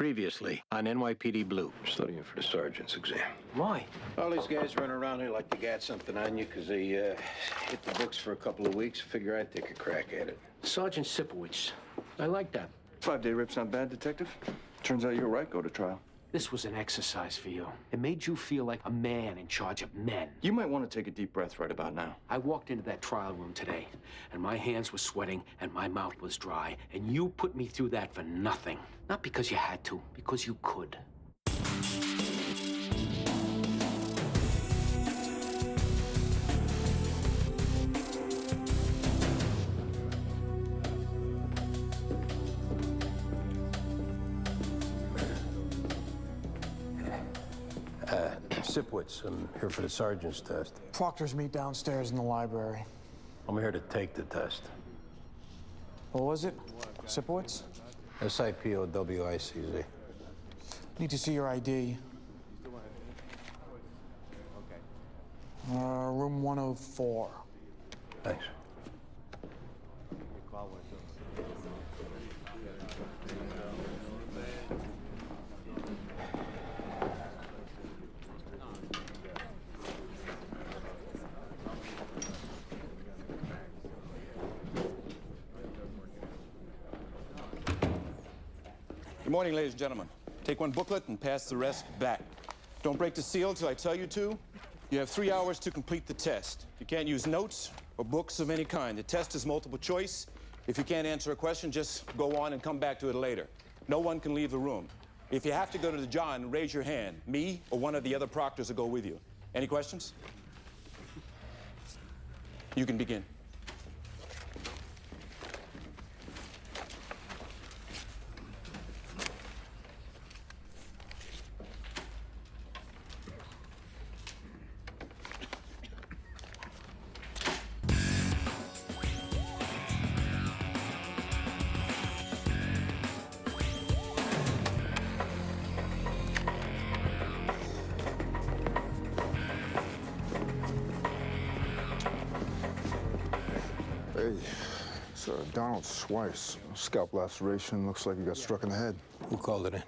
Previously on NYPD Blue. Studying for the sergeant's exam. Why? All these guys run around here like they got something on you because they hit the books for a couple of weeks. Figure I'd take a crack at it. Sergeant Sipowicz. I like that. 5-day rip's not bad, Detective. Turns out you were right, go to trial. This was an exercise for you. It made you feel like a man in charge of men. You might want to take a deep breath right about now. I walked into that trial room today, and my hands were sweating, and my mouth was dry, and you put me through that for nothing. Not because you had to, because you could. Sipowicz, I'm here for the sergeant's test. Proctors meet downstairs in the library. I'm here to take the test. What was it? Sipowicz? SIPOWICZ. Need to see your ID. Room 104. Thanks. Good morning, ladies and gentlemen. Take one booklet and pass the rest back. Don't break the seal till I tell you to. You have 3 hours to complete the test. You can't use notes or books of any kind. The test is multiple choice. If you can't answer a question, just go on and come back to it later. No one can leave the room. If you have to go to the John, raise your hand. Me or one of the other proctors will go with you. Any questions? You can begin. Hey, it's Donald Schweiss. Scalp laceration. Looks like he got struck in the head. Who called it in?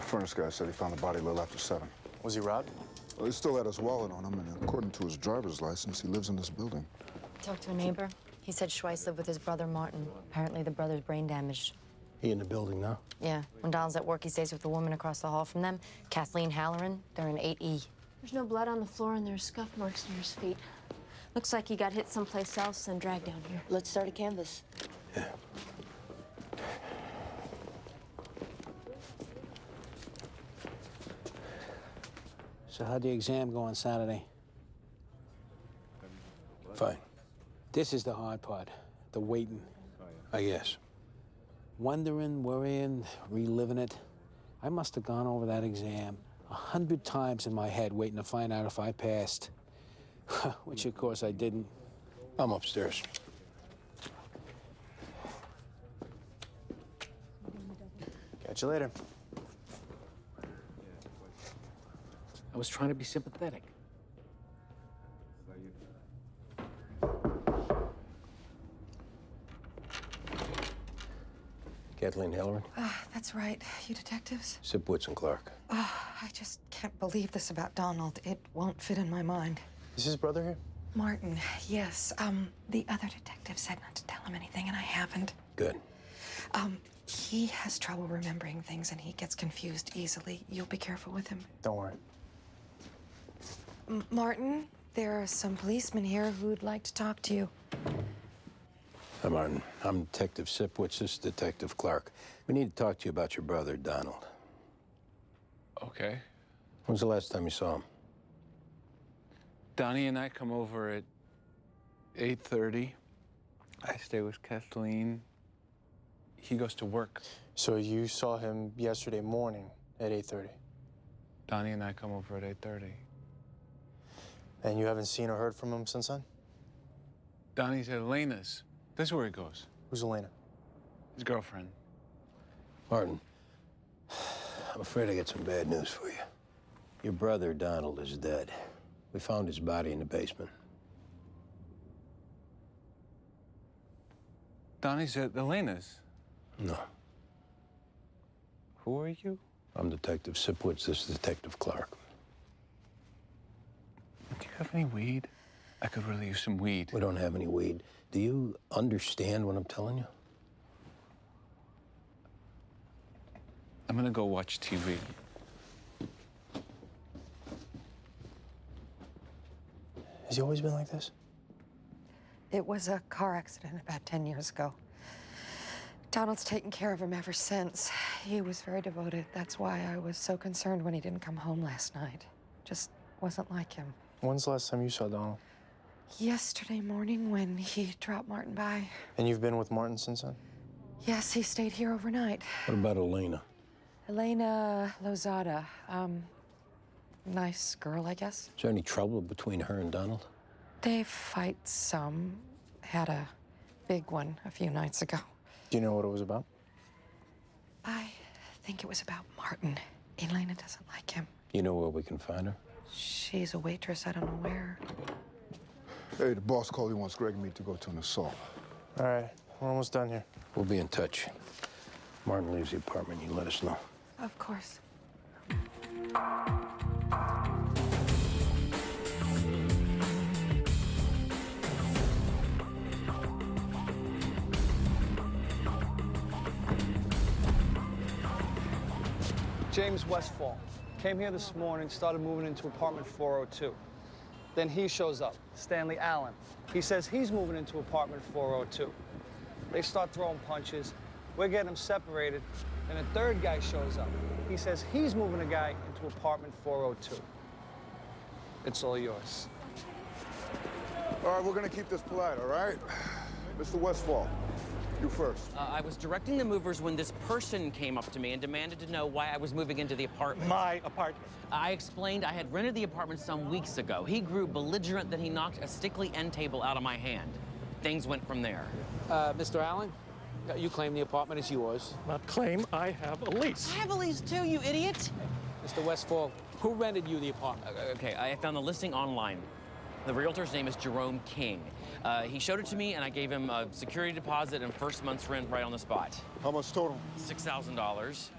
Furnace guy said he found the body a little after 7. Was he robbed? Well, he still had his wallet on him, and according to his driver's license, he lives in this building. Talked to a neighbor. He said Schweiss lived with his brother, Martin. Apparently, the brother's brain damaged. He in the building now? Yeah. When Donald's at work, he stays with the woman across the hall from them, Kathleen Halloran. They're in 8E. There's no blood on the floor, and there's scuff marks near his feet. Looks like he got hit someplace else and dragged down here. Let's start a canvass. Yeah. So how'd the exam go on Saturday? Fine. This is the hard part, the waiting. I guess. Wondering, worrying, reliving it. I must have gone over that exam 100 times in my head, waiting to find out if I passed. Which, of course, I didn't. I'm upstairs. Catch you later. I was trying to be sympathetic. Kathleen Halloran? That's right. You detectives? Sipowicz and Clark. I just can't believe this about Donald. It won't fit in my mind. Is his brother here? Martin, yes. The other detective said not to tell him anything, and I haven't. Good. He has trouble remembering things, and he gets confused easily. You'll be careful with him. Don't worry. Martin, there are some policemen here who'd like to talk to you. Hi, Martin. I'm Detective Sipowicz. This is Detective Clark. We need to talk to you about your brother, Donald. Okay. When's the last time you saw him? Donnie and I come over at 8:30. I stay with Kathleen. He goes to work. So you saw him yesterday morning at 8:30? Donnie and I come over at 8:30. And you haven't seen or heard from him since then? Donnie's at Elena's. This is where he goes. Who's Elena? His girlfriend. Martin, I'm afraid I got some bad news for you. Your brother, Donald, is dead. We found his body in the basement. Donnie's at Elena's? No. Who are you? I'm Detective Sipowicz. This is Detective Clark. Do you have any weed? I could really use some weed. We don't have any weed. Do you understand what I'm telling you? I'm gonna go watch TV. Has he always been like this? It was a car accident about 10 years ago. Donald's taken care of him ever since. He was very devoted. That's why I was so concerned when he didn't come home last night. Just wasn't like him. When's the last time you saw Donald? Yesterday morning when he dropped Martin by. And you've been with Martin since then? Yes, he stayed here overnight. What about Elena? Elena Lozada. Nice girl, I guess. Is there any trouble between her and Donald? They fight some. Had a big one a few nights ago. Do you know what it was about? I think it was about Martin. Elena doesn't like him. You know where we can find her? She's a waitress. I don't know where. Hey, the boss called. He wants Greg and me to go to an assault. All right, we're almost done here. We'll be in touch. Martin leaves the apartment. You let us know. Of course. James Westfall came here this morning, started moving into apartment 402. Then he shows up, Stanley Allen. He says he's moving into apartment 402. They start throwing punches. We're getting them separated. And a third guy shows up. He says he's moving a guy into apartment 402. It's all yours. All right, we're gonna keep this polite, all right? Mr. Westfall, you first. I was directing the movers when this person came up to me and demanded to know why I was moving into the apartment. My apartment. I explained I had rented the apartment some weeks ago. He grew belligerent that he knocked a stickly end table out of my hand. Things went from there. Mr. Allen, you claim the apartment is yours. Not claim, I have a lease. I have a lease too, you idiot! Mr. Westfall, who rented you the apartment? Okay, I found the listing online. The realtor's name is Jerome King. He showed it to me, and I gave him a security deposit and first month's rent right on the spot. How much total? $6,000.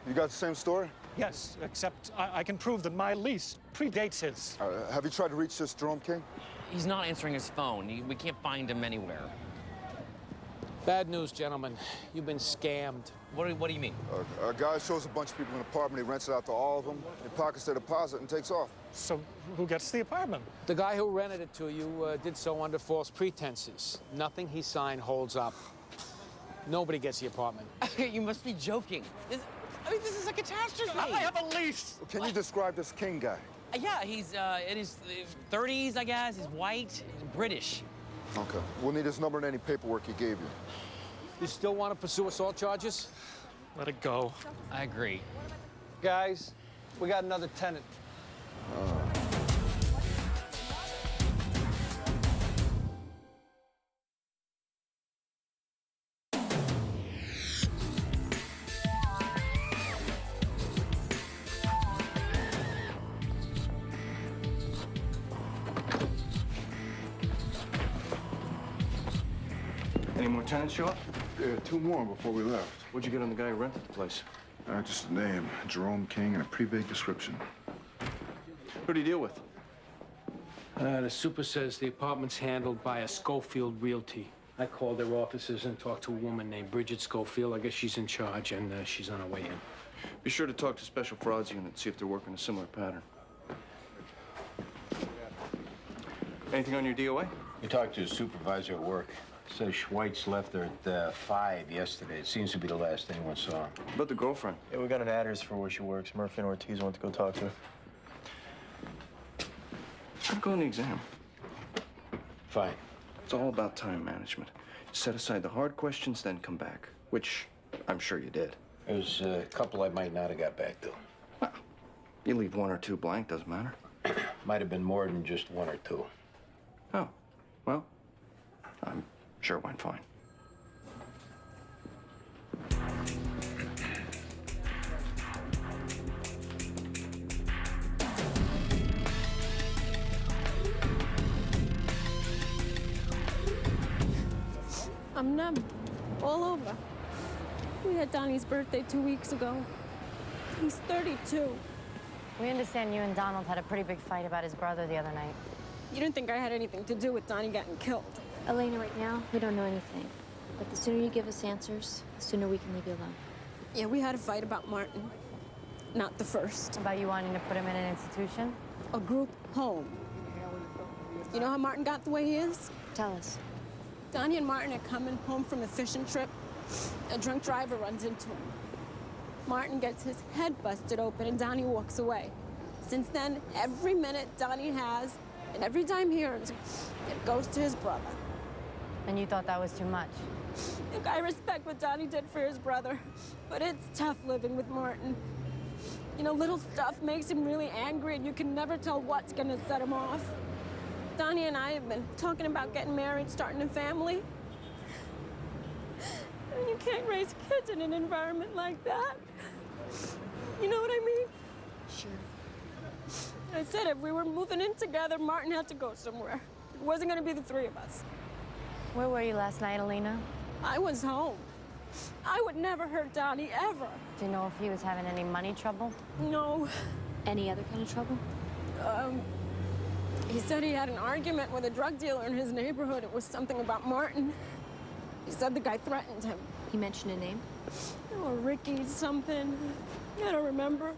You got the same story? Yes, except I can prove that my lease predates his. Have you tried to reach this Jerome King? He's not answering his phone. We can't find him anywhere. Bad news, gentlemen. You've been scammed. What do you mean? A guy shows a bunch of people in an apartment. He rents it out to all of them. He pockets their deposit and takes off. So who gets the apartment? The guy who rented it to you did so under false pretenses. Nothing he signed holds up. Nobody gets the apartment. You must be joking. This is a catastrophe. I have a lease. Well, can you describe this King guy? Yeah, he's in his 30s, I guess. He's white, he's British. Okay. We'll need his number and any paperwork he gave you. You still want to pursue assault charges? Let it go. I agree. Guys, we got another tenant. Any more tenants show up? Yeah, 2 more before we left. What'd you get on the guy who rented the place? Just a name, Jerome King, and a pretty vague description. Who'd he deal with? The super says the apartment's handled by a Schofield Realty. I called their offices and talked to a woman named Bridget Schofield. I guess she's in charge, and she's on her way in. Be sure to talk to Special Frauds Unit and see if they're working a similar pattern. Anything on your DOA? We talked to his supervisor at work. Says Schweitz left there at 5 yesterday. It seems to be the last anyone saw. What about the girlfriend? Yeah, we got an address for where she works. Murphy and Ortiz want to go talk to her. I'd go on the exam. Fine. It's all about time management. Set aside the hard questions, then come back, which I'm sure you did. There's a couple I might not have got back to. Well, you leave 1 or 2 blank, doesn't matter. Might have been more than just 1 or 2. Oh, well, I'm sure it went fine. I'm numb all over. We had Donnie's birthday 2 weeks ago. He's 32. We understand you and Donald had a pretty big fight about his brother the other night. You didn't think I had anything to do with Donnie getting killed. Elena, right now, we don't know anything. But the sooner you give us answers, the sooner we can leave you alone. Yeah, we had a fight about Martin. Not the first. About you wanting to put him in an institution? A group home. You know how Martin got the way he is? Tell us. Donnie and Martin are coming home from a fishing trip. A drunk driver runs into him. Martin gets his head busted open and Donnie walks away. Since then, every minute Donnie has, and every dime he earns, it goes to his brother. And you thought that was too much? Look, I respect what Donnie did for his brother, but it's tough living with Martin. You know, little stuff makes him really angry, and you can never tell what's gonna set him off. Donnie and I have been talking about getting married, starting a family. And you can't raise kids in an environment like that. You know what I mean? Sure. I said if we were moving in together, Martin had to go somewhere. It wasn't gonna be the three of us. Where were you last night, Alina? I was home. I would never hurt Donnie, ever. Do you know if he was having any money trouble? No. Any other kind of trouble? He said he had an argument with a drug dealer in his neighborhood. It was something about Martin. He said the guy threatened him. He mentioned a name? Oh, Ricky something. I don't remember.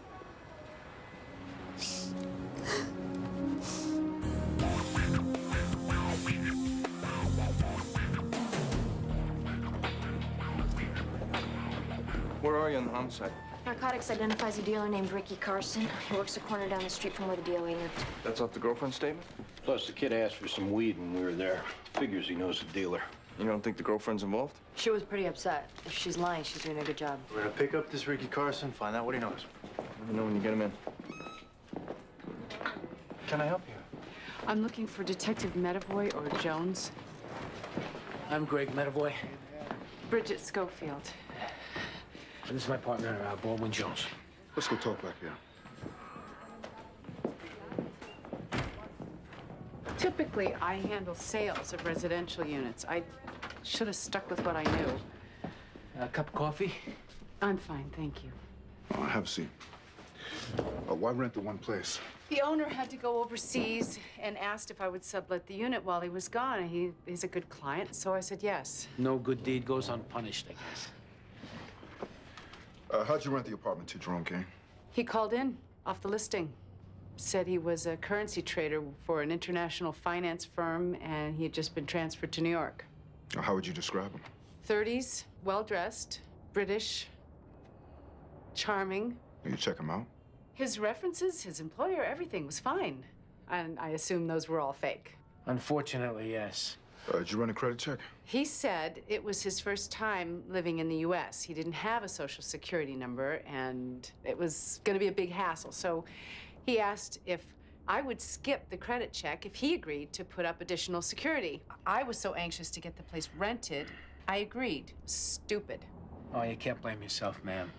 Where are you on the homicide? Narcotics identifies a dealer named Ricky Carson. He works a corner down the street from where the DOA lived. That's off the girlfriend's statement? Plus, the kid asked for some weed when we were there. Figures he knows the dealer. You don't think the girlfriend's involved? She was pretty upset. If she's lying, she's doing a good job. We're gonna pick up this Ricky Carson, find out what he knows. Let me know when you get him in. Can I help you? I'm looking for Detective Medavoy or Jones. I'm Greg Medavoy. Bridget Schofield. This is my partner, Baldwin Jones. Let's go talk back here. Typically, I handle sales of residential units. I should have stuck with what I knew. A cup of coffee? I'm fine, thank you. Have a seat. Why rent the one place? The owner had to go overseas and asked if I would sublet the unit while he was gone. He's a good client, so I said yes. No good deed goes unpunished, I guess. How'd you rent the apartment to Jerome King? He called in off the listing. Said he was a currency trader for an international finance firm and he had just been transferred to New York. How would you describe him? 30s, well-dressed, British, charming. You check him out? His references, his employer, everything was fine. And I assume those were all fake. Unfortunately, yes. Did you run a credit check? He said it was his first time living in the U.S. He didn't have a social security number, and it was going to be a big hassle. So he asked if I would skip the credit check if he agreed to put up additional security. I was so anxious to get the place rented, I agreed. Stupid. Oh, you can't blame yourself, ma'am.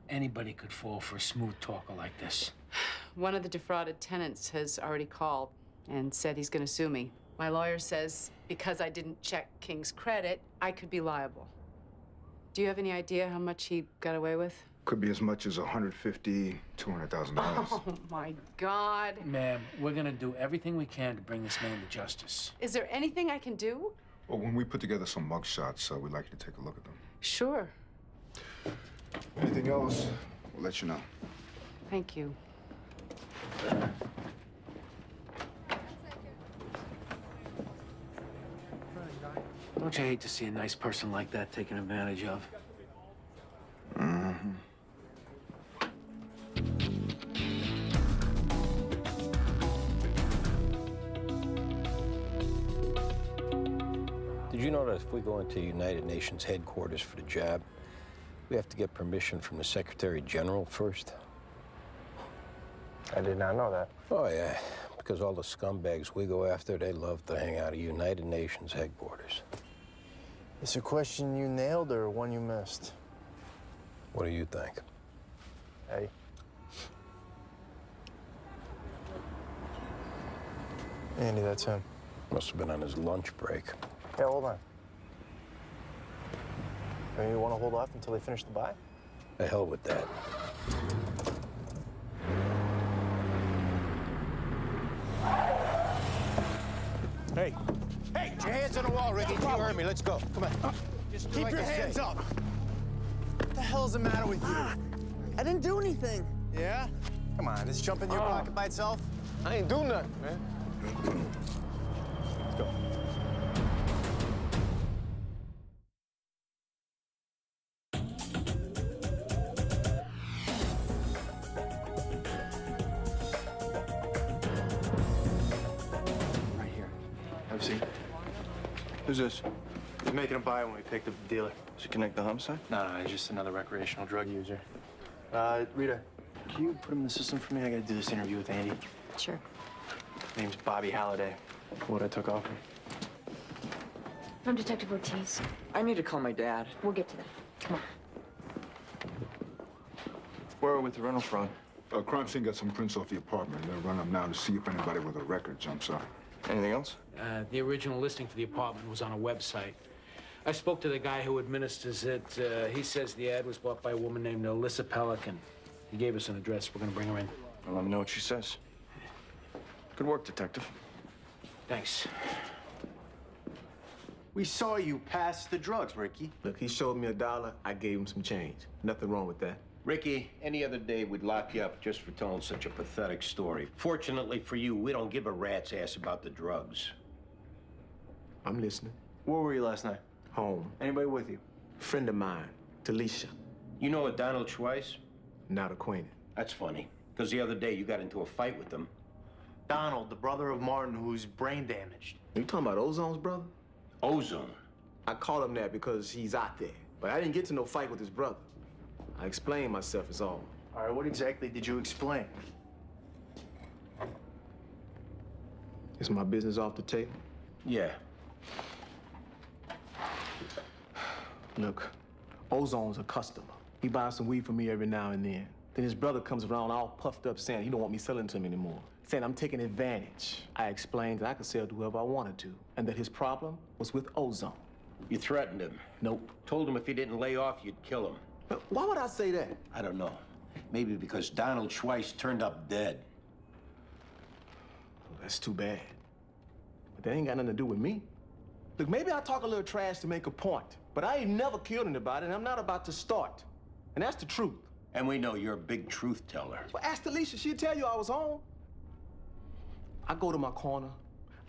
Anybody could fall for a smooth talker like this. One of the defrauded tenants has already called and said he's going to sue me. My lawyer says because I didn't check King's credit, I could be liable. Do you have any idea how much he got away with? Could be as much as $150,000, $200,000. Oh, my God. Ma'am, we're gonna do everything we can to bring this man to justice. Is there anything I can do? Well, when we put together some mug shots, we'd like you to take a look at them. Sure. Anything else, we'll let you know. Thank you. Don't you hate to see a nice person like that taken advantage of? Mm-hmm. Did you know that if we go into United Nations headquarters for the job, we have to get permission from the Secretary General first? I did not know that. Oh, yeah. Because all the scumbags we go after, they love to hang out at United Nations headquarters. Is a question you nailed or one you missed? What do you think? Hey. Andy, that's him. Must have been on his lunch break. Yeah, hold on. Maybe you want to hold off until they finish the buy? The hell with that. Hey! Hey! Put your hands on the wall, Ricky. You heard me. Let's go. Come on. Just keep your hands up. What the hell's the matter with you? I didn't do anything. Yeah? Come on, does jump in your pocket by itself? I ain't do nothing, man. Let's go. Right here. Have a seat. Who's this? He's making a buy when we picked up the dealer. Does he connect the homicide? No, he's just another recreational drug user. Rita, can you put him in the system for me? I gotta do this interview with Andy. Sure. Name's Bobby Halliday. What I took off him. I'm Detective Ortiz. I need to call my dad. We'll get to that. Come on. Where are we with the rental fraud? Crime scene got some prints off the apartment. They'll run them now to see if anybody with a record jumps out. Anything else? The original listing for the apartment was on a website. I spoke to the guy who administers it. He says the ad was bought by a woman named Alyssa Pelican. He gave us an address. We're gonna bring her in. Well, let me know what she says. Good work, Detective. Thanks. We saw you pass the drugs, Ricky. Look, he showed me $1. I gave him some change. Nothing wrong with that. Ricky, any other day we'd lock you up just for telling such a pathetic story. Fortunately for you, we don't give a rat's ass about the drugs. I'm listening. Where were you last night? Home. Anybody with you? Friend of mine, Talisha. You know a Donald Schweiss? Not acquainted. That's funny, because the other day you got into a fight with him. Donald, the brother of Martin, who's brain damaged. You talking about Ozone's brother? Ozone? I called him that because he's out there. But I didn't get to no fight with his brother. I explained myself is all. All right, what exactly did you explain? Is my business off the table? Yeah. Look, Ozone's a customer. He buys some weed from me every now and then. Then his brother comes around all puffed up saying he don't want me selling to him anymore. Saying I'm taking advantage. I explained that I could sell to whoever I wanted to, and that his problem was with Ozone. You threatened him. Nope. Told him if he didn't lay off, you'd kill him. But why would I say that? I don't know. Maybe because Donald Schweiss turned up dead. Well, that's too bad. But that ain't got nothing to do with me. Look, maybe I talk a little trash to make a point, but I ain't never killed anybody, and I'm not about to start. And that's the truth. And we know you're a big truth teller. Well, ask Alicia. She'll tell you I was home. I go to my corner.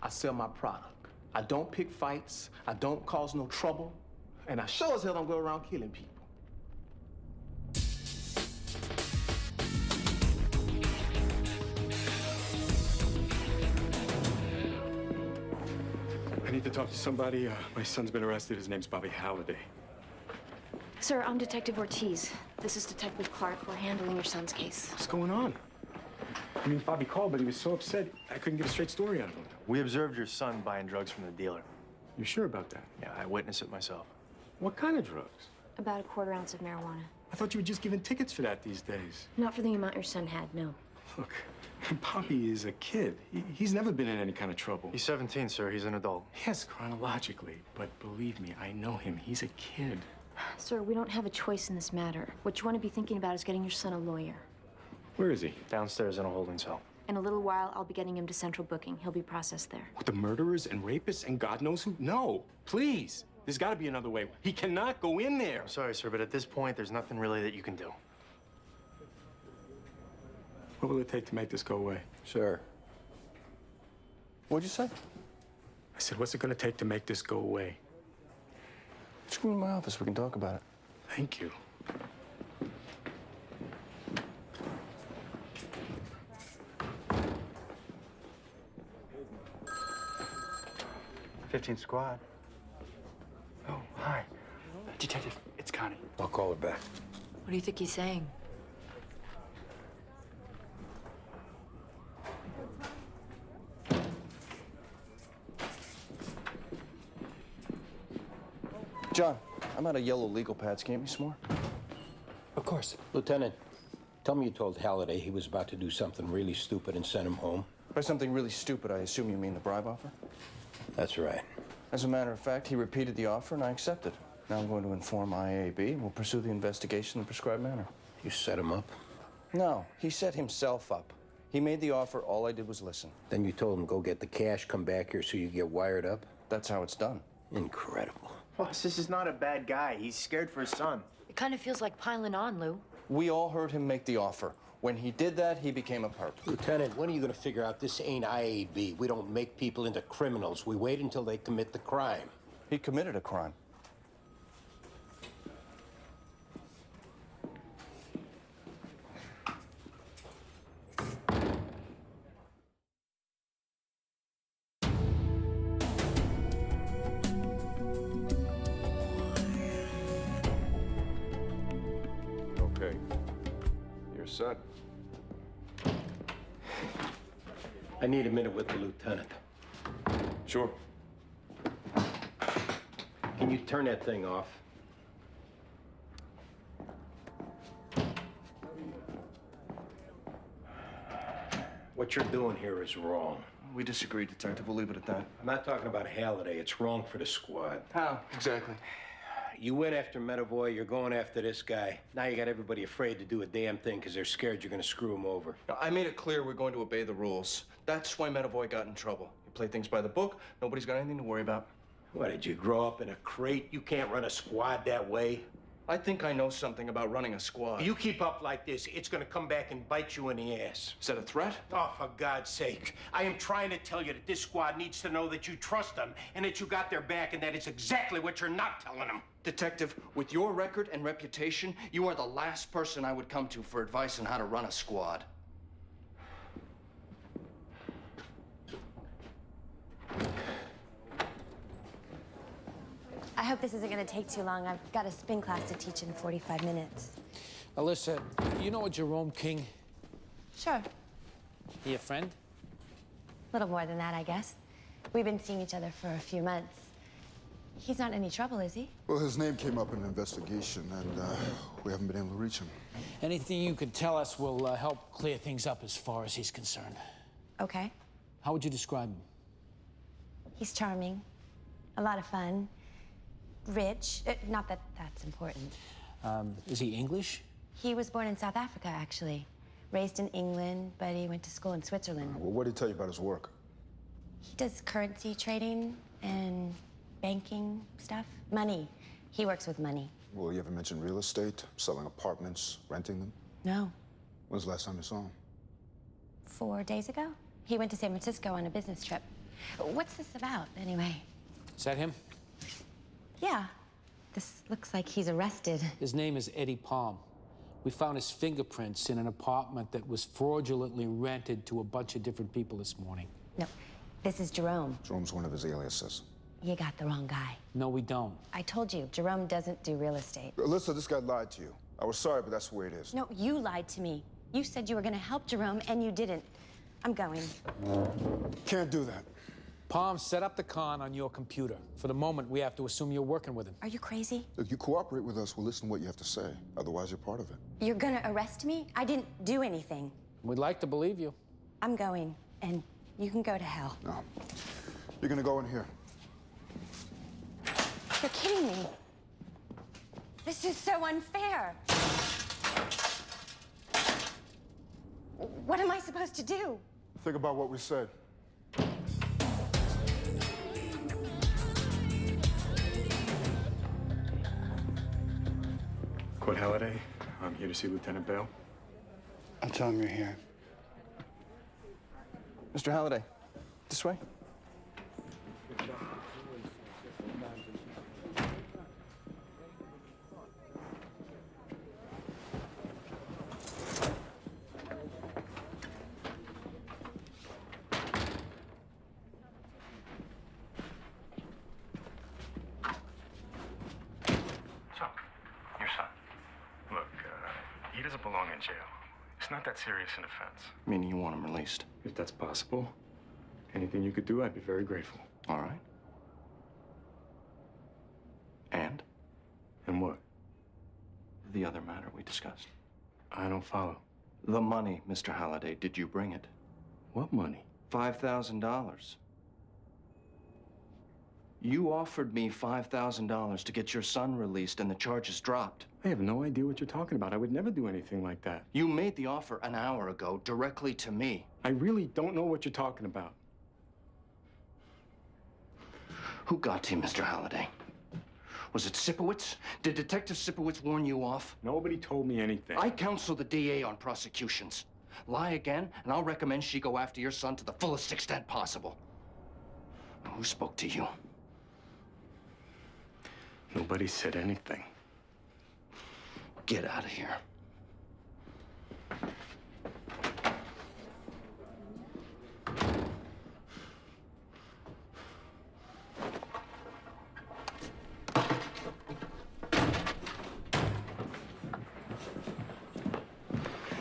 I sell my product. I don't pick fights. I don't cause no trouble. And I sure as hell don't go around killing people. I need to talk to somebody. My son's been arrested. His name's Bobby Halliday. Sir, I'm Detective Ortiz. This is Detective Clark. We're handling your son's case. What's going on? I mean, Bobby called, but he was so upset, I couldn't get a straight story out of him. We observed your son buying drugs from the dealer. You sure about that? Yeah, I witnessed it myself. What kind of drugs? About a quarter ounce of marijuana. I thought you were just giving tickets for that these days. Not for the amount your son had, no. Look, Bobby is a kid. He's never been in any kind of trouble. He's 17, sir. He's an adult. Yes, chronologically. But believe me, I know him. He's a kid. Sir, we don't have a choice in this matter. What you want to be thinking about is getting your son a lawyer. Where is he? Downstairs in a holding cell. In a little while, I'll be getting him to central booking. He'll be processed there. With the murderers and rapists and God knows who? No, please. There's got to be another way. He cannot go in there. I'm sorry, sir, but at this point, there's nothing really that you can do. What will it take to make this go away? Sir. What'd you say? I said, what's it going to take to make this go away? Just come to my office. We can talk about it. Thank you. '15 Squad. Oh, hi. Detective, it's Connie. I'll call her back. What do you think he's saying? John, I'm out of yellow legal pads. Can you get me some more? Of course. Lieutenant, tell me you told Halliday he was about to do something really stupid and send him home. By something really stupid, I assume you mean the bribe offer? That's right. As a matter of fact, he repeated the offer and I accepted. Now I'm going to inform IAB. We'll pursue the investigation in the prescribed manner. You set him up? No, he set himself up. He made the offer. All I did was listen. Then you told him, go get the cash, come back here so you get wired up? That's how it's done. Incredible. Boss, this is not a bad guy. He's scared for his son. It kind of feels like piling on, Lou. We all heard him make the offer. When he did that, he became a perp. Lieutenant, when are you going to figure out this ain't IAB? We don't make people into criminals. We wait until they commit the crime. He committed a crime. Okay. You're set. I need a minute with the lieutenant. Sure. Can you turn that thing off? What you're doing here is wrong. We disagree, Detective. We'll leave it at that. I'm not talking about Halliday. It's wrong for the squad. How, exactly? You went after Medavoy, you're going after this guy. Now you got everybody afraid to do a damn thing because they're scared you're gonna screw him over. I made it clear we're going to obey the rules. That's why Medavoy got in trouble. You play things by the book, nobody's got anything to worry about. What, did you grow up in a crate? You can't run a squad that way. I think I know something about running a squad. You keep up like this, it's gonna come back and bite you in the ass. Is that a threat? Oh, for God's sake. I am trying to tell you that this squad needs to know that you trust them and that you got their back and that it's exactly what you're not telling them. Detective, with your record and reputation, you are the last person I would come to for advice on how to run a squad. I hope this isn't going to take too long. I've got a spin class to teach in 45 minutes. Alyssa, you know a Jerome King? Sure. He a friend? Little more than that, I guess. We've been seeing each other for a few months. He's not in any trouble, is he? Well, his name came up in an investigation, and we haven't been able to reach him. Anything you could tell us will help clear things up as far as he's concerned. Okay. How would you describe him? He's charming, a lot of fun, rich. Not that that's important. Is he English? He was born in South Africa, actually. Raised in England, but he went to school in Switzerland. Well, what did he tell you about his work? He does currency trading and banking stuff. Money. He works with money. Well, you ever mention real estate, selling apartments, renting them? No. When's the last time you saw him? 4 days ago. He went to San Francisco on a business trip. What's this about, anyway? Is that him? Yeah. This looks like he's arrested. His name is Eddie Palm. We found his fingerprints in an apartment that was fraudulently rented to a bunch of different people this morning. No, this is Jerome. Jerome's one of his aliases. You got the wrong guy. No, we don't. I told you, Jerome doesn't do real estate. Alyssa, this guy lied to you. I was sorry, but that's the way it is. No, you lied to me. You said you were gonna help Jerome, and you didn't. I'm going. Can't do that. Palm, set up the con on your computer. For the moment, we have to assume you're working with him. Are you crazy? Look, you cooperate with us, we'll listen to what you have to say. Otherwise, you're part of it. You're gonna arrest me? I didn't do anything. We'd like to believe you. I'm going, and you can go to hell. No. You're gonna go in here. You're kidding me. This is so unfair. What am I supposed to do? Think about what we said. Court Halliday, I'm here to see Lieutenant Bale. I'll tell him you're here. Mr. Halliday, this way. So, your son. Look, he doesn't belong in jail. It's not that serious an offense. Meaning you want him released? If that's possible, anything you could do, I'd be very grateful. All right. And? And what? The other matter we discussed. I don't follow. The money, Mr. Halliday. Did you bring it? What money? $5,000. You offered me $5,000 to get your son released and the charges dropped. I have no idea what you're talking about. I would never do anything like that. You made the offer an hour ago directly to me. I really don't know what you're talking about. Who got to you, Mr. Halliday? Was it Sipowicz? Did Detective Sipowicz warn you off? Nobody told me anything. I counsel the DA on prosecutions. Lie again, and I'll recommend she go after your son to the fullest extent possible. Who spoke to you? Nobody said anything. Get out of here.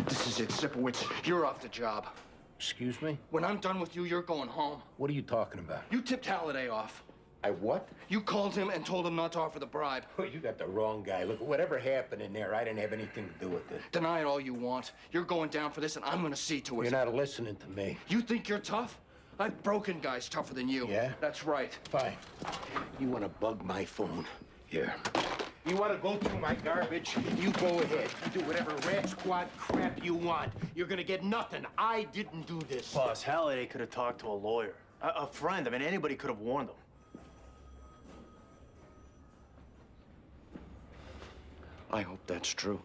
This is it, Sipowicz. You're off the job. Excuse me? When I'm done with you, you're going home. What are you talking about? You tipped Halliday off. I what? You called him and told him not to offer the bribe. Oh, you got the wrong guy. Look, whatever happened in there, I didn't have anything to do with it. Deny it all you want. You're going down for this, and I'm gonna see to it. You're not listening to me. You think you're tough? I've broken guys tougher than you. Yeah? That's right. Fine. You want to bug my phone? Here. You want to go through my garbage? You go ahead. Do whatever rat squad crap you want. You're gonna get nothing. I didn't do this. Boss, Halliday could have talked to a lawyer. A friend. I mean, anybody could have warned him. I hope that's true.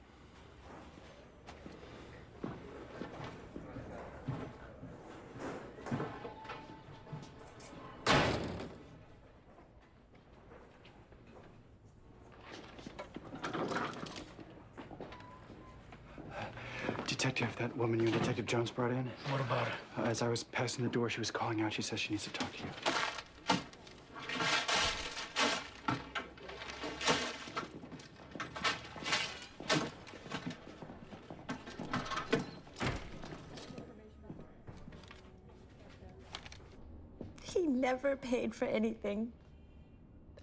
Detective, that woman you and Detective Jones brought in. What about her? As I was passing the door, she was calling out. She says she needs to talk to you. He never paid for anything.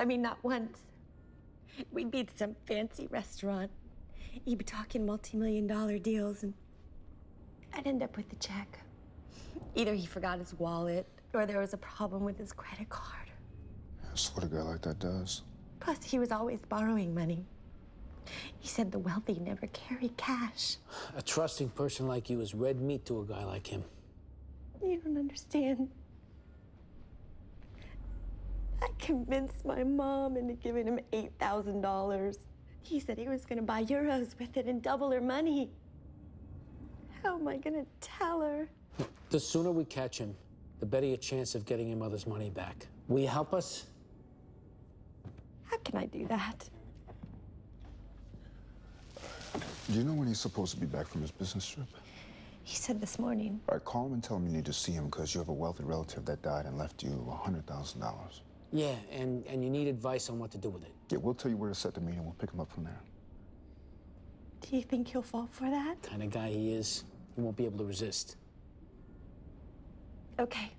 I mean, not once. We'd be at some fancy restaurant. He'd be talking multi-million-dollar deals, and I'd end up with the check. Either he forgot his wallet, or there was a problem with his credit card. That's what a guy like that does. Plus, he was always borrowing money. He said the wealthy never carry cash. A trusting person like you is red meat to a guy like him. You don't understand. I convinced my mom into giving him $8,000. He said he was gonna buy euros with it and double her money. How am I gonna tell her? The sooner we catch him, the better your chance of getting your mother's money back. Will you help us? How can I do that? Do you know when he's supposed to be back from his business trip? He said this morning. All right, call him and tell him you need to see him because you have a wealthy relative that died and left you $100,000. Yeah, and you need advice on what to do with it. Yeah, we'll tell you where to set the meeting. We'll pick him up from there. Do you think he'll fall for that? Kind of guy he is, he won't be able to resist. Okay.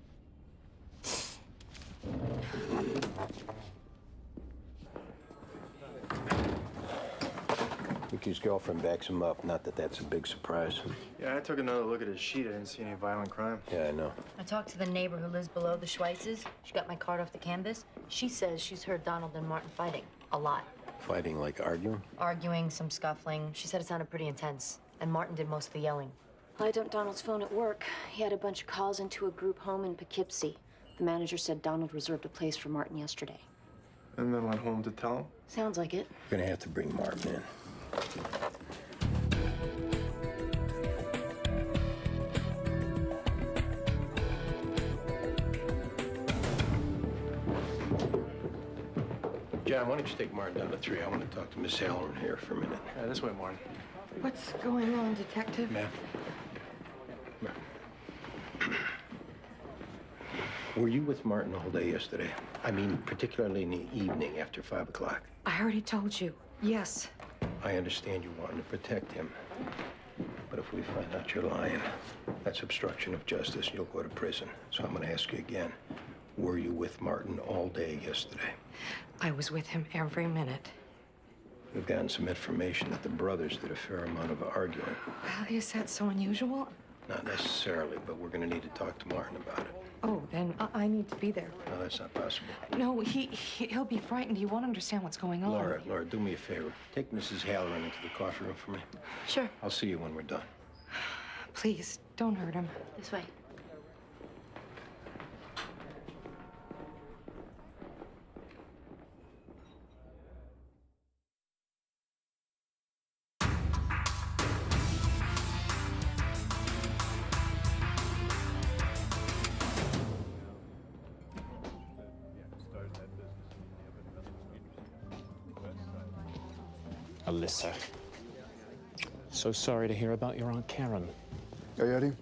Ricky's girlfriend backs him up. Not that that's a big surprise. Yeah, I took another look at his sheet. I didn't see any violent crime. Yeah, I know. I talked to the neighbor who lives below the Schweitzes. She got my card off the canvas. She says she's heard Donald and Martin fighting a lot. Fighting, like arguing? Arguing, some scuffling. She said it sounded pretty intense. And Martin did most of the yelling. I dumped Donald's phone at work. He had a bunch of calls into a group home in Poughkeepsie. The manager said Donald reserved a place for Martin yesterday. And then went home to tell him? Sounds like it. We're gonna have to bring Martin in. John, why don't you take Martin down to 3? I want to talk to Miss Halloran here for a minute. Yeah, this way, Martin. What's going on, Detective? Ma'am. Were you with Martin all day yesterday? I mean, particularly in the evening after 5 o'clock. I already told you. Yes. I understand you wanting to protect him. But if we find out you're lying, that's obstruction of justice. You'll go to prison. So I'm going to ask you again. Were you with Martin all day yesterday? I was with him every minute. We've gotten some information that the brothers did a fair amount of arguing. Well, is that so unusual? Not necessarily, but we're gonna need to talk to Martin about it. Oh, then I need to be there. No, that's not possible. No, he'll be frightened. He won't understand what's going on. Laura, do me a favor. Take Mrs. Halloran into the coffee room for me. Sure. I'll see you when we're done. Please, don't hurt him. This way. Alyssa. So sorry to hear about your Aunt Karen. Hey, Eddie.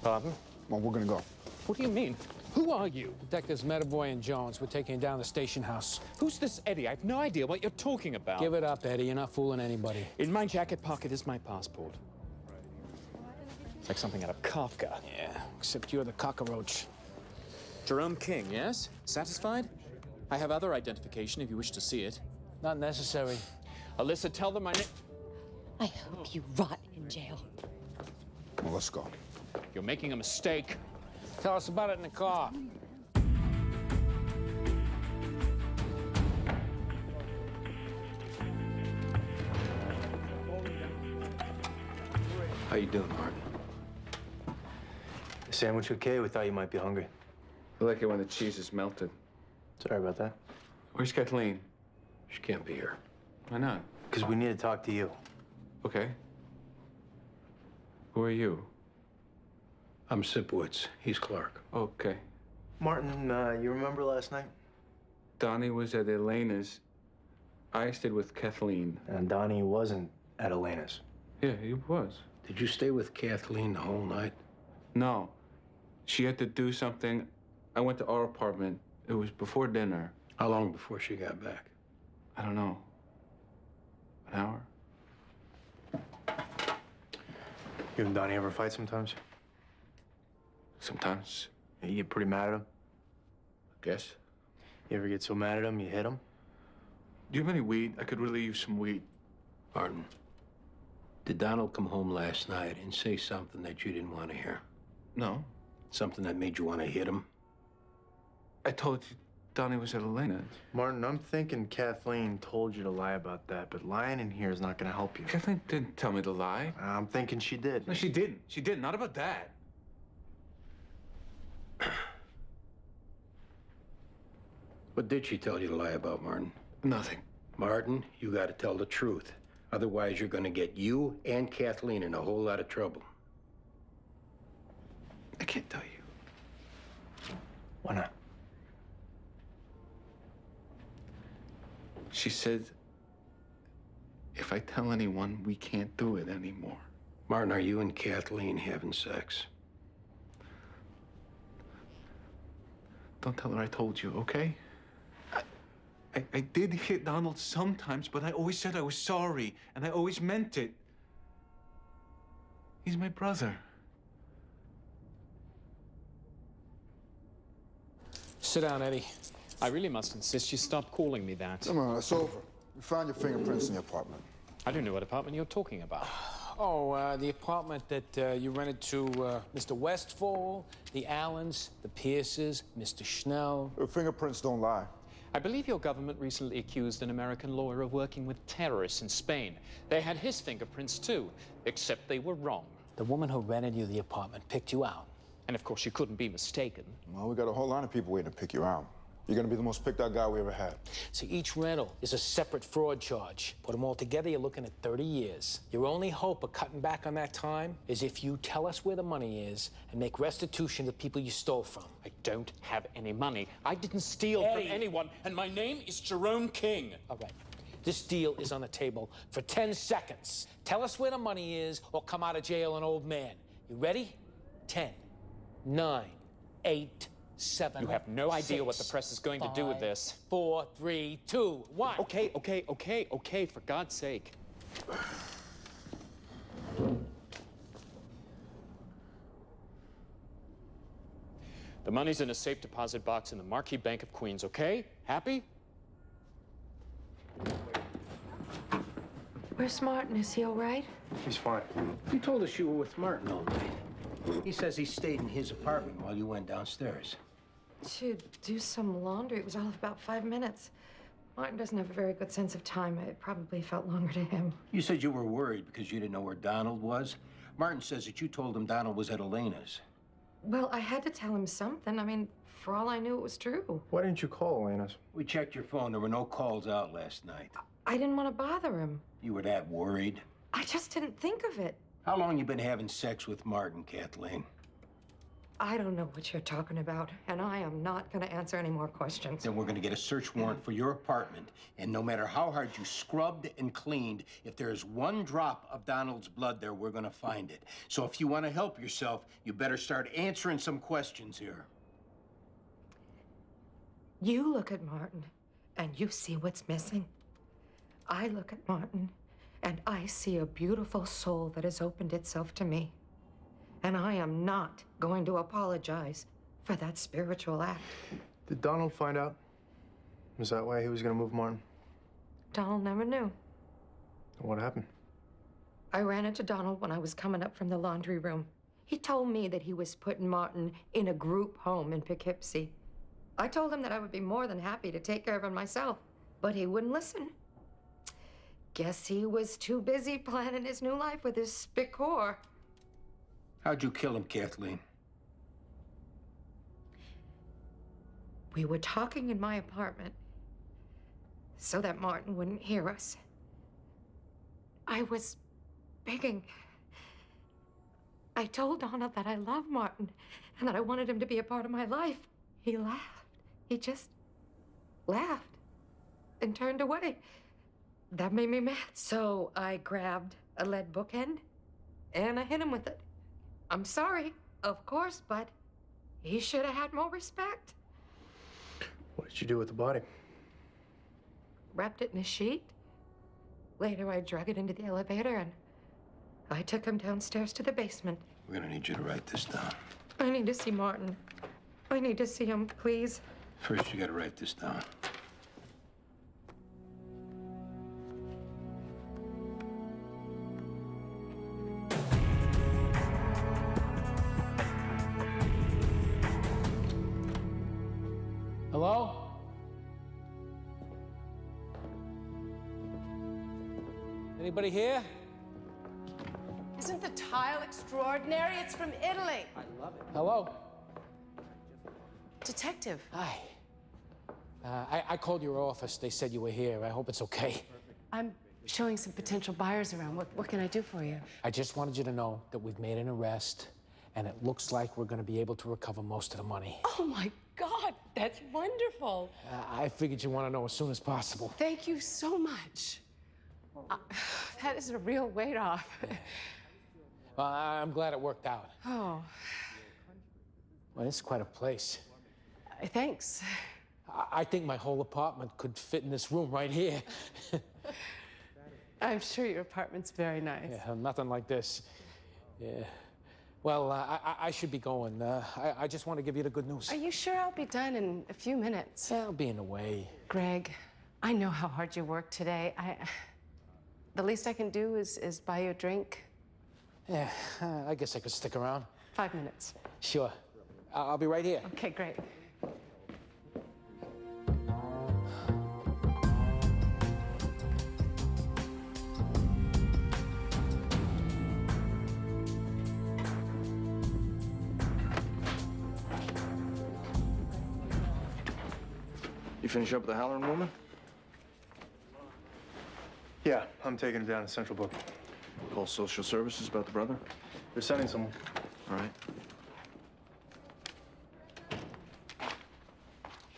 Pardon? Well, we're gonna go. What do you mean? Who are you? Detectives Metaboy and Jones. We're taking you down to the station house. Who's this Eddie? I have no idea what you're talking about. Give it up, Eddie. You're not fooling anybody. In my jacket pocket is my passport. It's like something out of Kafka. Yeah, except you're the cockroach. Jerome King, yes? Satisfied? I have other identification if you wish to see it. Not necessary. Alyssa, tell them my name. I hope you rot in jail. Well, let's go. You're making a mistake. Tell us about it in the car. How you doing, Martin? Sandwich okay? We thought you might be hungry. I like it when the cheese is melted. Sorry about that. Where's Kathleen? She can't be here. Why not? Because we need to talk to you. Okay. Who are you? I'm Sipowicz. He's Clark. Okay. Martin, you remember last night? Donnie was at Elena's. I stayed with Kathleen. And Donnie wasn't at Elena's. Yeah, he was. Did you stay with Kathleen the whole night? No. She had to do something. I went to our apartment. It was before dinner. How long before she got back? I don't know. An hour? You and Donnie ever fight sometimes? Sometimes. Yeah, you get pretty mad at him? I guess. You ever get so mad at him you hit him? Do you have any weed? I could really use some weed. Martin, did Donald come home last night and say something that you didn't want to hear? No. Something that made you want to hit him? I told you Donnie was at Elena's. Martin, I'm thinking Kathleen told you to lie about that, but lying in here is not going to help you. Kathleen didn't tell me to lie. I'm thinking she did. No, she didn't. She didn't. Not about that. What did she tell you to lie about, Martin? Nothing. Martin, you got to tell the truth. Otherwise, you're going to get you and Kathleen in a whole lot of trouble. I can't tell you. Why not? She said, if I tell anyone, we can't do it anymore. Martin, are you and Kathleen having sex? Don't tell her I told you, okay? I did hit Donald sometimes, but I always said I was sorry, and I always meant it. He's my brother. Sit down, Eddie. I really must insist you stop calling me that. Come on, it's over. We found your fingerprints in your apartment. I don't know what apartment you're talking about. Oh, the apartment that you rented to Mr. Westfall, the Allens, the Pierces, Mr. Schnell. The fingerprints don't lie. I believe your government recently accused an American lawyer of working with terrorists in Spain. They had his fingerprints too, except they were wrong. The woman who rented you the apartment picked you out. And of course, you couldn't be mistaken. Well, we got a whole line of people waiting to pick you out. You're gonna be the most picked out guy we ever had. So each rental is a separate fraud charge. Put them all together, you're looking at 30 years. Your only hope of cutting back on that time is if you tell us where the money is and make restitution to the people you stole from. I don't have any money. I didn't steal from anyone, and my name is Jerome King. All right. This deal is on the table for 10 seconds. Tell us where the money is or come out of jail an old man. You ready? 10, 9, 8, 7. You have no idea 6, what the press is going to do with this. 4, 3, 2, 1. Okay, for God's sake. The money's in a safe deposit box in the Marquis Bank of Queens, okay? Happy? Where's Martin? Is he all right? He's fine. You told us you were with Martin all night. He says he stayed in his apartment while you went downstairs. To do some laundry. It was all of about 5 minutes. Martin doesn't have a very good sense of time. It probably felt longer to him. You said you were worried because you didn't know where Donald was. Martin says that you told him Donald was at Elena's. Well, I had to tell him something. I mean, for all I knew, it was true. Why didn't you call Elena's? We checked your phone. There were no calls out last night. I didn't want to bother him. You were that worried? I just didn't think of it. How long you been having sex with Martin, Kathleen? I don't know what you're talking about, and I am not going to answer any more questions. Then we're going to get a search warrant for your apartment, and no matter how hard you scrubbed and cleaned, if there's one drop of Donald's blood there, we're going to find it. So if you want to help yourself, you better start answering some questions here. You look at Martin, and you see what's missing. I look at Martin, and I see a beautiful soul that has opened itself to me. And I am not going to apologize for that spiritual act. Did Donald find out? Was that why he was gonna move Martin? Donald never knew. What happened? I ran into Donald when I was coming up from the laundry room. He told me that he was putting Martin in a group home in Poughkeepsie. I told him that I would be more than happy to take care of him myself, but he wouldn't listen. Guess he was too busy planning his new life with his spick whore. How'd you kill him, Kathleen? We were talking in my apartment so that Martin wouldn't hear us. I was begging. I told Donald that I loved Martin and that I wanted him to be a part of my life. He laughed. He just laughed and turned away. That made me mad. So I grabbed a lead bookend and I hit him with it. I'm sorry, of course, but he should have had more respect. What did you do with the body? Wrapped it in a sheet. Later, I drug it into the elevator and I took him downstairs to the basement. We're gonna need you to write this down. I need to see Martin. I need to see him, please. First, you gotta write this down. Hello? Anybody here? Isn't the tile extraordinary? It's from Italy. I love it. Hello? Detective. Hi. I called your office. They said you were here. I hope it's okay. I'm showing some potential buyers around. What can I do for you? I just wanted you to know that we've made an arrest, and it looks like we're going to be able to recover most of the money. Oh, my God. That's wonderful. I figured you want to know as soon as possible. Thank you so much. That is a real weight off. Well, I'm glad it worked out. Oh, Well, it's quite a place. thanks. I think my whole apartment could fit in this room right here. I'm sure your apartment's very nice. Yeah, nothing like this. Yeah. Well, I should be going. I just want to give you the good news. Are you sure I'll be done in a few minutes? I'll be in a way. Greg, I know how hard you worked today. The least I can do is buy you a drink. Yeah, I guess I could stick around. 5 minutes. Sure. I'll be right here. Okay, great. You finish up with the Halloran woman? Yeah, I'm taking him down to Central Booking. Call social services about the brother? They're sending someone. All right.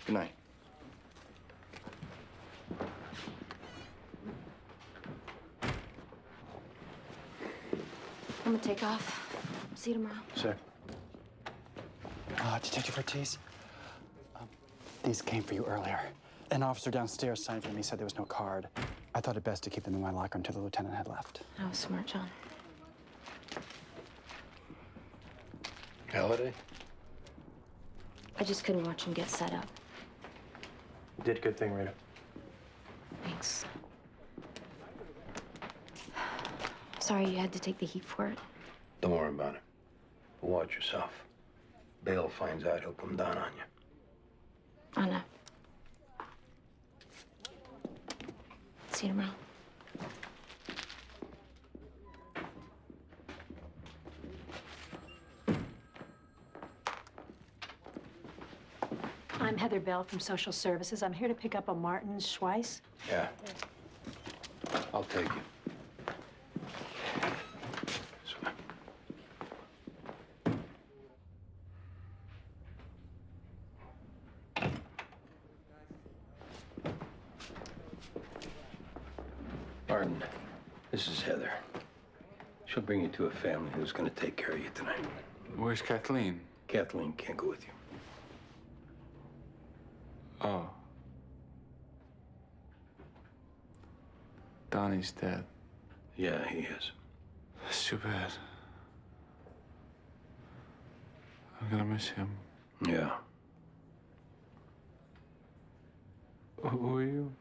Good night. I'm gonna take off. See you tomorrow. Sick. Detective Ortiz, these came for you earlier. An officer downstairs signed them. He said there was no card. I thought it best to keep them in my locker until the lieutenant had left. That was smart, John. Halliday? I just couldn't watch him get set up. You did a good thing, Rita. Thanks. Sorry you had to take the heat for it. Don't worry about it. But watch yourself. Bail finds out, he'll come down on you. I know. See you tomorrow. I'm Heather Bell from Social Services. I'm here to pick up a Martin Schweiss. Yeah. I'll take you. Martin, this is Heather. She'll bring you to a family who's going to take care of you tonight. Where's Kathleen? Kathleen can't go with you. Oh. Donnie's dead. Yeah, he is. That's too bad. I'm gonna miss him. Yeah. Who are you?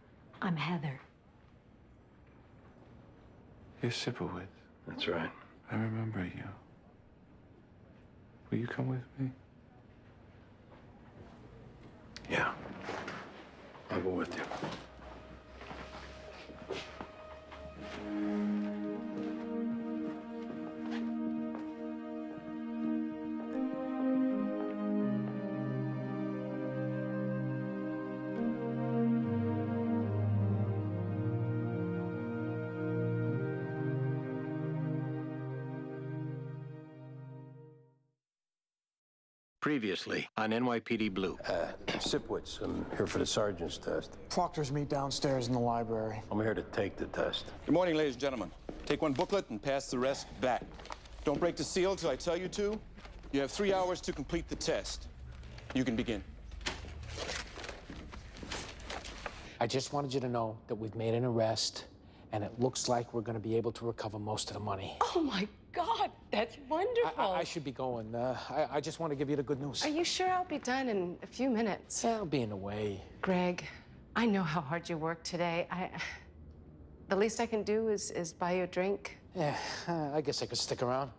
I'm Heather. You're Sipowicz. That's right. I remember you. Will you come with me? Yeah. I'll go with you. Previously on NYPD Blue. Sipowicz, I'm here for the sergeant's test. Proctor's meet downstairs in the library. I'm here to take the test. Good morning, ladies and gentlemen. Take one booklet and pass the rest back. Don't break the seal till I tell you to. You have 3 hours to complete the test. You can begin. I just wanted you to know that we've made an arrest, and it looks like we're going to be able to recover most of the money. Oh, my God, that's wonderful. I should be going. I just want to give you the good news. Are you sure I'll be done in a few minutes? I'll be in the way. Greg, I know how hard you work today. The least I can do is buy you a drink. Yeah, I guess I could stick around.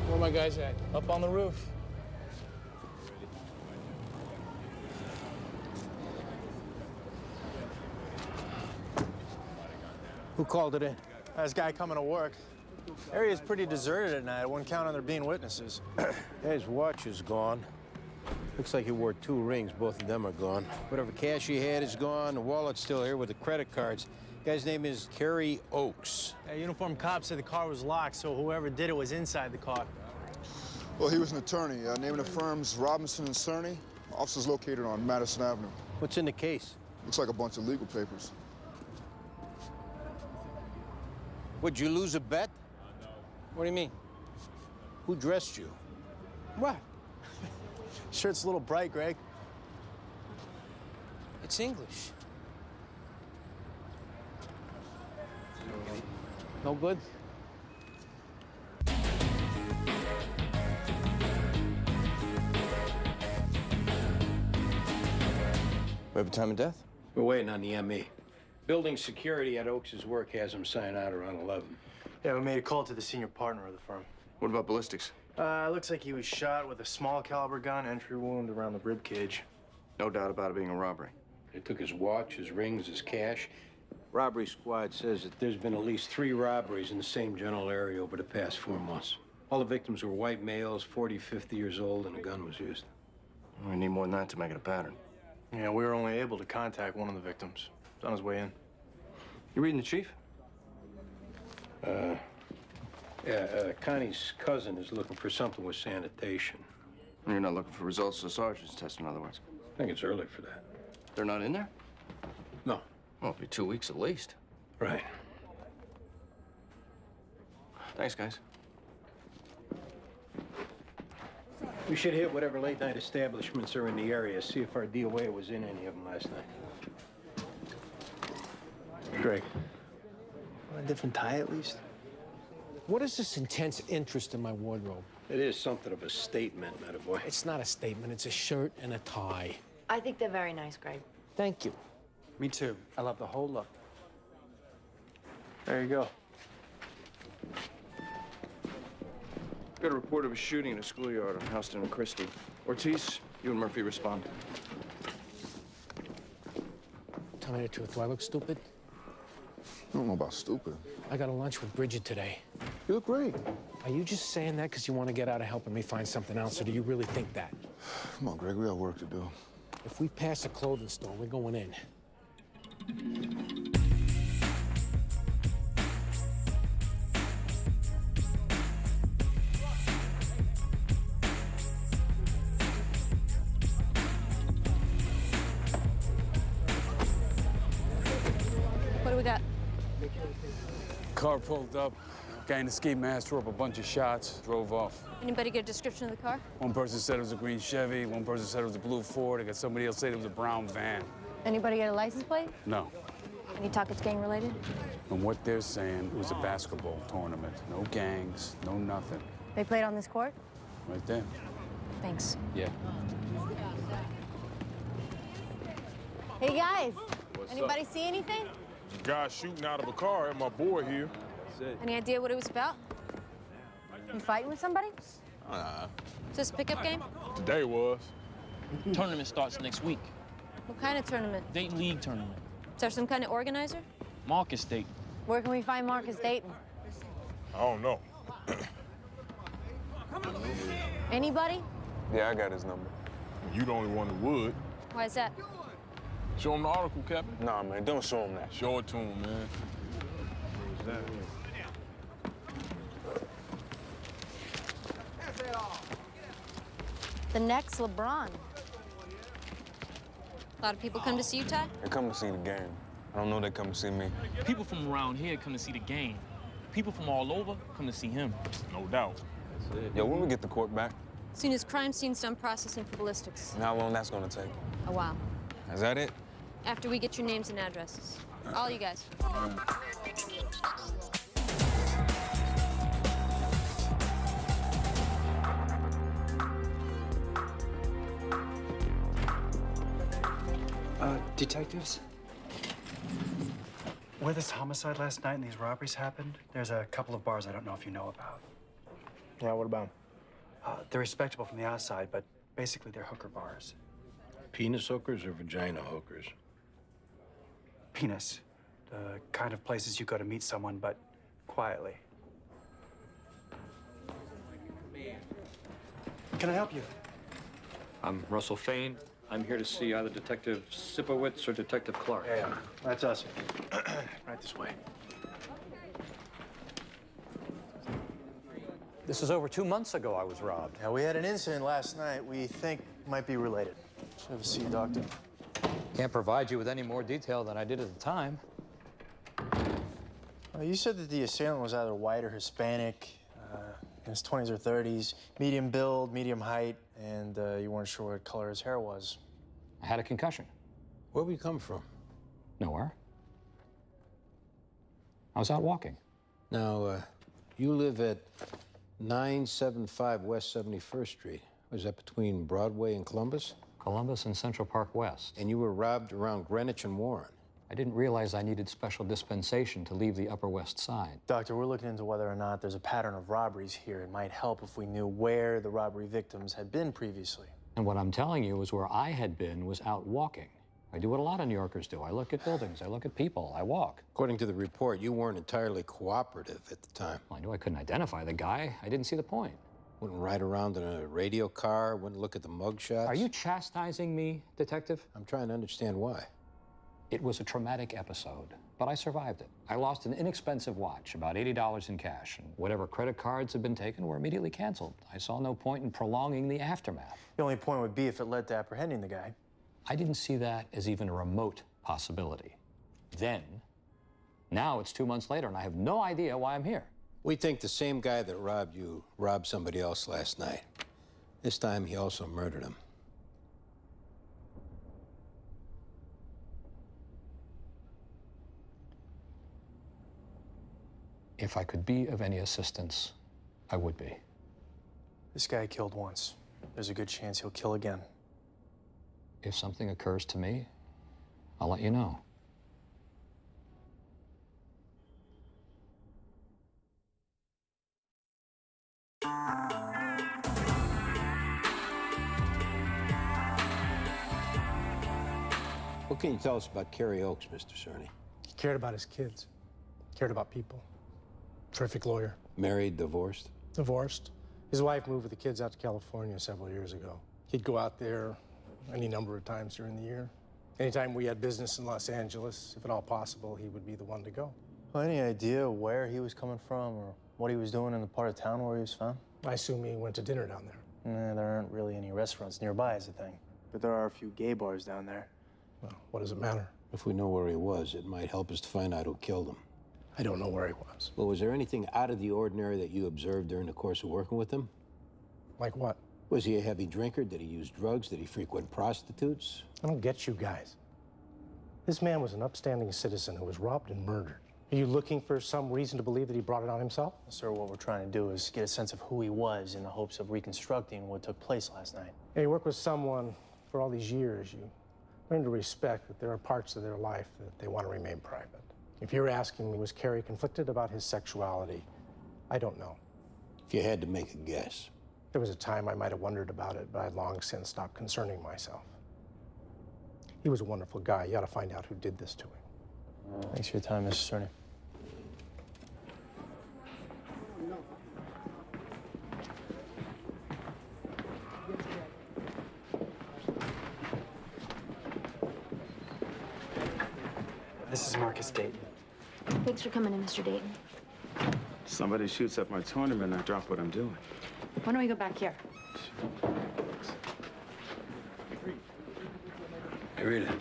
Where my guys at? Up on the roof. Who called it in? This guy coming to work. Area's pretty deserted at night. I wouldn't count on there being witnesses. His watch is gone. Looks like he wore 2 rings. Both of them are gone. Whatever cash he had is gone. The wallet's still here with the credit cards. Guy's name is Kerry Oaks. Yeah, uniformed cops said the car was locked, so whoever did it was inside the car. Well, he was an attorney. Name of the firm's Robinson and Cerny. Office's located on Madison Avenue. What's in the case? Looks like a bunch of legal papers. Would you lose a bet? What do you mean? Who dressed you? What? Shirt's a little bright, Greg. It's English. No good? We have a time of death? We're waiting on the ME. Building security at Oaks' work has him sign out around 11. Yeah, we made a call to the senior partner of the firm. What about ballistics? Looks like he was shot with a small caliber gun, entry wound around the rib cage. No doubt about it being a robbery. They took his watch, his rings, his cash. Robbery squad says that there's been at least 3 robberies in the same general area over the past 4 months. All the victims were white males, 40, 50 years old, and a gun was used. We need more than that to make it a pattern. Yeah, we were only able to contact one of the victims. He's on his way in. You reading the chief? Connie's cousin is looking for something with sanitation. You're not looking for results of the sergeant's test, in other words? I think it's early for that. They're not in there? No. Well, it'll be 2 weeks at least. Right. Thanks, guys. We should hit whatever late-night establishments are in the area, see if our DOA was in any of them last night. Greg. Want a different tie, at least? What is this intense interest in my wardrobe? It is something of a statement, Metaboy. It's not a statement. It's a shirt and a tie. I think they're very nice, Greg. Thank you. Me too. I love the whole look. There you go. Got a report of a shooting in a schoolyard on Houston and Christie. Ortiz, you and Murphy respond. Tell me the truth. Do I look stupid? I don't know about stupid. I got a lunch with Bridget today. You look great. Are you just saying that because you want to get out of helping me find something else, or do you really think that? Come on, Greg, we got work to do. If we pass a clothing store, we're going in. What do we got? Car pulled up, guy in the ski mask threw up a bunch of shots, drove off. Anybody get a description of the car? One person said it was a green Chevy, one person said it was a blue Ford, I got somebody else said it was a brown van. Anybody get a license plate? No. Any talk it's gang related? From what they're saying, it was a basketball tournament. No gangs, no nothing. They played on this court? Right there. Thanks. Yeah. Hey guys, What's anybody up? see anything? Guy shooting out of a car at my boy here. Any idea what it was about? You fighting with somebody? Uh, Is this a pickup game? Today was. Tournament starts next week. What kind of tournament? Dayton League tournament. Is there some kind of organizer? Marcus Dayton. Where can we find Marcus Dayton? I don't know. Anybody? Yeah, I got his number. You the only one who would. Why is that? Show him the article, Captain. Nah, man, don't show him that. Show it to him, man. The next LeBron. A lot of people come to see you, Ty? They come to see the game. I don't know they come to see me. People from around here come to see the game. People from all over come to see him. No doubt. Yo, when we get the court back? As soon as crime scene's done processing for ballistics. And how long that's gonna take? A while. Is that it? After we get your names and addresses. All you guys. Detectives? Where this homicide last night and these robberies happened, there's a couple of bars I don't know if you know about. Yeah, what about 'em? They're respectable from the outside, but basically they're hooker bars. Penis hookers or vagina hookers? Penis. The kind of places you go to meet someone, but quietly. Can I help you? I'm Russell Fain. I'm here to see either Detective Sipowicz or Detective Clark. Yeah, that's us. Right this way. This is over 2 months ago I was robbed. Yeah, we had an incident last night we think might be related. Should have a seat, Doctor. Can't provide you with any more detail than I did at the time. You said that the assailant was either white or Hispanic, in his 20s or 30s, medium build, medium height, and you weren't sure what color his hair was. I had a concussion. Where we come from? Nowhere. I was out walking. Now, you live at 975 West 71st Street. Was that between Broadway and Columbus? Columbus and Central Park West. And you were robbed around Greenwich and Warren. I didn't realize I needed special dispensation to leave the Upper West Side. Doctor, we're looking into whether or not there's a pattern of robberies here. It might help if we knew where the robbery victims had been previously. And what I'm telling you is where I had been was out walking. I do what a lot of New Yorkers do. I look at buildings, I look at people, I walk. According to the report, you weren't entirely cooperative at the time. Well, I knew I couldn't identify the guy. I didn't see the point. Wouldn't ride around in a radio car, wouldn't look at the mugshots. Are you chastising me, Detective? I'm trying to understand why. It was a traumatic episode, but I survived it. I lost an inexpensive watch, about $80 in cash, and whatever credit cards had been taken were immediately canceled. I saw no point in prolonging the aftermath. The only point would be if it led to apprehending the guy. I didn't see that as even a remote possibility. Then, now it's 2 months later, and I have no idea why I'm here. We think the same guy that robbed you robbed somebody else last night. This time, he also murdered him. If I could be of any assistance, I would be. This guy killed once. There's a good chance he'll kill again. If something occurs to me, I'll let you know. What can you tell us about Kerry Oaks, Mr. Cerny? He cared about his kids, cared about people. Terrific lawyer. Married, divorced? Divorced. His wife moved with the kids out to California several years ago. He'd go out there any number of times during the year. Anytime we had business in Los Angeles, if at all possible, he would be the one to go. Well, any idea where he was coming from or what he was doing in the part of town where he was found? I assume he went to dinner down there. There aren't really any restaurants nearby is the thing. But there are a few gay bars down there. Well, what does it matter? If we know where he was, it might help us to find out who killed him. I don't know where he was. Well, was there anything out of the ordinary that you observed during the course of working with him? Like what? Was he a heavy drinker? Did he use drugs? Did he frequent prostitutes? I don't get you guys. This man was an upstanding citizen who was robbed and murdered. Are you looking for some reason to believe that he brought it on himself? Sir, what we're trying to do is get a sense of who he was in the hopes of reconstructing what took place last night. Yeah, you work with someone for all these years, you learn to respect that there are parts of their life that they want to remain private. If you're asking me, was Kerry conflicted about his sexuality? I don't know. If you had to make a guess. There was a time I might have wondered about it, but I'd long since stopped concerning myself. He was a wonderful guy. You ought to find out who did this to him. Thanks for your time, Mr. Cerny. This is Marcus Dayton. Thanks for coming in, Mr. Dayton. Somebody shoots up my tournament, I drop what I'm doing. Why don't we go back here? Hey, Rita.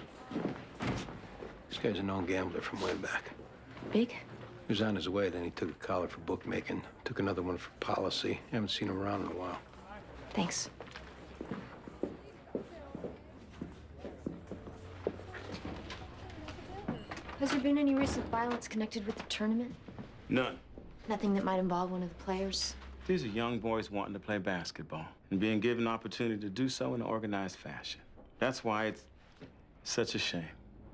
This guy's a known gambler from way back. Big? He was on his way, then he took a collar for bookmaking, took another one for policy. Haven't seen him around in a while. Thanks. Has there been any recent violence connected with the tournament? None. Nothing that might involve one of the players? These are young boys wanting to play basketball and being given an opportunity to do so in an organized fashion. That's why it's such a shame.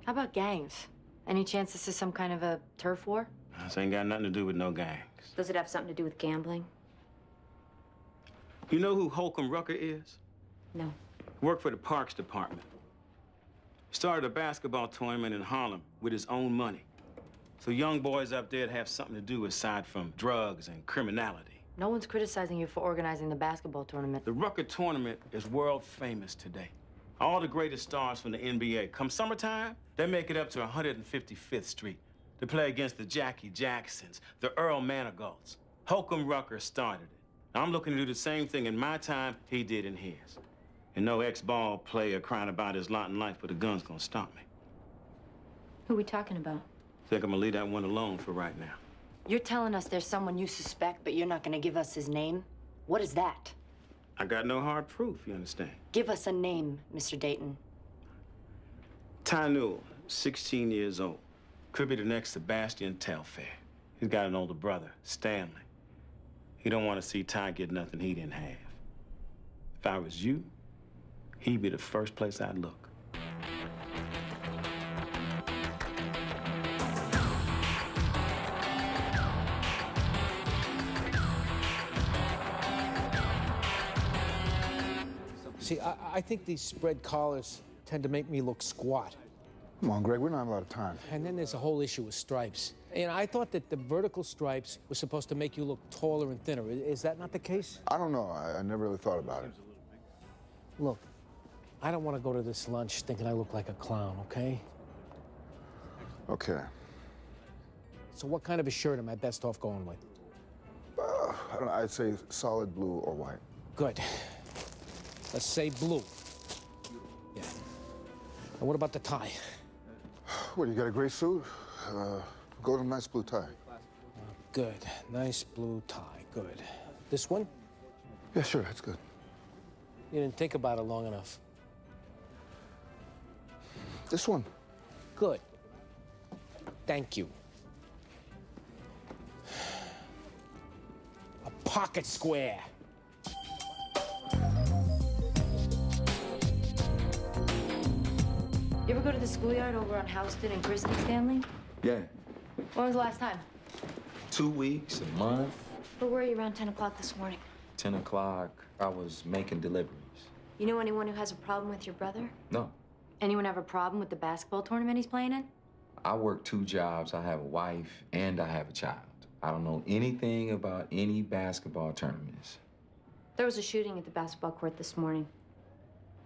How about gangs? Any chance this is some kind of a turf war? This ain't got nothing to do with no gangs. Does it have something to do with gambling? You know who Holcomb Rucker is? No. Worked for the Parks Department. Started a basketball tournament in Harlem with his own money. So young boys up there have something to do aside from drugs and criminality. No one's criticizing you for organizing the basketball tournament. The Rucker tournament is world famous today. All the greatest stars from the NBA. Come summertime, they make it up to 155th Street to play against the Jackie Jacksons, the Earl Manigaults. Holcomb Rucker started it. Now, I'm looking to do the same thing in my time he did in his. And no ex-ball player crying about his lot in life, but a gun's gonna stop me. Who are we talking about? Think I'm gonna leave that one alone for right now. You're telling us there's someone you suspect, but you're not gonna give us his name? What is that? I got no hard proof, you understand? Give us a name, Mr. Dayton. Ty Newell, 16 years old. Could be the next Sebastian Telfair. He's got an older brother, Stanley. He don't want to see Ty get nothing he didn't have. If I was you, he'd be the first place I'd look. See, I think these spread collars tend to make me look squat. Come on, Greg, we don't have a lot of time. And then there's a whole issue with stripes. And I thought that the vertical stripes were supposed to make you look taller and thinner. Is that not the case? I don't know. I never really thought about it. Look, I don't want to go to this lunch thinking I look like a clown, okay? Okay. So what kind of a shirt am I best off going with? I don't know, I'd say solid blue or white. Good. Let's say blue. Yeah. And what about the tie? What, you got a gray suit? Go to a nice blue tie. Good. Nice blue tie. Good. This one? Yeah, sure, that's good. You didn't think about it long enough. This one? Good. Thank you. pocket square. You ever go to the schoolyard over on Houston and Christie, Stanley? Yeah. When was the last time? 2 weeks, a month. Where were you around 10 o'clock this morning? 10 o'clock, I was making deliveries. You know anyone who has a problem with your brother? No, Anyone have a problem with the basketball tournament he's playing in? I work 2 jobs. I have a wife and I have a child. I don't know anything about any basketball tournaments. There was a shooting at the basketball court this morning.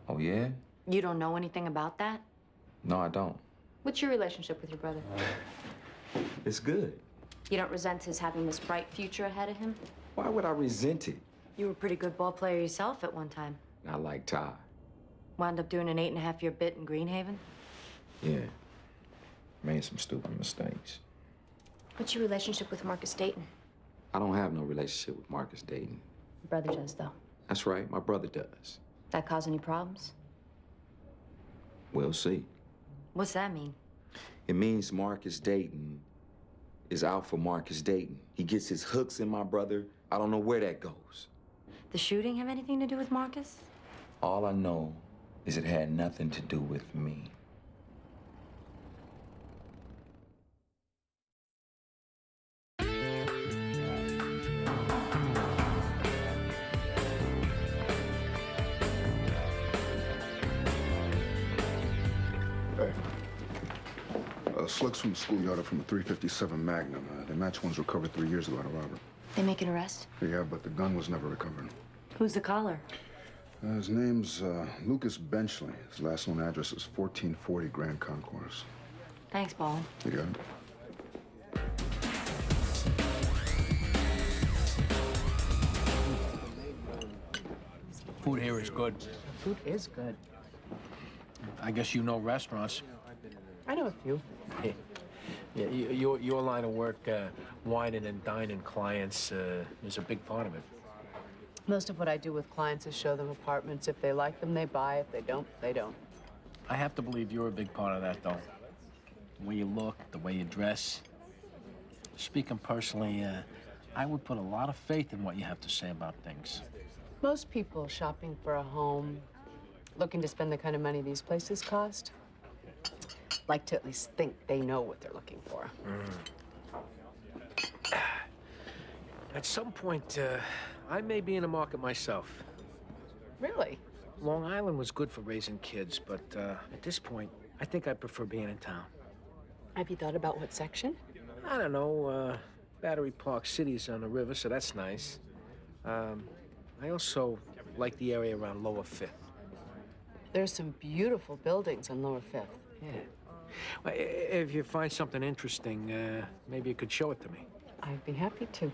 Oh, yeah? You don't know anything about that? No, I don't. What's your relationship with your brother? It's good. You don't resent his having this bright future ahead of him? Why would I resent it? You were a pretty good ball player yourself at one time. Not like Ty. Wound up doing an 8.5-year bit in Greenhaven? Yeah. Made some stupid mistakes. What's your relationship with Marcus Dayton? I don't have no relationship with Marcus Dayton. Your brother does, though. That's right, my brother does. That cause any problems? We'll see. What's that mean? It means Marcus Dayton is out for Marcus Dayton. He gets his hooks in my brother. I don't know where that goes. The shooting have anything to do with Marcus? All I know is it had nothing to do with me. Hey. Slugs from the schoolyard are from a .357 Magnum. They match ones recovered 3 years ago at a robbery. They make an arrest? Yeah, but the gun was never recovered. Who's the caller? His name's Lucas Benchley. His last known address is 1440 Grand Concourse. Thanks, Ball. You got it? Food here is good. Food is good. I guess you know restaurants. I know a few. Yeah, your line of work, wining and dining clients, is a big part of it. Most of what I do with clients is show them apartments. If they like them, they buy. If they don't, they don't. I have to believe you're a big part of that, though. The way you look, the way you dress. Speaking personally, I would put a lot of faith in what you have to say about things. Most people shopping for a home, looking to spend the kind of money these places cost, like to at least think they know what they're looking for. At some point, I may be in the market myself. Really? Long Island was good for raising kids, but at this point, I think I prefer being in town. Have you thought about what section? I don't know. Battery Park City is on the river, so that's nice. I also like the area around Lower Fifth. There's some beautiful buildings on Lower Fifth. Yeah. Well, if you find something interesting, maybe you could show it to me. I'd be happy to.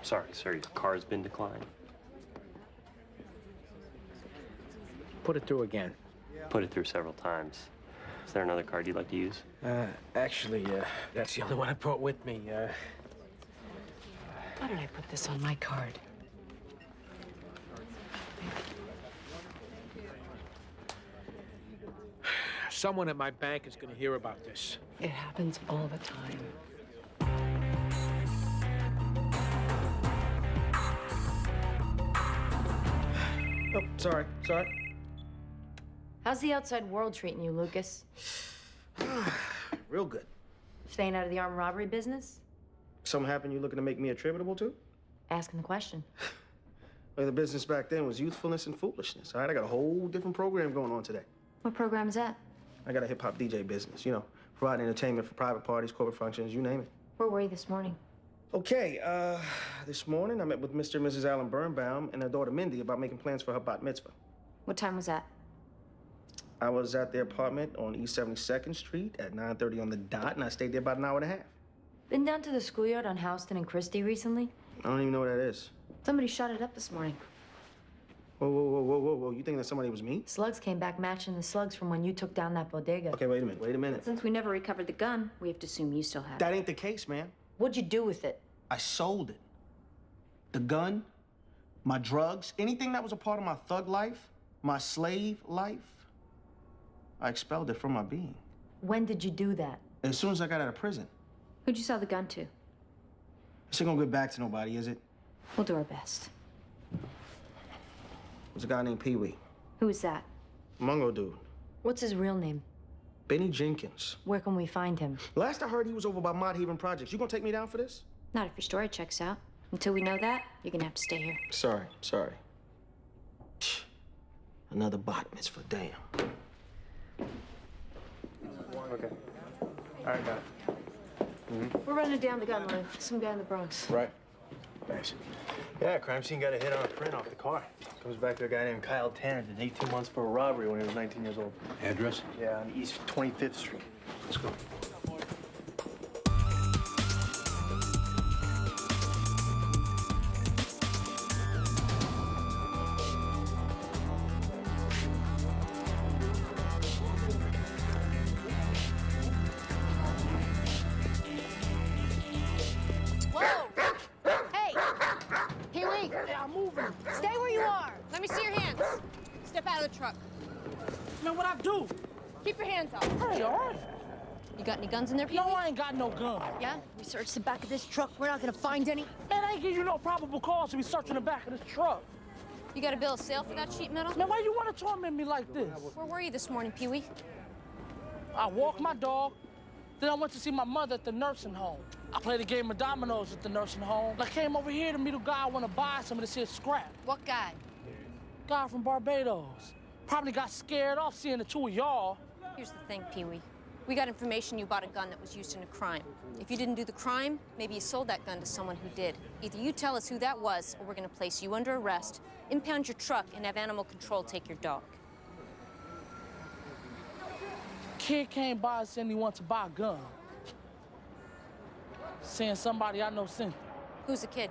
Sorry, sir, your car's been declined. Put it through again. Put it through several times. Is there another card you'd like to use? Actually, that's the only one I brought with me. Why did I put this on my card? Someone at my bank is going to hear about this. It happens all the time. Oh, sorry. How's the outside world treating you, Lucas? Real good. Staying out of the armed robbery business? Something happened you looking to make me attributable to? Asking the question. Like the business back then was youthfulness and foolishness, all right? I got a whole different program going on today. What program is that? I got a hip-hop DJ business, you know, provide entertainment for private parties, corporate functions, you name it. Where were you this morning? Okay, this morning I met with Mr. and Mrs. Alan Birnbaum and their daughter Mindy about making plans for her bat mitzvah. What time was that? I was at their apartment on East 72nd Street at 9:30 on the dot, and I stayed there about an hour and a half. Been down to the schoolyard on Houston and Christie recently? I don't even know what that is. Somebody shot it up this morning. Whoa. You think that somebody was me? Slugs came back matching the slugs from when you took down that bodega. Okay, wait a minute. Since we never recovered the gun, we have to assume you still have it. That ain't the case, man. What'd you do with it? I sold it. The gun, my drugs, anything that was a part of my thug life, my slave life, I expelled it from my being. When did you do that? As soon as I got out of prison. Who'd you sell the gun to? This ain't gonna get back to nobody, is it? We'll do our best. There's a guy named Pee Wee. Who is that? Mungo dude. What's his real name? Benny Jenkins. Where can we find him? Last I heard, he was over by Mott Haven Projects. You gonna take me down for this? Not if your story checks out. Until we know that, you're gonna have to stay here. Sorry. Another bat mitzvah, damn. Okay. All right, got it. We're running down the gun line. Some guy in the Bronx. Right. Thanks. Yeah, crime scene got a hit on a print off the car. Goes back to a guy named Kyle Tanner. Did 18 months for a robbery when he was 19 years old. Address? Yeah, on East 25th Street. Let's go. Whoa! Hey! Pee-wee! I'm moving. Stay where you are. Let me see your hands. Step out of the truck. Man, what I do? Keep your hands up. Hey, all right. You got any guns in there, Pee-wee? No, I ain't got no gun. Yeah? We searched the back of this truck. We're not gonna find any. Man, I ain't give you no probable cause to be searching the back of this truck. You got a bill of sale for that sheet metal? Man, why you want to torment me like this? Where were you this morning, Pee-wee? I walked my dog, then I went to see my mother at the nursing home. I played a game of dominoes at the nursing home. I came over here to meet a guy I want to buy some of this here scrap. What guy? Guy from Barbados. Probably got scared off seeing the two of y'all. Here's the thing, Pee-wee. We got information you bought a gun that was used in a crime. If you didn't do the crime, maybe you sold that gun to someone who did. Either you tell us who that was, or we're gonna place you under arrest, impound your truck, and have animal control take your dog. Kid came by and said he wanted to buy a gun. Saying somebody I know sent him. Who's the kid?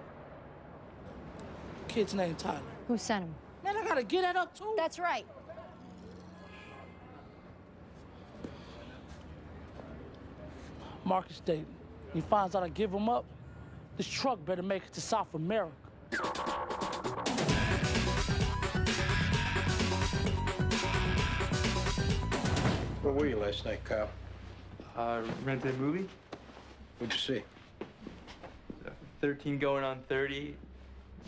Kid's name Tyler. Who sent him? Man, I gotta get that up too. That's right. Marcus Dayton. He finds out I give him up, this truck better make it to South America. Where were you last night, Kyle? Rented a movie. What'd you see? 13 going on 30.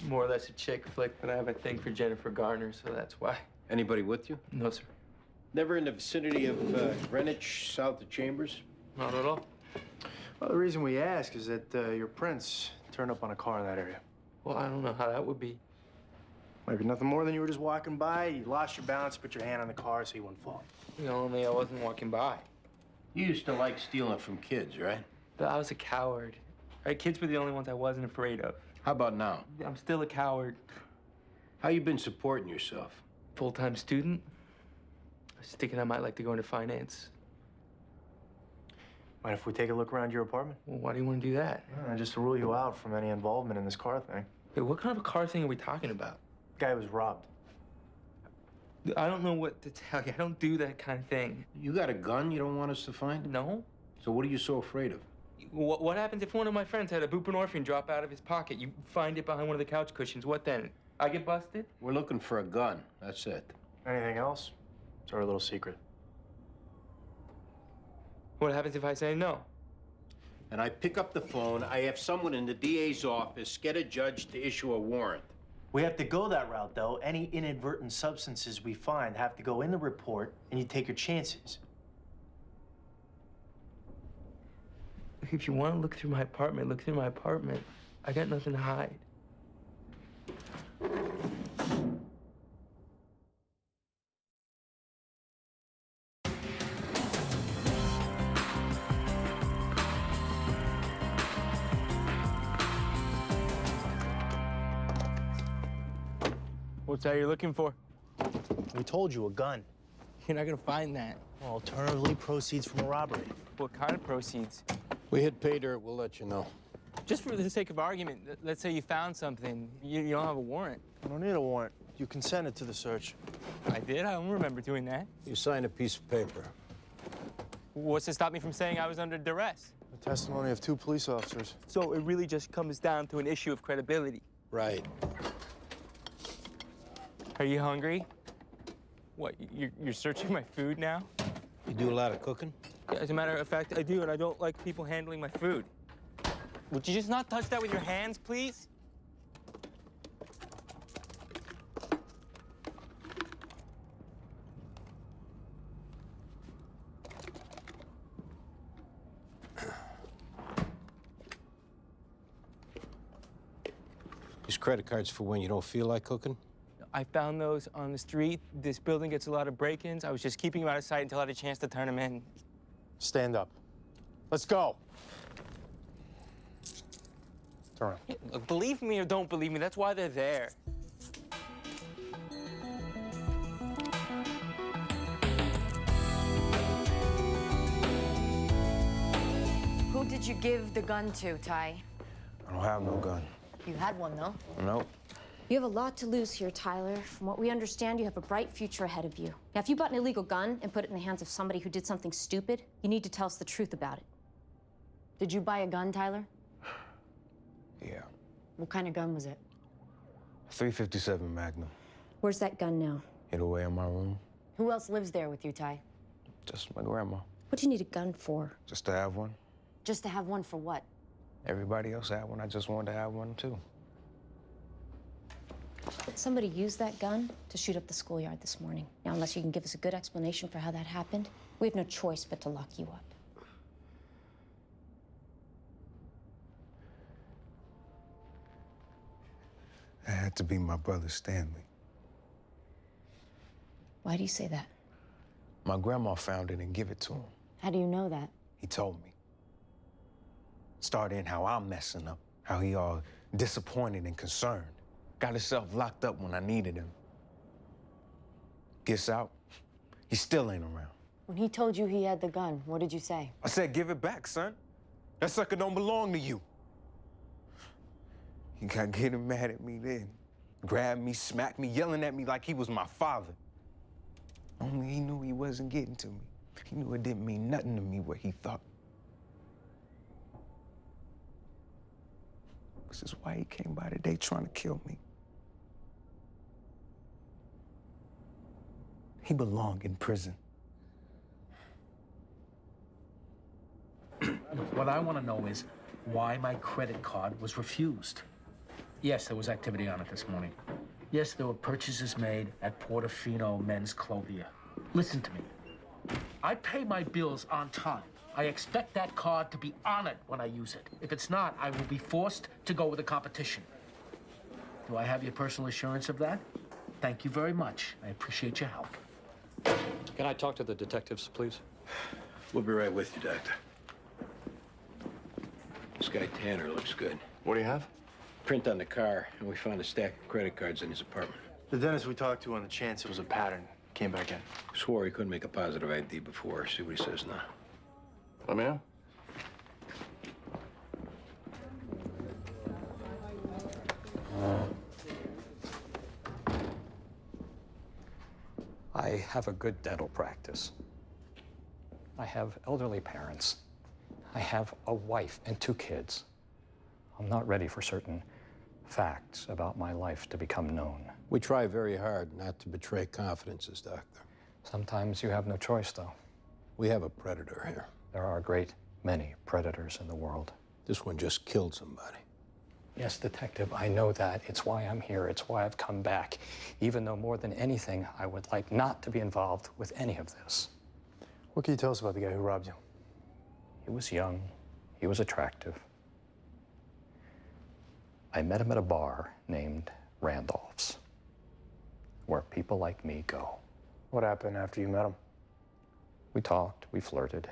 More or less a chick flick, but I have a thing for Jennifer Garner, so that's why. Anybody with you? No, sir. Never in the vicinity of Greenwich, south of Chambers? Not at all. Well, the reason we ask is that your prints turned up on a car in that area. Well, I don't know how that would be. Maybe nothing more than you were just walking by, you lost your balance, put your hand on the car so you wouldn't fall. You know, I wasn't walking by. You used to like stealing from kids, right? But I was a coward. Right? Kids were the only ones I wasn't afraid of. How about now? I'm still a coward. How you been supporting yourself? Full-time student. I was thinking I might like to go into finance. Mind if we take a look around your apartment? Well, why do you want to do that? Just to rule you out from any involvement in this car thing. Hey, what kind of a car thing are we talking about? Guy was robbed. I don't know what to tell you. I don't do that kind of thing. You got a gun you don't want us to find? No. So what are you so afraid of? What happens if one of my friends had a buprenorphine drop out of his pocket? You find it behind one of the couch cushions. What then? I get busted? We're looking for a gun. That's it. Anything else? It's our little secret. What happens if I say no? And I pick up the phone, I have someone in the DA's office get a judge to issue a warrant. We have to go that route, though. Any inadvertent substances we find have to go in the report, and you take your chances. If you want to look through my apartment, look through my apartment. I got nothing to hide. What's that you're looking for? We told you, a gun. You're not gonna find that. Alternatively, proceeds from a robbery. What kind of proceeds? We hit pay dirt, we'll let you know. Just for the sake of argument, let's say you found something. You don't have a warrant. I don't need a warrant. You consented to the search. I did? I don't remember doing that. You signed a piece of paper. What's to stop me from saying I was under duress? The testimony of 2 police officers. So it really just comes down to an issue of credibility. Right. Are you hungry? What, you're searching my food now? You do a lot of cooking? Yeah, as a matter of fact, I do, and I don't like people handling my food. Would you just not touch that with your hands, please? These credit cards for when you don't feel like cooking? I found those on the street. This building gets a lot of break-ins. I was just keeping them out of sight until I had a chance to turn them in. Stand up. Let's go. Turn around. Look, believe me or don't believe me, that's why they're there. Who did you give the gun to, Ty? I don't have no gun. You had one, though. Nope. You have a lot to lose here, Tyler. From what we understand, you have a bright future ahead of you. Now, if you bought an illegal gun and put it in the hands of somebody who did something stupid, you need to tell us the truth about it. Did you buy a gun, Tyler? Yeah. What kind of gun was it? 357 Magnum. Where's that gun now? Hid away in my room. Who else lives there with you, Ty? Just my grandma. What do you need a gun for? Just to have one. Just to have one for what? Everybody else had one. I just wanted to have one, too. Somebody used that gun to shoot up the schoolyard this morning. Now, unless you can give us a good explanation for how that happened, we have no choice but to lock you up. It had to be my brother Stanley. Why do you say that? My grandma found it and give it to him. How do you know that? He told me. Started in how I'm messing up, how he all disappointed and concerned. Got himself locked up when I needed him. Gets out, he still ain't around. When he told you he had the gun, what did you say? I said, give it back, son. That sucker don't belong to you. He got getting mad at me then. Grabbed me, smacked me, yelling at me like he was my father. Only he knew he wasn't getting to me. He knew it didn't mean nothing to me what he thought. This is why he came by today trying to kill me. He belonged in prison. What I want to know is why my credit card was refused. Yes, there was activity on it this morning. Yes, there were purchases made at Portofino Men's Clothier. Listen to me. I pay my bills on time. I expect that card to be honored when I use it. If it's not, I will be forced to go with the competition. Do I have your personal assurance of that? Thank you very much. I appreciate your help. Can I talk to the detectives, please? We'll be right with you, Doctor. This guy Tanner looks good. What do you have? Print on the car, and we found a stack of credit cards in his apartment. The dentist we talked to on the chance it was a pattern came back in. Swore he couldn't make a positive ID before. See what he says now. Let me know. I have a good dental practice. I have elderly parents. I have a wife and 2 kids. I'm not ready for certain facts about my life to become known. We try very hard not to betray confidences, Doctor. Sometimes you have no choice, though. We have a predator here. There are a great many predators in the world. This one just killed somebody. Yes, Detective, I know that. It's why I'm here. It's why I've come back. Even though more than anything, I would like not to be involved with any of this. What can you tell us about the guy who robbed you? He was young. He was attractive. I met him at a bar named Randolph's, where people like me go. What happened after you met him? We talked, we flirted.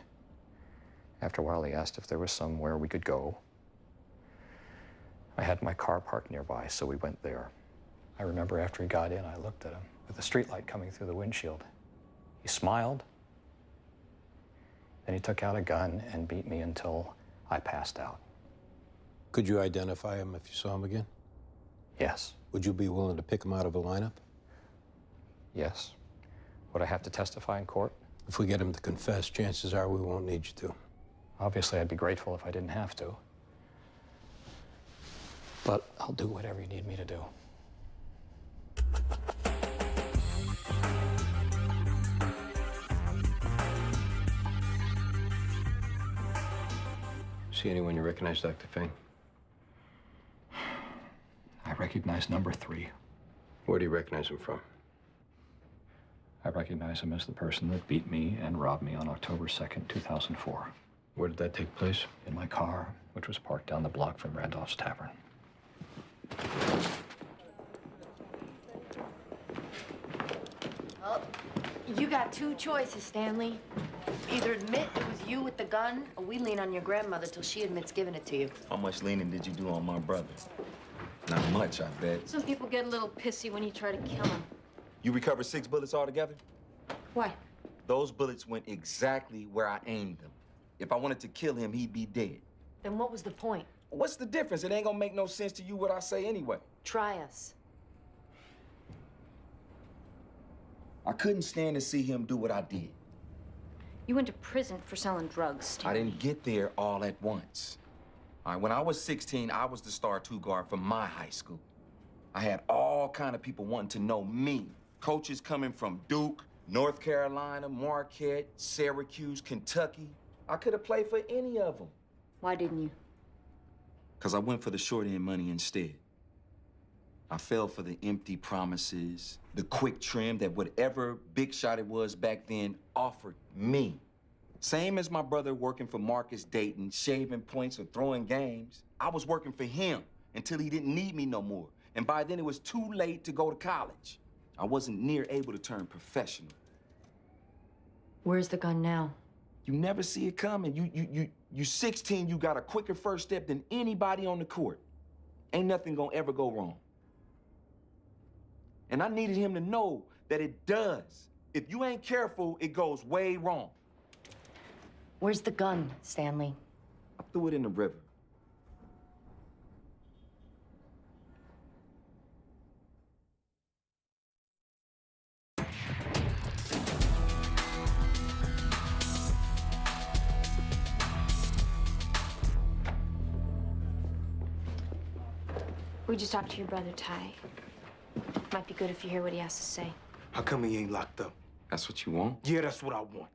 After a while, he asked if there was somewhere we could go. I had my car parked nearby, so we went there. I remember after he got in, I looked at him with the streetlight coming through the windshield. He smiled. Then he took out a gun and beat me until I passed out. Could you identify him if you saw him again? Yes. Would you be willing to pick him out of a lineup? Yes. Would I have to testify in court? If we get him to confess, chances are we won't need you to. Obviously, I'd be grateful if I didn't have to. But I'll do whatever you need me to do. See anyone you recognize, Dr. Fane? recognize number 3. Where do you recognize him from? I recognize him as the person that beat me and robbed me on October 2nd, 2004. Where did that take place? In my car, which was parked down the block from Randolph's Tavern. Well, you got 2 choices, Stanley. Either admit it was you with the gun, or we lean on your grandmother till she admits giving it to you. How much leaning did you do on my brother? Not much, I bet. Some people get a little pissy when you try to kill them. You recovered 6 bullets altogether? Why? Those bullets went exactly where I aimed them. If I wanted to kill him, he'd be dead. Then what was the point? What's the difference? It ain't gonna make no sense to you what I say anyway. Try us. I couldn't stand to see him do what I did. You went to prison for selling drugs, I didn't get there all at once. All right, when I was 16, I was the star 2 guard for my high school. I had all kind of people wanting to know me. Coaches coming from Duke, North Carolina, Marquette, Syracuse, Kentucky. I could have played for any of them. Why didn't you? Because I went for the short end money instead. I fell for the empty promises, the quick trim that whatever big shot it was back then offered me. Same as my brother working for Marcus Dayton, shaving points or throwing games. I was working for him until he didn't need me no more. And by then it was too late to go to college. I wasn't near able to turn professional. Where's the gun now? You never see it coming. You 16, you got a quicker first step than anybody on the court. Ain't nothing gonna ever go wrong. And I needed him to know that it does. If you ain't careful, it goes way wrong. Where's the gun, Stanley? I threw it in the river. We just talked to your brother, Ty. Might be good if you hear what he has to say. How come he ain't locked up? That's what you want? Yeah, that's what I want.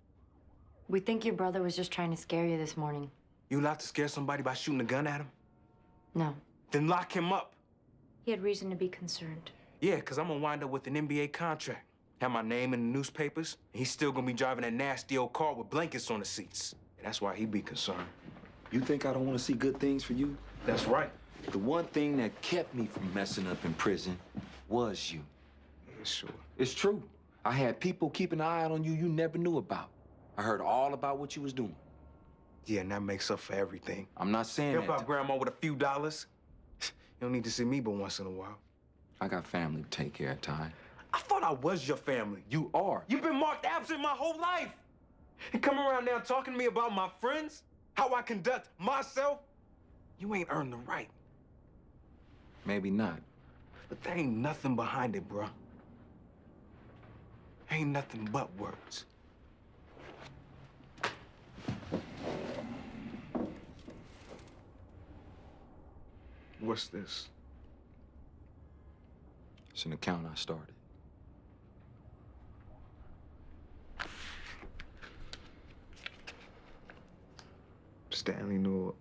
We think your brother was just trying to scare you this morning. You allowed to scare somebody by shooting a gun at him? No. Then lock him up. He had reason to be concerned. Yeah, because I'm gonna wind up with an NBA contract. Have my name in the newspapers, and he's still gonna be driving that nasty old car with blankets on the seats. And that's why he'd be concerned. You think I don't want to see good things for you? That's right. The one thing that kept me from messing up in prison was you. Yeah, sure. It's true. I had people keeping an eye out on you never knew about. I heard all about what you was doing. Yeah, and that makes up for everything. I'm not saying Help that. out Grandma with a few dollars. You don't need to see me but once in a while. I got family to take care of, Ty. I thought I was your family. You are. You've been marked absent my whole life. And coming around now talking to me about my friends, how I conduct myself, you ain't earned the right. Maybe not. But there ain't nothing behind it, bro. Ain't nothing but words. What's this? It's an account I started. Stanley knew.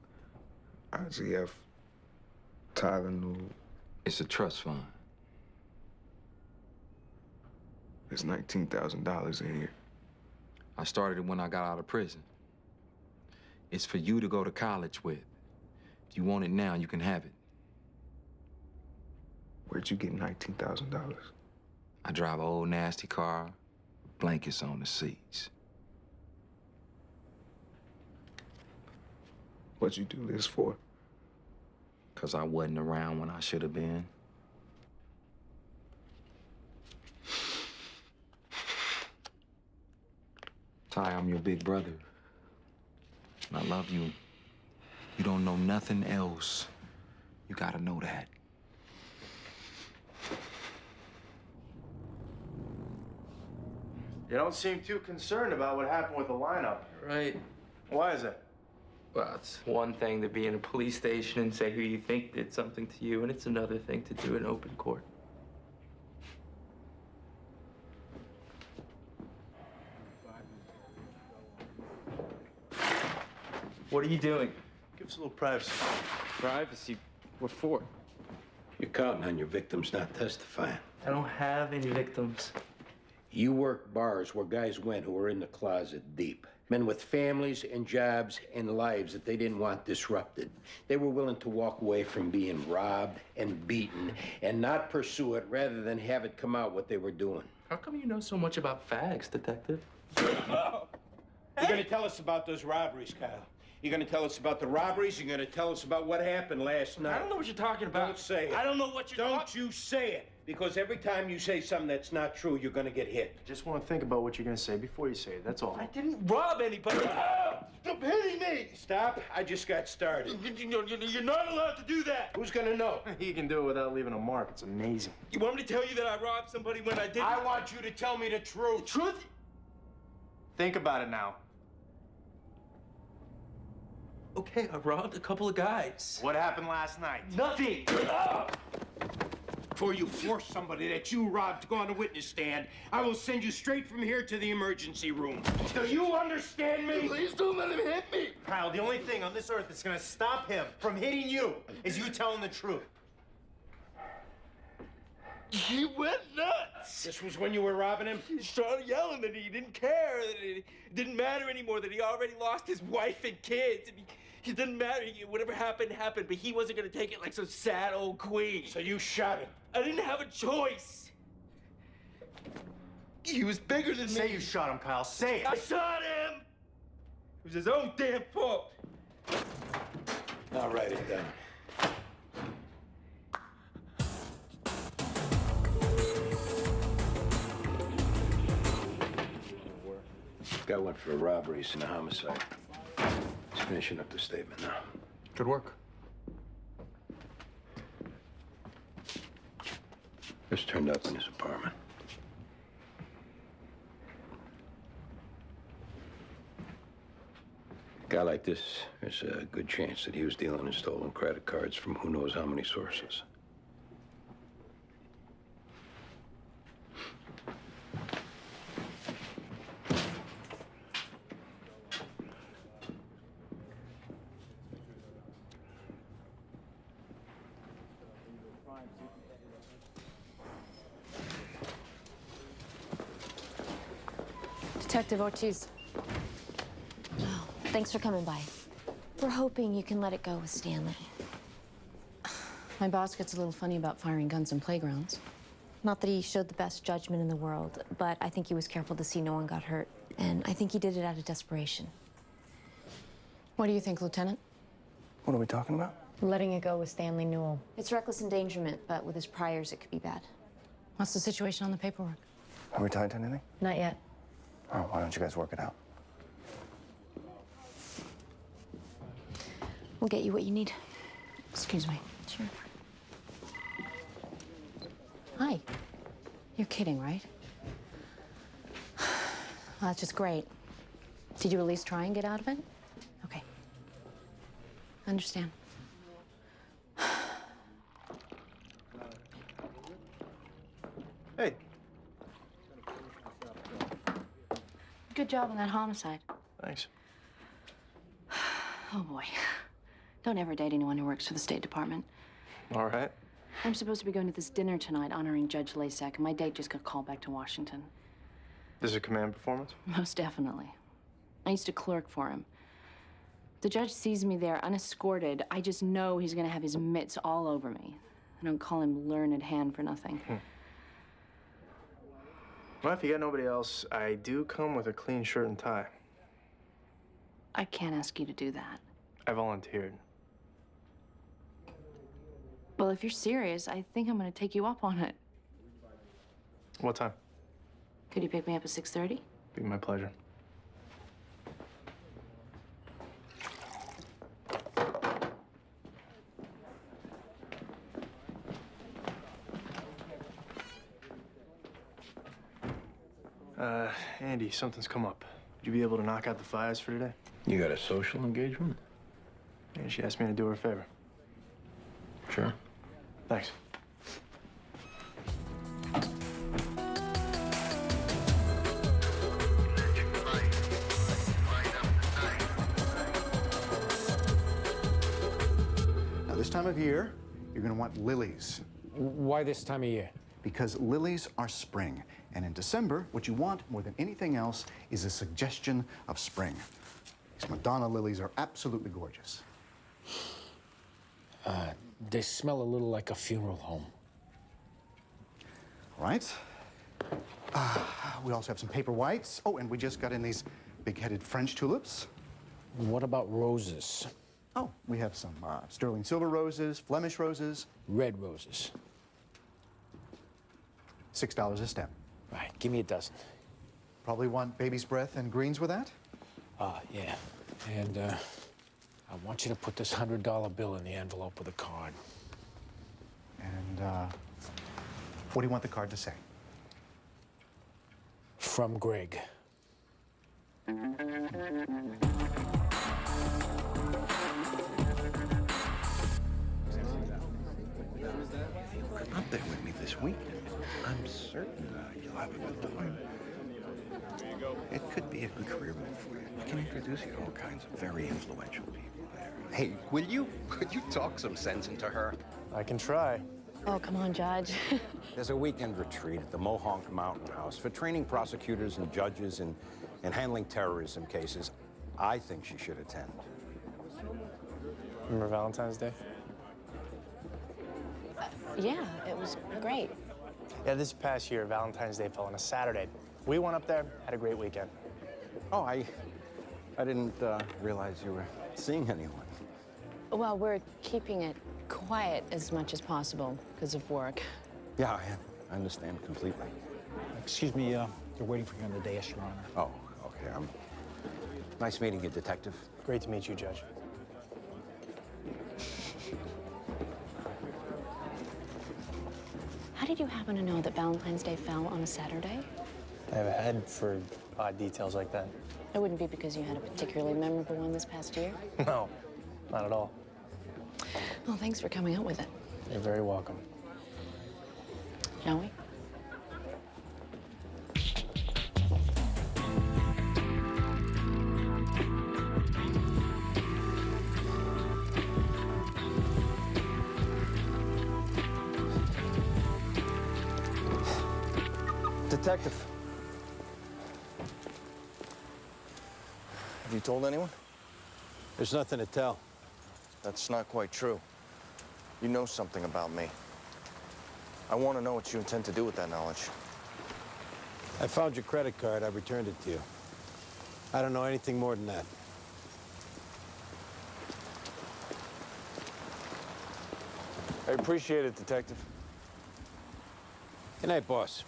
IGF. Tyler knew. It's a trust fund. There's $19,000 in here. I started it when I got out of prison. It's for you to go to college with. If you want it now, you can have it. Where'd you get $19,000? I drive an old nasty car, with blankets on the seats. What'd you do this for? 'Cause I wasn't around when I should have been. Ty, I'm your big brother. And I love you. You don't know nothing else. You gotta know that. You don't seem too concerned about what happened with the lineup. Right. Why is that? Well, it's one thing to be in a police station and say who you think did something to you, and it's another thing to do it in open court. What are you doing? Give us a little privacy. Privacy? What for? You're counting on your victims not testifying. I don't have any victims. You work bars where guys went who were in the closet deep. Men with families and jobs and lives that they didn't want disrupted. They were willing to walk away from being robbed and beaten and not pursue it rather than have it come out what they were doing. How come you know so much about fags, Detective? You're gonna tell us about those robberies, Kyle. You're gonna tell us about the robberies. You're gonna tell us about what happened last night. I don't know what you're talking about. Don't say it. I don't know what you're talking. Don't you say it. Because every time you say something that's not true, you're gonna get hit. Just want to think about what you're gonna say before you say it, that's all. I didn't rob anybody. Stop hitting me! Stop. I just got started. You're not allowed to do that. Who's gonna know? He can do it without leaving a mark. It's amazing. You want me to tell you that I robbed somebody when I didn't? I want you to tell me the truth. Truth? Think about it now. Okay, I robbed a couple of guys. What happened last night? Nothing. Before you force somebody that you robbed to go on the witness stand, I will send you straight from here to the emergency room. Do you understand me? Please don't let him hit me. Kyle, the only thing on this earth that's gonna stop him from hitting you is you telling the truth. He went nuts. This was when you were robbing him? He started yelling that he didn't care, that it didn't matter anymore, that he already lost his wife and kids. And it didn't matter. Whatever happened, happened, but he wasn't gonna take it like some sad old queen. So you shot him? I didn't have a choice. He was bigger than me. Say you shot him, Kyle. Say it. I shot him. It was his own damn fault. I'll write it down. Got one for robberies and a homicide. He's finishing up the statement now. Good work. Just turned up in his apartment. A guy like this, there's a good chance that he was dealing in stolen credit cards from who knows how many sources. Detective Ortiz. Oh, thanks for coming by. We're hoping you can let it go with Stanley. My boss gets a little funny about firing guns in playgrounds. Not that he showed the best judgment in the world, but I think he was careful to see no one got hurt. And I think he did it out of desperation. What do you think, Lieutenant? What are we talking about? Letting it go with Stanley Newell. It's reckless endangerment, but with his priors, it could be bad. What's the situation on the paperwork? Are we tied to anything? Not yet. Oh, why don't you guys work it out? We'll get you what you need. Excuse me. Sure. Hi. You're kidding, right? Well, that's just great. Did you at least try and get out of it? Okay. I understand. Hey. Good job on that homicide. Thanks. Oh, boy. Don't ever date anyone who works for the State Department. All right. I'm supposed to be going to this dinner tonight honoring Judge Lasek, and my date just got called back to Washington. This is a command performance? Most definitely. I used to clerk for him. The judge sees me there unescorted. I just know he's gonna have his mitts all over me. I don't call him learned hand for nothing. Well, if you got nobody else, I do come with a clean shirt and tie. I can't ask you to do that. I volunteered. Well, if you're serious, I think I'm gonna take you up on it. What time? Could you pick me up at 6:30? Be my pleasure. Andy, something's come up. Would you be able to knock out the fires for today? You got a social engagement? Yeah, she asked me to do her a favor. Sure. Thanks. Now, this time of year, you're gonna want lilies. Why this time of year? Because lilies are spring. And in December, what you want more than anything else is a suggestion of spring. These Madonna lilies are absolutely gorgeous. They smell a little like a funeral home. All right. We also have some paper whites. Oh, and we just got in these big-headed French tulips. What about roses? Oh, we have some sterling silver roses, Flemish roses. Red roses. $6 a stem. Right, give me a dozen. Probably want baby's breath and greens with that? Yeah. And I want you to put this $100 bill in the envelope with a card. And what do you want the card to say? From Greg. Up there with me this weekend. I'm certain you'll have a good time. It could be a good career move for you. I can introduce you to all kinds of very influential people there. Hey, will you? Could you talk some sense into her? I can try. Oh, come on, Judge. There's a weekend retreat at the Mohonk Mountain House for training prosecutors and judges in handling terrorism cases. I think she should attend. Remember Valentine's Day? Yeah, it was great. Yeah, this past year, Valentine's Day fell on a Saturday. We went up there, had a great weekend. Oh, I didn't realize you were seeing anyone. Well, we're keeping it quiet as much as possible because of work. Yeah, I understand completely. Excuse me, they're waiting for you on the dais, Your Honor. Oh, okay. Nice meeting you, Detective. Great to meet you, Judge. How did you happen to know that Valentine's Day fell on a Saturday? I have a head for odd details like that. It wouldn't be because you had a particularly memorable one this past year? No, not at all. Well, thanks for coming up with it. You're very welcome. Shall we? Detective. Have you told anyone? There's nothing to tell. That's not quite true. You know something about me. I want to know what you intend to do with that knowledge. I found your credit card. I returned it to you. I don't know anything more than that. I appreciate it, Detective. Good night, boss.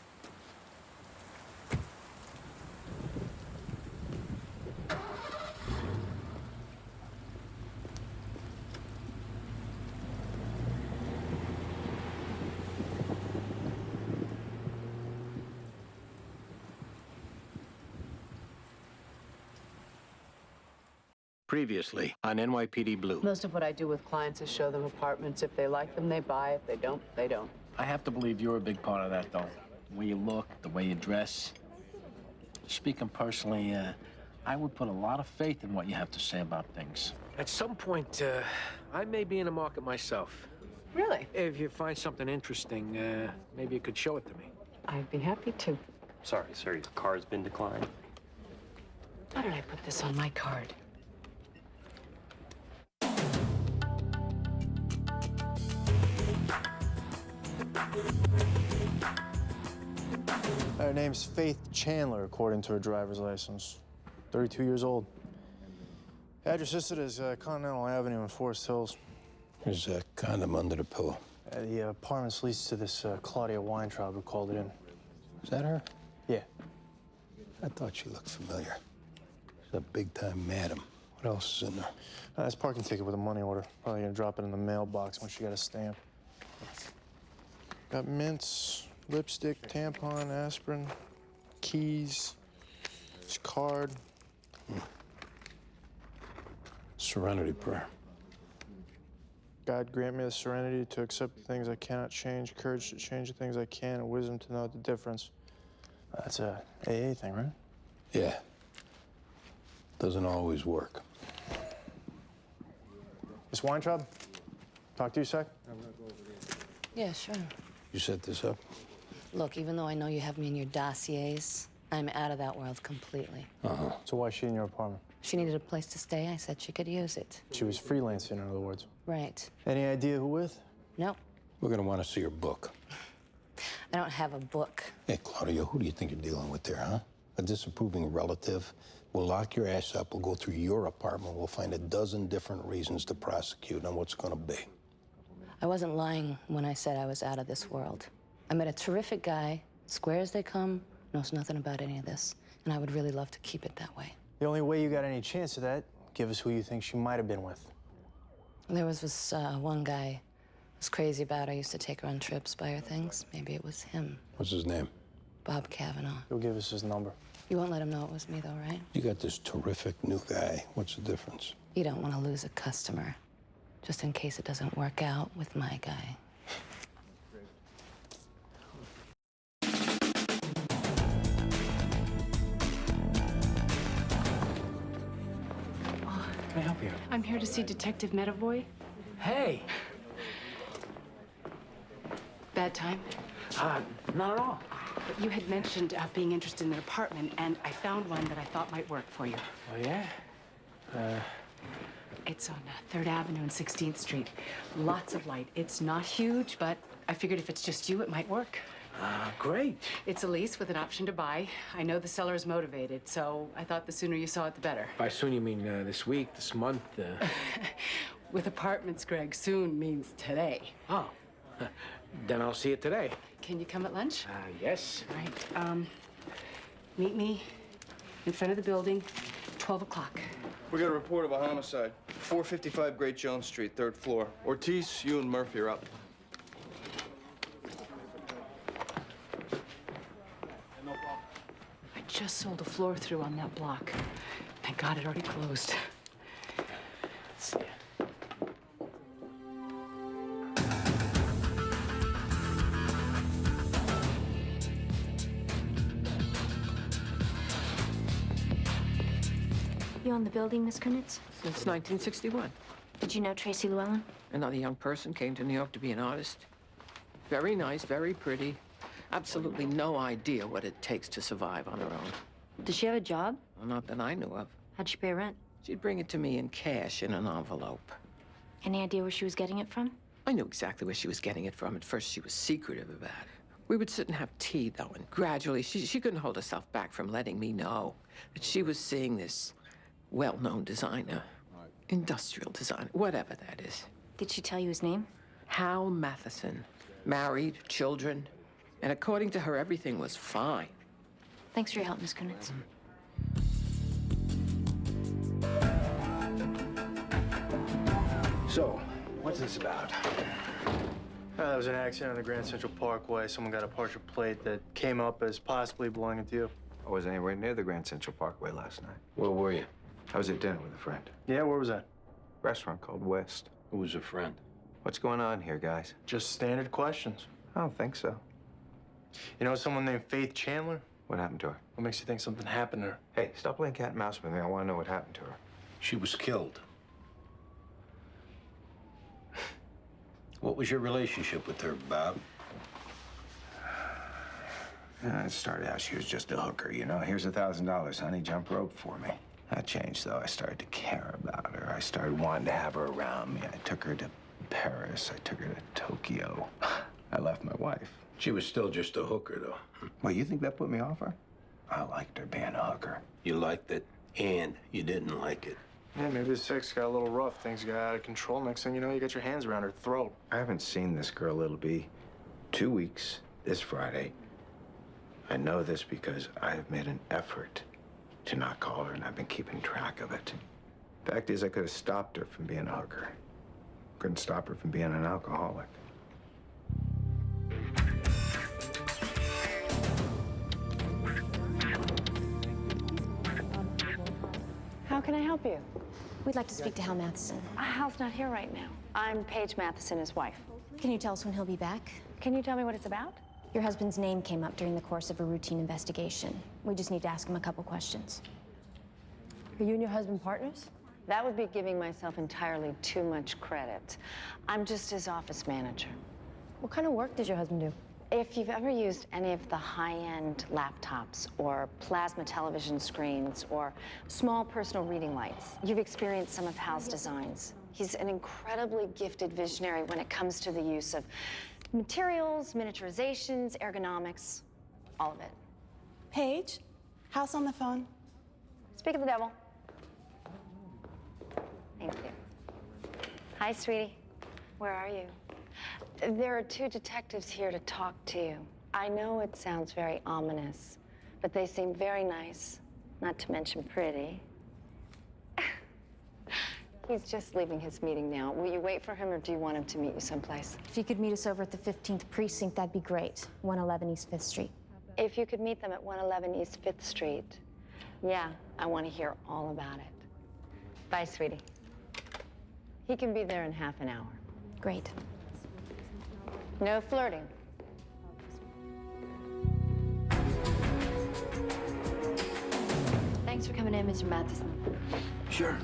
Previously on NYPD Blue. Most of what I do with clients is show them apartments. If they like them, they buy. If they don't, they don't. I have to believe you're a big part of that, though. The way you look, the way you dress. Speaking personally, I would put a lot of faith in what you have to say about things. At some point, I may be in the market myself. Really? If you find something interesting, maybe you could show it to me. I'd be happy to. Sorry, sir, your card's been declined. Why did I put this on my card? Her name's Faith Chandler, according to her driver's license. 32 years old. Address listed as Continental Avenue in Forest Hills. There's a condom under the pillow. The apartment's leased to this Claudia Weintraub who called it in. Is that her? Yeah. I thought she looked familiar. She's a big-time madam. What else is in there? That's parking ticket with a money order. Probably gonna drop it in the mailbox when she got a stamp. Got mints, lipstick, tampon, aspirin, keys, this card. Serenity prayer. God grant me the serenity to accept the things I cannot change, courage to change the things I can, and wisdom to know the difference. That's a AA thing, right? Yeah. Doesn't always work. Miss Weintraub, talk to you a sec. Yeah, sure. You set this up? Look, even though I know you have me in your dossiers, I'm out of that world completely. Uh-huh. So why is she in your apartment? She needed a place to stay. I said she could use it. She was freelancing, in other words. Right. Any idea who with? No. We're gonna want to see your book. I don't have a book. Hey, Claudia, who do you think you're dealing with there, huh? A disapproving relative? We'll lock your ass up, we'll go through your apartment, we'll find a dozen different reasons to prosecute on what's gonna be. I wasn't lying when I said I was out of this world. I met a terrific guy, square as they come, knows nothing about any of this, and I would really love to keep it that way. The only way you got any chance of that, give us who you think she might have been with. There was this one guy I was crazy about. I used to take her on trips, buy her things. Maybe it was him. What's his name? Bob Cavanaugh. You'll give us his number. You won't let him know it was me, though, right? You got this terrific new guy. What's the difference? You don't want to lose a customer, just in case it doesn't work out with my guy. Can I help you? I'm here to see Detective Medavoy. Hey. Bad time? Not at all. You had mentioned being interested in an apartment, and I found one that I thought might work for you. Oh, yeah? It's on 3rd Avenue and 16th Street. Lots of light. It's not huge, but I figured if it's just you, it might work. Great. It's a lease with an option to buy. I know the seller is motivated, so I thought the sooner you saw it, the better. By soon, you mean this week, this month? With apartments, Greg, soon means today. Oh. Then I'll see it today. Can you come at lunch? Yes. Right. Meet me in front of the building, 12 o'clock. We got a report of a homicide. 455 Great Jones Street, 3rd floor. Ortiz, you and Murphy are up. I just sold a floor through on that block. Thank God it already closed. See ya. You own the building, Miss Kunitz? Since 1961. Did you know Tracy Llewellyn? Another young person came to New York to be an artist. Very nice, very pretty. Absolutely no idea what it takes to survive on her own. Did she have a job? Well, not that I knew of. How'd she pay rent? She'd bring it to me in cash in an envelope. Any idea where she was getting it from? I knew exactly where she was getting it from. At first, she was secretive about it. We would sit and have tea, though, and gradually she couldn't hold herself back from letting me know that she was seeing this well-known designer, industrial designer, whatever that is. Did she tell you his name? Hal Matheson. Married, children. And according to her, everything was fine. Thanks for your help, Miss Kunitz. So, what's this about? There was an accident on the Grand Central Parkway. Someone got a partial plate that came up as possibly belonging to you. I wasn't anywhere near the Grand Central Parkway last night. Where were you? I was at dinner with a friend. Yeah, where was that? Restaurant called West. Who was a friend? What's going on here, guys? Just standard questions. I don't think so. You know someone named Faith Chandler? What happened to her? What makes you think something happened to her? Hey, stop playing cat and mouse with me. I want to know what happened to her. She was killed. What was your relationship with her, Bob? It started out she was just a hooker, you know. Here's $1,000, honey. Jump rope for me. That changed, though. I started to care about her. I started wanting to have her around me. I took her to Paris. I took her to Tokyo. I left my wife. She was still just a hooker, though. Well, you think that put me off her? I liked her being a hooker. You liked it, and you didn't like it. Yeah, maybe the sex got a little rough. Things got out of control. Next thing you know, you got your hands around her throat. I haven't seen this girl. It'll be 2 weeks this Friday. I know this because I have made an effort to not call her, and I've been keeping track of it. Fact is, I could have stopped her from being a hooker. Couldn't stop her from being an alcoholic. How can I help you? We'd like to speak to Hal Matheson. Hal's not here right now. I'm Paige Matheson, his wife. Can you tell us when he'll be back? Can you tell me what it's about? Your husband's name came up during the course of a routine investigation. We just need to ask him a couple questions. Are you and your husband partners? That would be giving myself entirely too much credit. I'm just his office manager. What kind of work did your husband do? If you've ever used any of the high-end laptops or plasma television screens or small personal reading lights, you've experienced some of Hal's designs. He's an incredibly gifted visionary when it comes to the use of materials, miniaturizations, ergonomics, all of it. Paige, Hal's on the phone. Speak of the devil. Thank you. Hi, sweetie. Where are you? There are 2 detectives here to talk to you. I know it sounds very ominous, but they seem very nice, not to mention pretty. He's just leaving his meeting now. Will you wait for him, or do you want him to meet you someplace? If you could meet us over at the 15th Precinct, that'd be great. 111 East 5th Street. If you could meet them at 111 East 5th Street, yeah, I want to hear all about it. Bye, sweetie. He can be there in half an hour. Great. No flirting. Thanks for coming in, Mr. Matheson. Sure.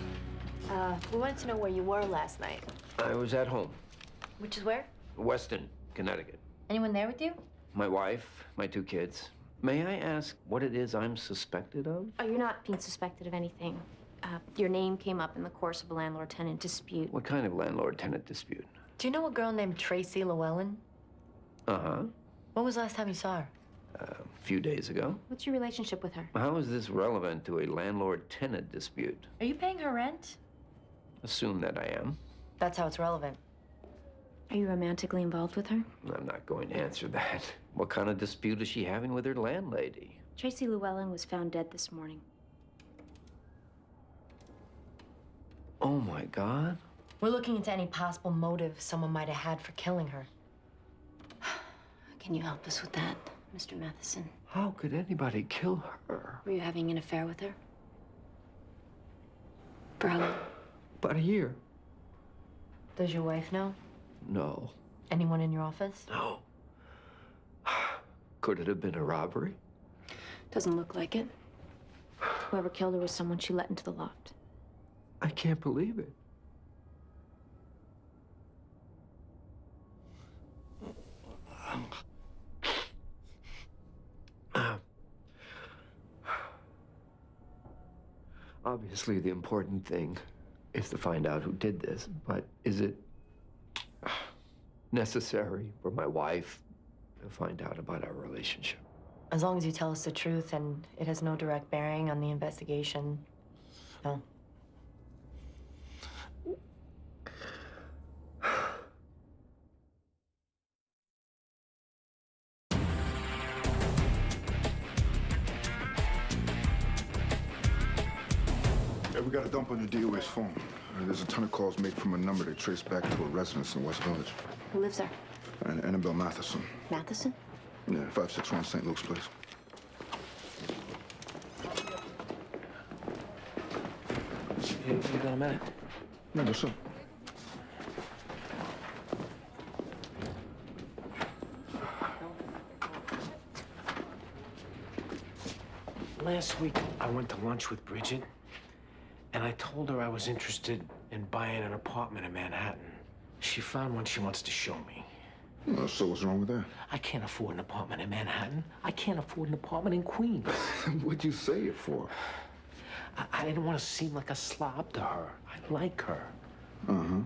We wanted to know where you were last night. I was at home, Which is where? Weston, Connecticut. Anyone there with you? My wife, my 2 kids. May I ask what it is I'm suspected of? Oh, you're not being suspected of anything. Your name came up in the course of a landlord-tenant dispute. What kind of landlord-tenant dispute? Do you know a girl named Tracy Llewellyn? Uh-huh. When was the last time you saw her? A few days ago. What's your relationship with her? How is this relevant to a landlord-tenant dispute? Are you paying her rent? Assume that I am. That's how it's relevant. Are you romantically involved with her? I'm not going to answer that. What kind of dispute is she having with her landlady? Tracy Llewellyn was found dead this morning. Oh, my God. We're looking into any possible motive someone might have had for killing her. Can you help us with that, Mr. Matheson? How could anybody kill her? Were you having an affair with her? For how long? About a year. Does your wife know? No. Anyone in your office? No. Could it have been a robbery? Doesn't look like it. Whoever killed her was someone she let into the loft. I can't believe it. Obviously, the important thing is to find out who did this, but is it necessary for my wife to find out about our relationship? As long as you tell us the truth and it has no direct bearing on the investigation, no. Yeah, we got a dump on your DOS phone. There's a ton of calls made from a number that trace back to a residence in West Village. Who lives there? Annabelle Matheson. Matheson? Yeah, 561 St. Luke's Place. You got a minute? No, what's up? Last week, I went to lunch with Bridget, and I told her I was interested in buying an apartment in Manhattan. She found one she wants to show me. Well, so what's wrong with that? I can't afford an apartment in Manhattan. I can't afford an apartment in Queens. What'd you say it for? I didn't want to seem like a slob to her. I like her. Uh-huh.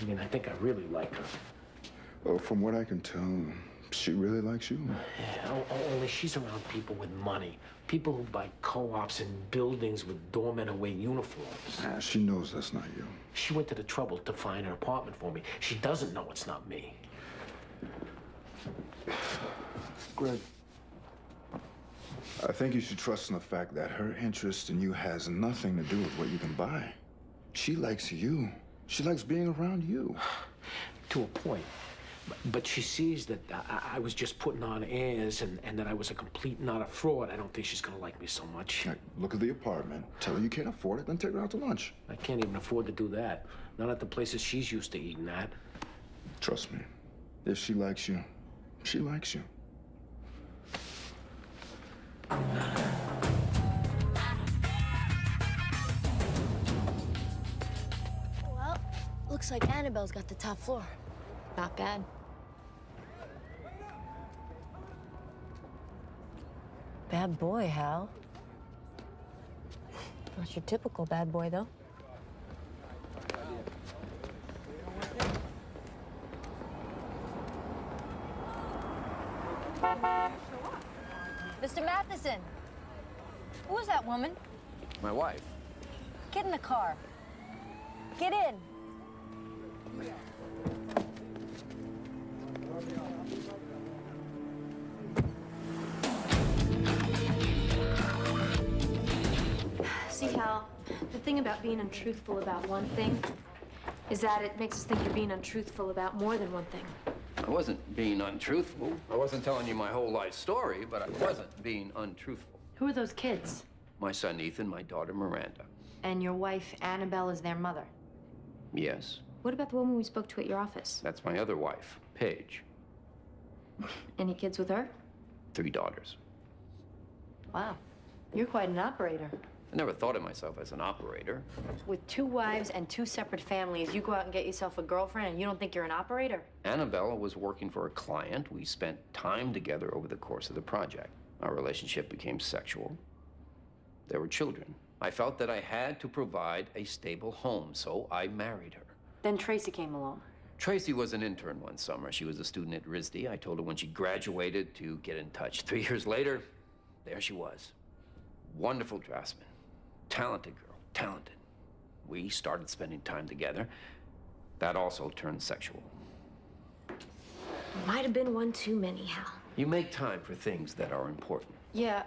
I mean, I think I really like her. Well, from what I can tell, she really likes you. Yeah, only she's around people with money. People who buy co-ops and buildings with doormen who wear uniforms. She knows that's not you. She went to the trouble to find an apartment for me. She doesn't know it's not me. Greg, I think you should trust in the fact that her interest in you has nothing to do with what you can buy. She likes you. She likes being around you. To a point. But she sees that I was just putting on airs and that I was a complete and utter fraud. I don't think she's gonna like me so much. Right, look at the apartment. Tell her you can't afford it, then take her out to lunch. I can't even afford to do that. Not at the places she's used to eating at. Trust me. If she likes you, she likes you. Well, looks like Annabelle's got the top floor. Not bad. Bad boy, Hal. Not your typical bad boy, though. Mr. Matheson, who is that woman? My wife. Get in the car. Get in. See, Hal, the thing about being untruthful about one thing is that it makes us think you're being untruthful about more than one thing. I wasn't being untruthful. I wasn't telling you my whole life story, but I wasn't being untruthful. Who are those kids? My son Ethan, my daughter Miranda. And your wife, Annabelle, is their mother. Yes, What about the woman we spoke to at your office? that's my other wife, Paige. Any kids with her? 3 daughters. Wow. You're quite an operator. I never thought of myself as an operator. With 2 wives and 2 separate families, you go out and get yourself a girlfriend and you don't think you're an operator? Annabelle was working for a client. We spent time together over the course of the project. Our relationship became sexual. There were children. I felt that I had to provide a stable home, so I married her. Then Tracy came along. Tracy was an intern one summer. She was a student at RISD. I told her when she graduated to get in touch. 3 years later, there she was. Wonderful draftsman. Talented girl, talented. We started spending time together. That also turned sexual. Might have been one too many, Hal. You make time for things that are important. Yeah.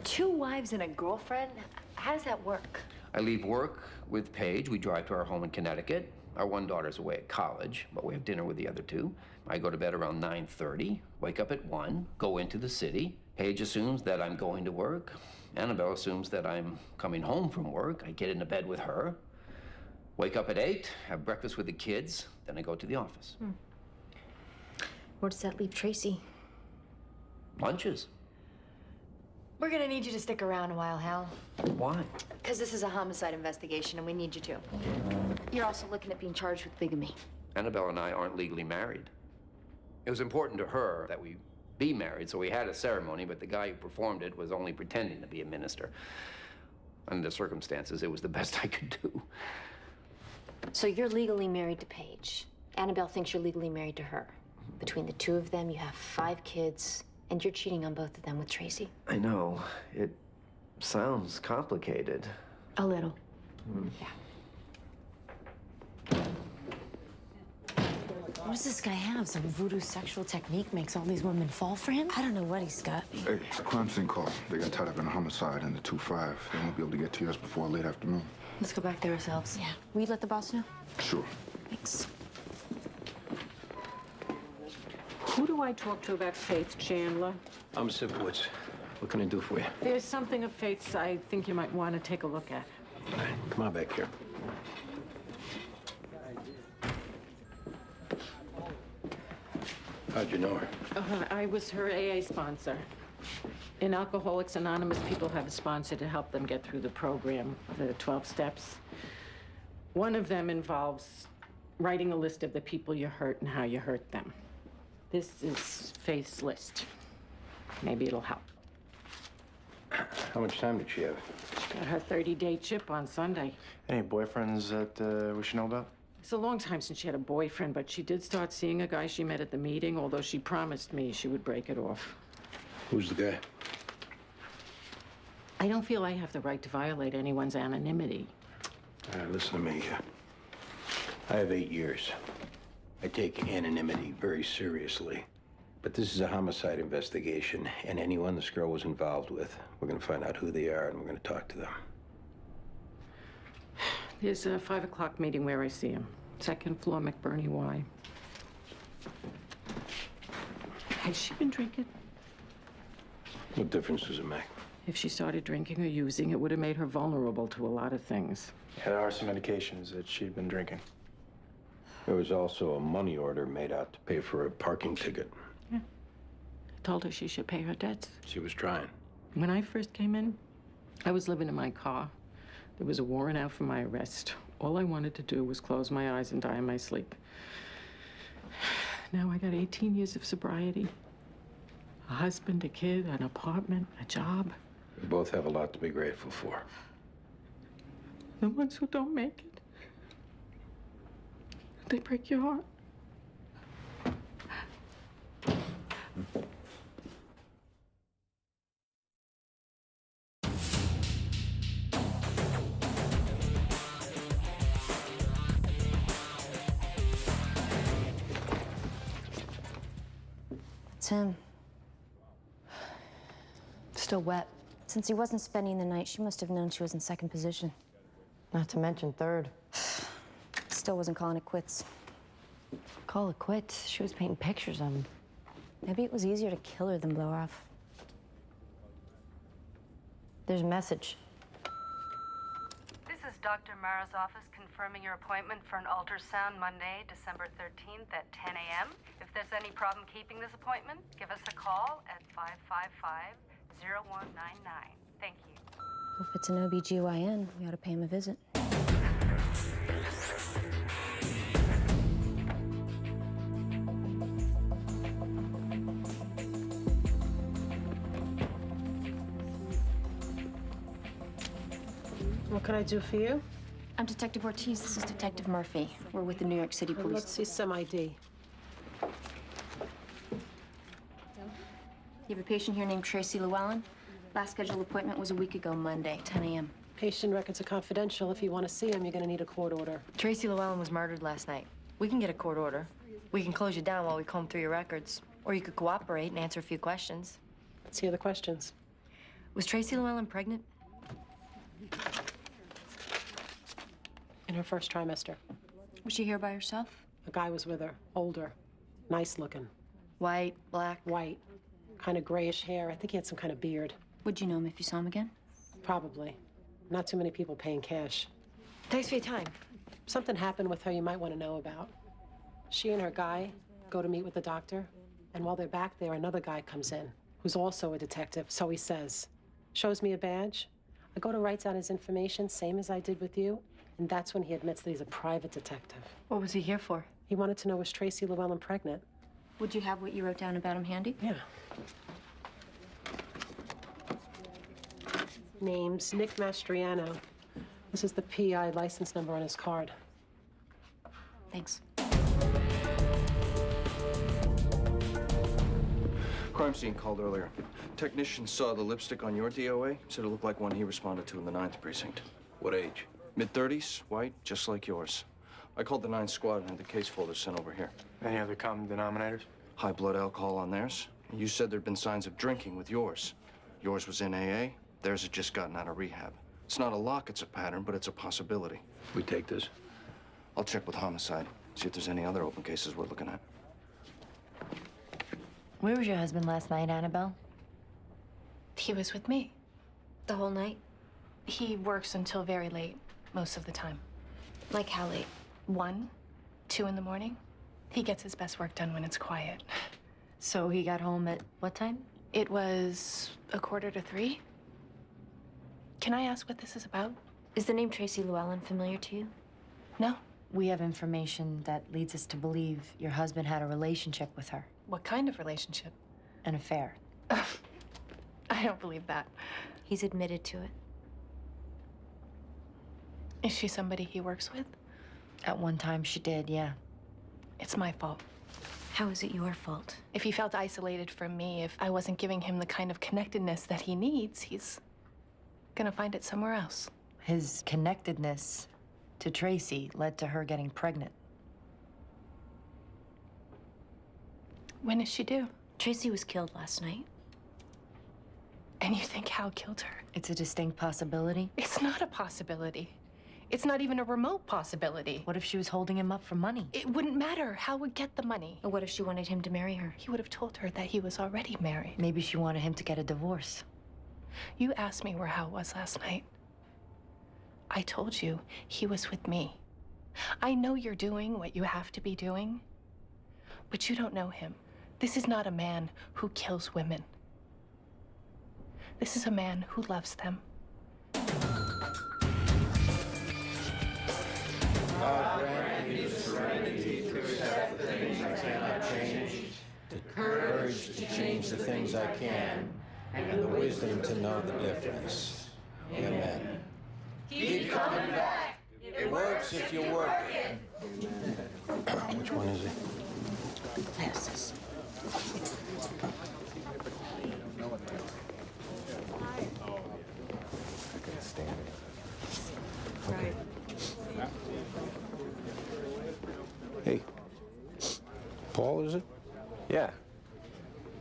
2 wives and a girlfriend? How does that work? I leave work with Paige. We drive to our home in Connecticut. Our one daughter's away at college, but we have dinner with the other 2. I go to bed around 9:30, wake up at 1, go into the city. Paige assumes that I'm going to work. Annabelle assumes that I'm coming home from work. I get into bed with her, wake up at 8, have breakfast with the kids, then I go to the office. Where does that leave Tracy? Lunches. We're gonna need you to stick around a while, Hal. Why? Because this is a homicide investigation and we need you to. You're also looking at being charged with bigamy. Annabelle and I aren't legally married. It was important to her that we be married, so we had a ceremony, but the guy who performed it was only pretending to be a minister. Under the circumstances, it was the best I could do. So you're legally married to Paige. Annabelle thinks you're legally married to her. Between the 2 of them, you have 5 kids, and you're cheating on both of them with Tracy. I know. It sounds complicated. A little. Yeah. What does this guy have? Some voodoo sexual technique makes all these women fall for him? I don't know what he's got. Hey, crime scene call. They got tied up in a homicide in the 2-5. They won't be able to get to us before late afternoon. Let's go back there ourselves. Yeah. Will you let the boss know? Sure. Thanks. Who do I talk to about Faith Chandler? I'm Sipowicz. What can I do for you? There's something of Faith's I think you might want to take a look at. All right, come on back here. How'd you know her? I was her AA sponsor. In Alcoholics Anonymous, people have a sponsor to help them get through the program, the 12 steps. One of them involves writing a list of the people you hurt and how you hurt them. This is Faith's list. Maybe it'll help. How much time did she have? She got her 30-day chip on Sunday. Any boyfriends that we should know about? It's a long time since she had a boyfriend, but she did start seeing a guy she met at the meeting, although she promised me she would break it off. Who's the guy? I don't feel I have the right to violate anyone's anonymity. All right, listen to me. I have 8 years. I take anonymity very seriously. But this is a homicide investigation, and anyone this girl was involved with, we're gonna find out who they are, and we're gonna talk to them. There's a 5 o'clock meeting where I see him. 2nd floor, McBurney Y. Has she been drinking? What difference does it make? If she started drinking or using, it would have made her vulnerable to a lot of things. Yeah, there are some indications that she'd been drinking. There was also a money order made out to pay for a parking ticket. I told her she should pay her debts. She was trying. When I first came in, I was living in my car. There was a warrant out for my arrest. All I wanted to do was close my eyes and die in my sleep. Now I got 18 years of sobriety. A husband, a kid, an apartment, a job. We both have a lot to be grateful for. The ones who don't make it, they break your heart. It's him. Still wet. Since he wasn't spending the night, she must have known she was in second position. Not to mention third. Still wasn't calling it quits. Call it quits. She was painting pictures of him. Maybe it was easier to kill her than blow her off. There's a message. This is Dr. Mara's office confirming your appointment for an ultrasound Monday, December 13th at 10 a.m. If there's any problem keeping this appointment, give us a call at 555-0199. Thank you. Well, if it's an OB/GYN, we ought to pay him a visit. What can I do for you? I'm Detective Ortiz. This is Detective Murphy. We're with the New York City Police. Let's see some ID. You have a patient here named Tracy Llewellyn. Last scheduled appointment was a week ago, Monday, 10 a.m. Patient records are confidential. If you want to see him, you're going to need a court order. Tracy Llewellyn was murdered last night. We can get a court order. We can close you down while we comb through your records. Or you could cooperate and answer a few questions. Let's hear the questions. Was Tracy Llewellyn pregnant? In her first trimester. Was she here by herself? A guy was with her, older, nice looking. White, black? White, kind of grayish hair. I think he had some kind of beard. Would you know him if you saw him again? Probably. Not too many people paying cash. Thanks for your time. Something happened with her you might want to know about. She and her guy go to meet with the doctor, and while they're back there, another guy comes in, who's also a detective, so he says. Shows me a badge. I go to write down his information, same as I did with you, and that's when he admits that he's a private detective. What was he here for? He wanted to know, was Tracy Llewellyn pregnant? Would you have what you wrote down about him handy? Yeah. Names, Nick Mastriano. This is the PI license number on his card. Thanks. Crime scene called earlier. Technician saw the lipstick on your DOA. Said it looked like one he responded to in the 9th precinct. What age? Mid-30s, white, just like yours. I called the 9th squad and had the case folder sent over here. Any other common denominators? High blood alcohol on theirs. And you said there'd been signs of drinking with yours. Yours was in AA. Theirs had just gotten out of rehab. It's not a lock, it's a pattern, but it's a possibility. We take this? I'll check with homicide, see if there's any other open cases we're looking at. Where was your husband last night, Annabelle? He was with me. The whole night? He works until very late, most of the time. Like how late? 1, 2 in the morning. He gets his best work done when it's quiet. So he got home at what time? It was 2:45. Can I ask what this is about? Is the name Tracy Llewellyn familiar to you? No. We have information that leads us to believe your husband had a relationship with her. What kind of relationship? An affair. I don't believe that. He's admitted to it. Is she somebody he works with? At one time, she did, yeah. It's my fault. How is it your fault? If he felt isolated from me, if I wasn't giving him the kind of connectedness that he needs, he's gonna find it somewhere else. His connectedness to Tracy led to her getting pregnant. When is she due? Tracy was killed last night. And you think Hal killed her? It's a distinct possibility. It's not a possibility. It's not even a remote possibility. What if she was holding him up for money? It wouldn't matter. Hal would get the money. Or what if she wanted him to marry her? He would have told her that he was already married. Maybe she wanted him to get a divorce. You asked me where Hal was last night. I told you he was with me. I know you're doing what you have to be doing, but you don't know him. This is not a man who kills women. This is a man who loves them. God grant me the serenity to accept the things I cannot change, the courage courage to change the things I can, and the wisdom to know the difference. Amen. Keep coming back. It works if you work it. Which one is he? Glasses. I couldn't stand it. Okay. Hey. Paul, is it? Yeah.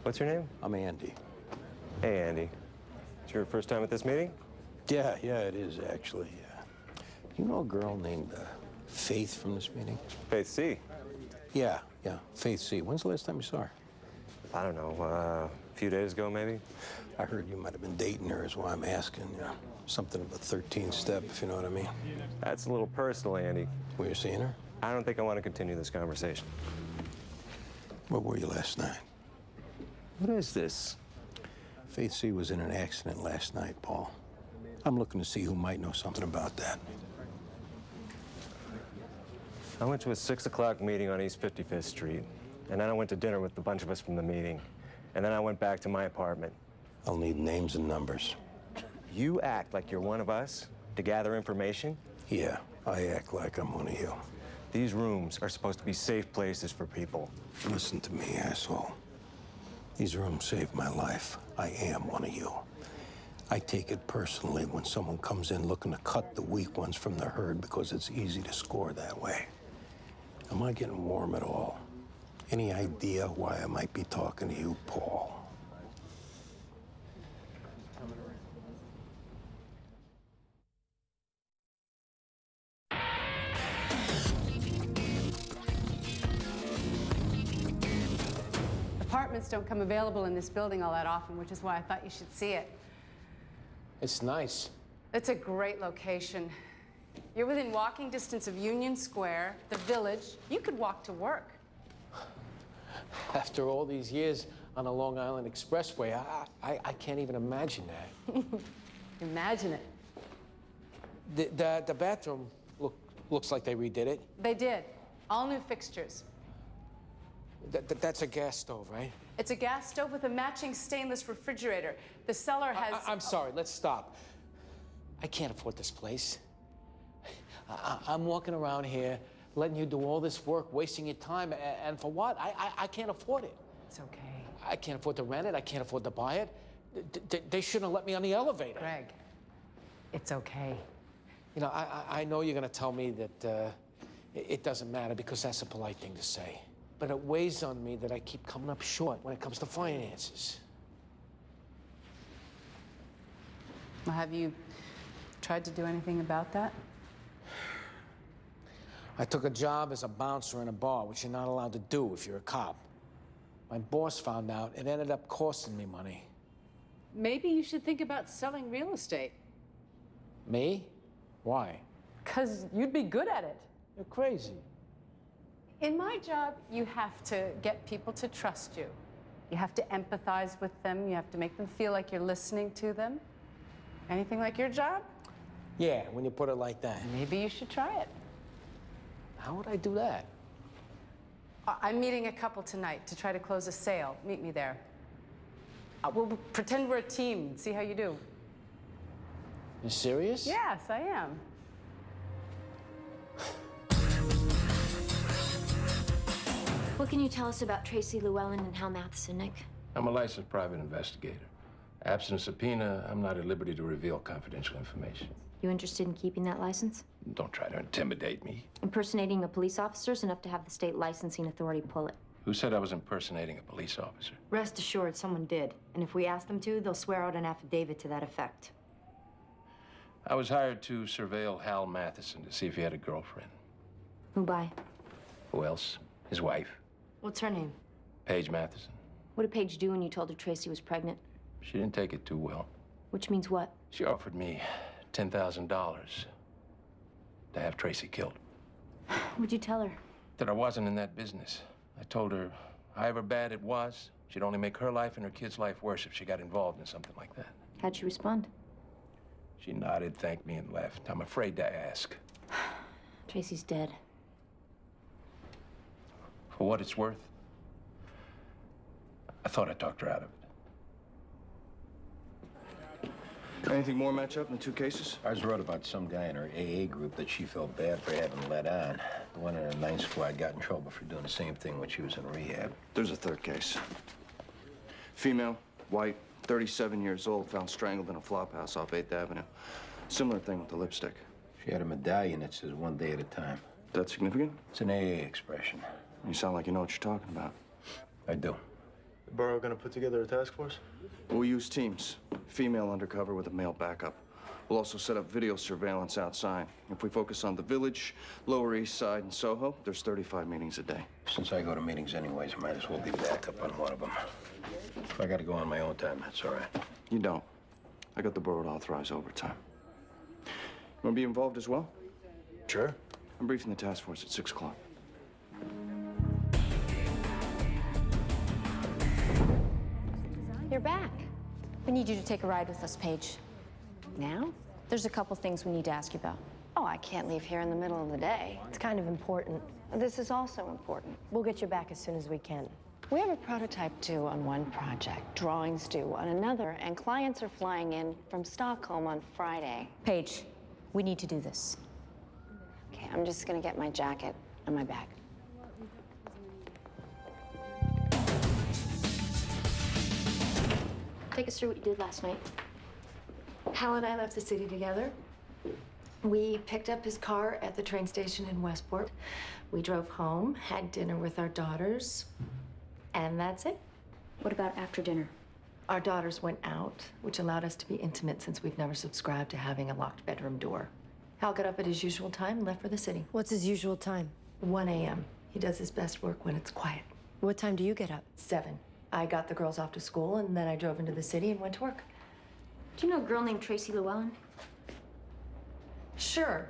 What's your name? I'm Andy. Hey, Andy. It's your first time at this meeting? Yeah, it is, actually. You know a girl named Faith from this meeting? Faith C. Yeah, Faith C. When's the last time you saw her? I don't know, a few days ago, maybe? I heard you might have been dating her, is why I'm asking. Something of a 13th step, if you know what I mean. That's a little personal, Andy. Were you seeing her? I don't think I want to continue this conversation. Where were you last night? What is this? Faith C. was in an accident last night, Paul. I'm looking to see who might know something about that. I went to a 6 o'clock meeting on East 55th Street, and then I went to dinner with a bunch of us from the meeting, and then I went back to my apartment. I'll need names and numbers. You act like you're one of us to gather information? Yeah, I act like I'm one of you. These rooms are supposed to be safe places for people. Listen to me, asshole. These rooms saved my life. I am one of you. I take it personally when someone comes in looking to cut the weak ones from the herd because it's easy to score that way. Am I getting warm at all? Any idea why I might be talking to you, Paul? Apartments don't come available in this building all that often, which is why I thought you should see it. It's nice. It's a great location. You're within walking distance of Union Square, the Village. You could walk to work. After all these years on a Long Island Expressway, I can't even imagine that. Imagine it. The bathroom looks like they redid it. They did. All new fixtures. That's a gas stove, right? It's a gas stove with a matching stainless refrigerator. The cellar has... I'm sorry, let's stop. I can't afford this place. I'm walking around here, letting you do all this work, wasting your time, and for what? I can't afford it. It's okay. I can't afford to rent it. I can't afford to buy it. They shouldn't have let me on the elevator. Greg, it's okay. You know, I know you're going to tell me that it doesn't matter because that's a polite thing to say. But it weighs on me that I keep coming up short when it comes to finances. Well, have you tried to do anything about that? I took a job as a bouncer in a bar, which you're not allowed to do if you're a cop. My boss found out. It ended up costing me money. Maybe you should think about selling real estate. Me? Why? Because you'd be good at it. You're crazy. In my job, you have to get people to trust you. You have to empathize with them. You have to make them feel like you're listening to them. Anything like your job? Yeah, when you put it like that. Maybe you should try it. How would I do that? I'm meeting a couple tonight to try to close a sale. Meet me there. We'll pretend we're a team and see how you do. You serious? Yes, I am. What can you tell us about Tracy Llewellyn and Hal Matheson, Nick? I'm a licensed private investigator. Absent a subpoena, I'm not at liberty to reveal confidential information. You interested in keeping that license? Don't try to intimidate me. Impersonating a police officer is enough to have the state licensing authority pull it. Who said I was impersonating a police officer? Rest assured, someone did. And if we ask them to, they'll swear out an affidavit to that effect. I was hired to surveil Hal Matheson to see if he had a girlfriend. Who by? Who else? His wife, What's her name? Paige Matheson. What did Paige do when you told her Tracy was pregnant? She didn't take it too well. Which means what? She offered me $10,000 to have Tracy killed. What'd you tell her? That I wasn't in that business. I told her, however bad it was, she'd only make her life and her kid's life worse if she got involved in something like that. How'd she respond? She nodded, thanked me, and left. I'm afraid to ask. Tracy's dead. For what it's worth, I thought I talked her out of it. Anything more match up in the two cases? Ours wrote about some guy in her AA group that she felt bad for having let on. The one in her 9th squad got in trouble for doing the same thing when she was in rehab. There's a third case. Female, white, 37 years old, found strangled in a flop house off 8th Avenue. Similar thing with the lipstick. She had a medallion that says 1 day at a time. That significant? It's an AA expression. You sound like you know what you're talking about. I do. The borough gonna put together a task force? We'll use teams. Female undercover with a male backup. We'll also set up video surveillance outside. If we focus on the Village, Lower East Side, and Soho, there's 35 meetings a day. Since I go to meetings anyways, I might as well be back up on one of them. If I gotta go on my own time, that's all right. You don't. I got the borough to authorize overtime. You want to be involved as well? Sure. I'm briefing the task force at 6 o'clock. You're back. We need you to take a ride with us, Paige. Now? There's a couple things we need to ask you about. Oh, I can't leave here in the middle of the day. It's kind of important. This is also important. We'll get you back as soon as we can. We have a prototype due on one project, drawings due on another, and clients are flying in from Stockholm on Friday. Paige, we need to do this. Okay, I'm just gonna get my jacket and my bag. Take us through what you did last night. Hal and I left the city together. We picked up his car at the train station in Westport. We drove home, had dinner with our daughters, and that's it. What about after dinner? Our daughters went out, which allowed us to be intimate since we've never subscribed to having a locked bedroom door. Hal got up at his usual time and left for the city. What's his usual time? 1 a.m. He does his best work when it's quiet. What time do you get up? 7. I got the girls off to school, and then I drove into the city and went to work. Do you know a girl named Tracy Llewellyn? Sure.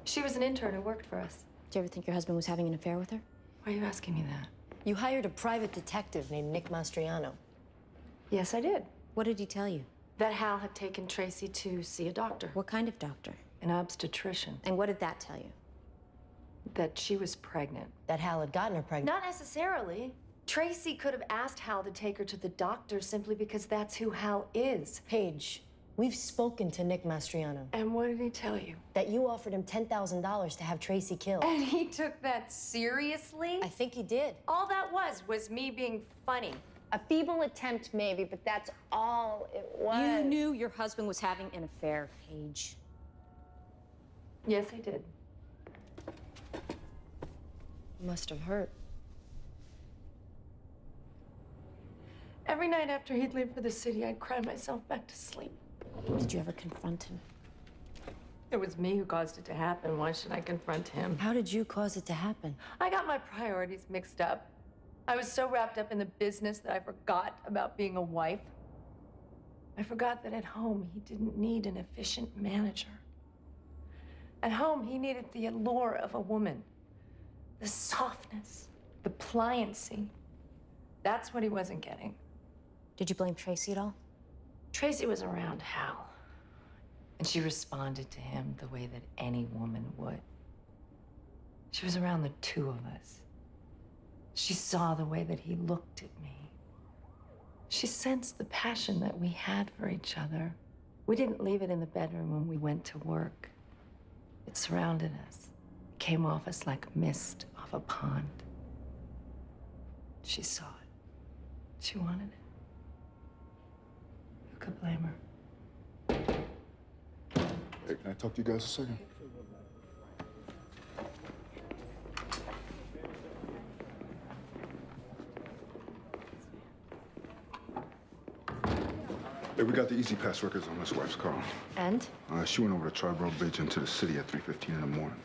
She was an intern who worked for us. Do you ever think your husband was having an affair with her? Why are you asking me that? You hired a private detective named Nick Mastriano. Yes, I did. What did he tell you? That Hal had taken Tracy to see a doctor. What kind of doctor? An obstetrician. And what did that tell you? That she was pregnant. That Hal had gotten her pregnant. Not necessarily. Tracy could have asked Hal to take her to the doctor simply because that's who Hal is. Paige, we've spoken to Nick Mastriano. And what did he tell you? That you offered him $10,000 to have Tracy killed. And he took that seriously? I think he did. All that was me being funny. A feeble attempt, maybe, but that's all it was. You knew your husband was having an affair, Paige. Yes, I did. Must have hurt. Every night after he'd leave for the city, I'd cry myself back to sleep. Did you ever confront him? It was me who caused it to happen. Why should I confront him? How did you cause it to happen? I got my priorities mixed up. I was so wrapped up in the business that I forgot about being a wife. I forgot that at home, he didn't need an efficient manager. At home, he needed the allure of a woman, the softness, the pliancy. That's what he wasn't getting. Did you blame Tracy at all? Tracy was around Hal, and she responded to him the way that any woman would. She was around the two of us. She saw the way that he looked at me. She sensed the passion that we had for each other. We didn't leave it in the bedroom when we went to work. It surrounded us. It came off us like mist off a pond. She saw it. She wanted it. Who could blame her? Hey, can I talk to you guys a second? Hey, we got the Easy Pass records on Miss wife's car. And? She went over to Triborough Bridge into the city at 3:15 in the morning.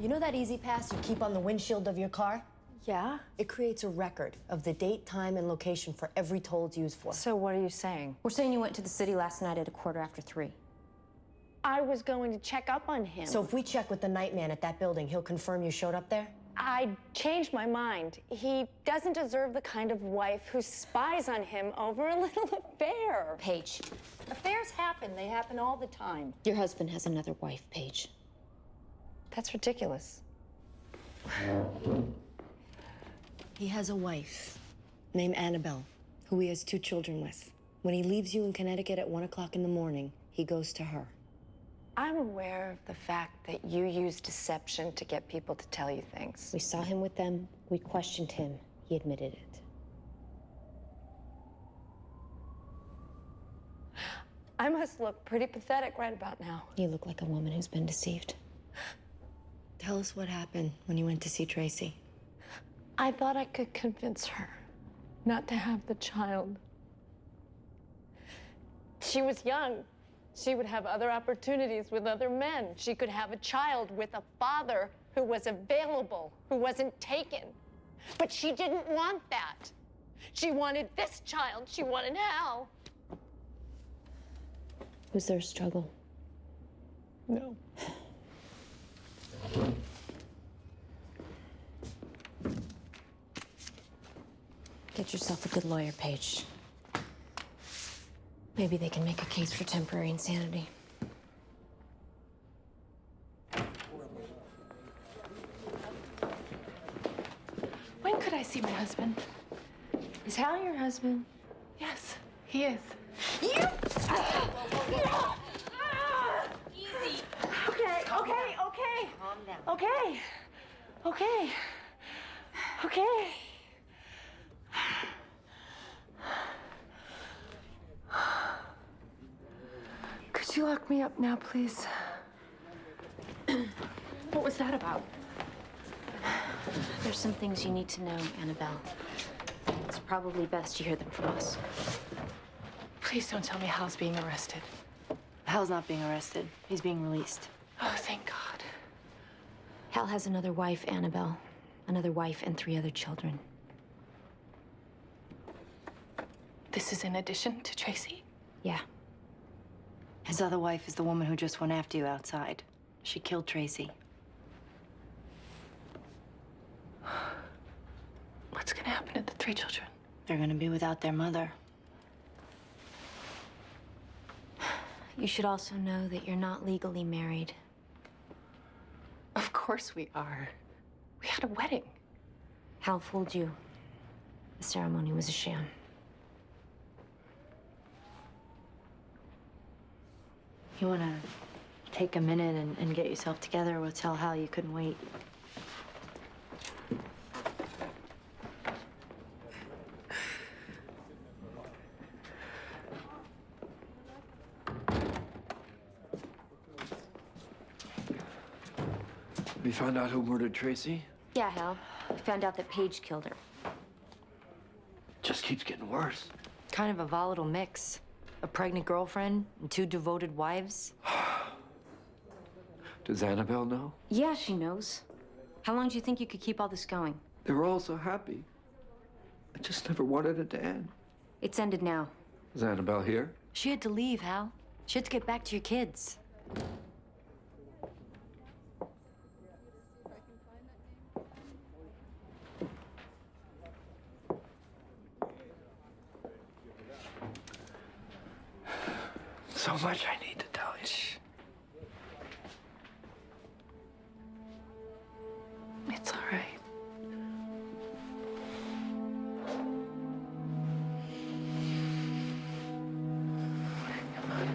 You know that Easy Pass you keep on the windshield of your car? Yeah? It creates a record of the date, time, and location for every toll it's used for. So what are you saying? We're saying you went to the city last night at 3:15. I was going to check up on him. So if we check with the night man at that building, he'll confirm you showed up there? I changed my mind. He doesn't deserve the kind of wife who spies on him over a little affair. Paige, affairs happen. They happen all the time. Your husband has another wife, Paige. That's ridiculous. He has a wife named Annabelle, who he has 2 children with. When he leaves you in Connecticut at 1 o'clock in the morning, he goes to her. I'm aware of the fact that you use deception to get people to tell you things. We saw him with them. We questioned him. He admitted it. I must look pretty pathetic right about now. You look like a woman who's been deceived. Tell us what happened when you went to see Tracy. I thought I could convince her not to have the child. She was young. She would have other opportunities with other men. She could have a child with a father who was available, who wasn't taken. But she didn't want that. She wanted this child. She wanted Hal. Was there a struggle? No. Get yourself a good lawyer, Paige. Maybe they can make a case for temporary insanity. When could I see my husband? Is Hal your husband? Yes, he is. You! Easy. Okay, okay, okay. Calm down. Okay. Okay. Okay. Could you lock me up now, please? What was that about? There's some things you need to know, Annabelle. It's probably best you hear them from us. Please don't tell me Hal's being arrested. Hal's not being arrested. He's being released. Oh, thank God. Hal has another wife, Annabelle. Another wife and 3 other children. This is in addition to Tracy? Yeah. His other wife is the woman who just went after you outside. She killed Tracy. What's gonna happen to the 3 children? They're gonna be without their mother. You should also know that you're not legally married. Of course we are. We had a wedding. Hal fooled you. The ceremony was a sham. You wanna take a minute and get yourself together? We'll tell Hal you couldn't wait. Have you found out who murdered Tracy? Yeah, Hal. We found out that Paige killed her. Just keeps getting worse. Kind of a volatile mix. A pregnant girlfriend and 2 devoted wives. Does Annabelle know? Yeah, she knows. How long do you think you could keep all this going? They were all so happy. I just never wanted it to end. It's ended now. Is Annabelle here? She had to leave, Hal. She had to get back to your kids. So much I need to tell you. It's all right. Come on.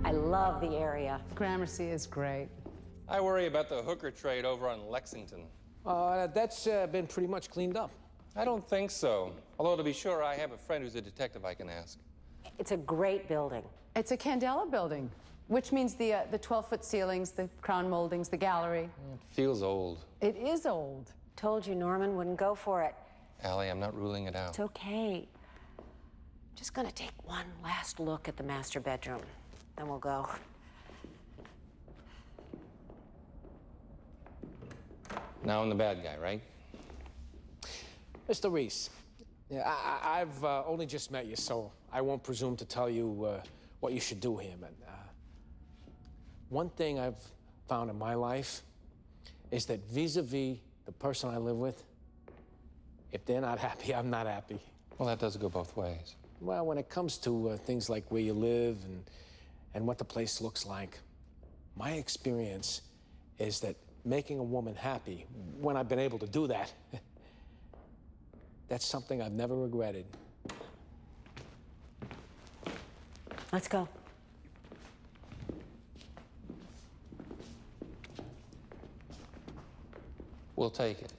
I love the area. Gramercy is great. I worry about the hooker trade over on Lexington. That's been pretty much cleaned up. I don't think so. Although, to be sure, I have a friend who's a detective I can ask. It's a great building. It's a Candela building, which means the 12-foot ceilings, the crown moldings, the gallery. It feels old. It is old. Told you Norman wouldn't go for it. Allie, I'm not ruling it out. It's okay. Just gonna take one last look at the master bedroom. Then we'll go. Now I'm the bad guy, right? Mr. Reese, yeah, I've only just met you, so I won't presume to tell you what you should do here, man. One thing I've found in my life is that vis-a-vis the person I live with, if they're not happy, I'm not happy. Well, that does go both ways. Well, when it comes to things like where you live and what the place looks like, my experience is that making a woman happy, when I've been able to do that, that's something I've never regretted. Let's go. We'll take it.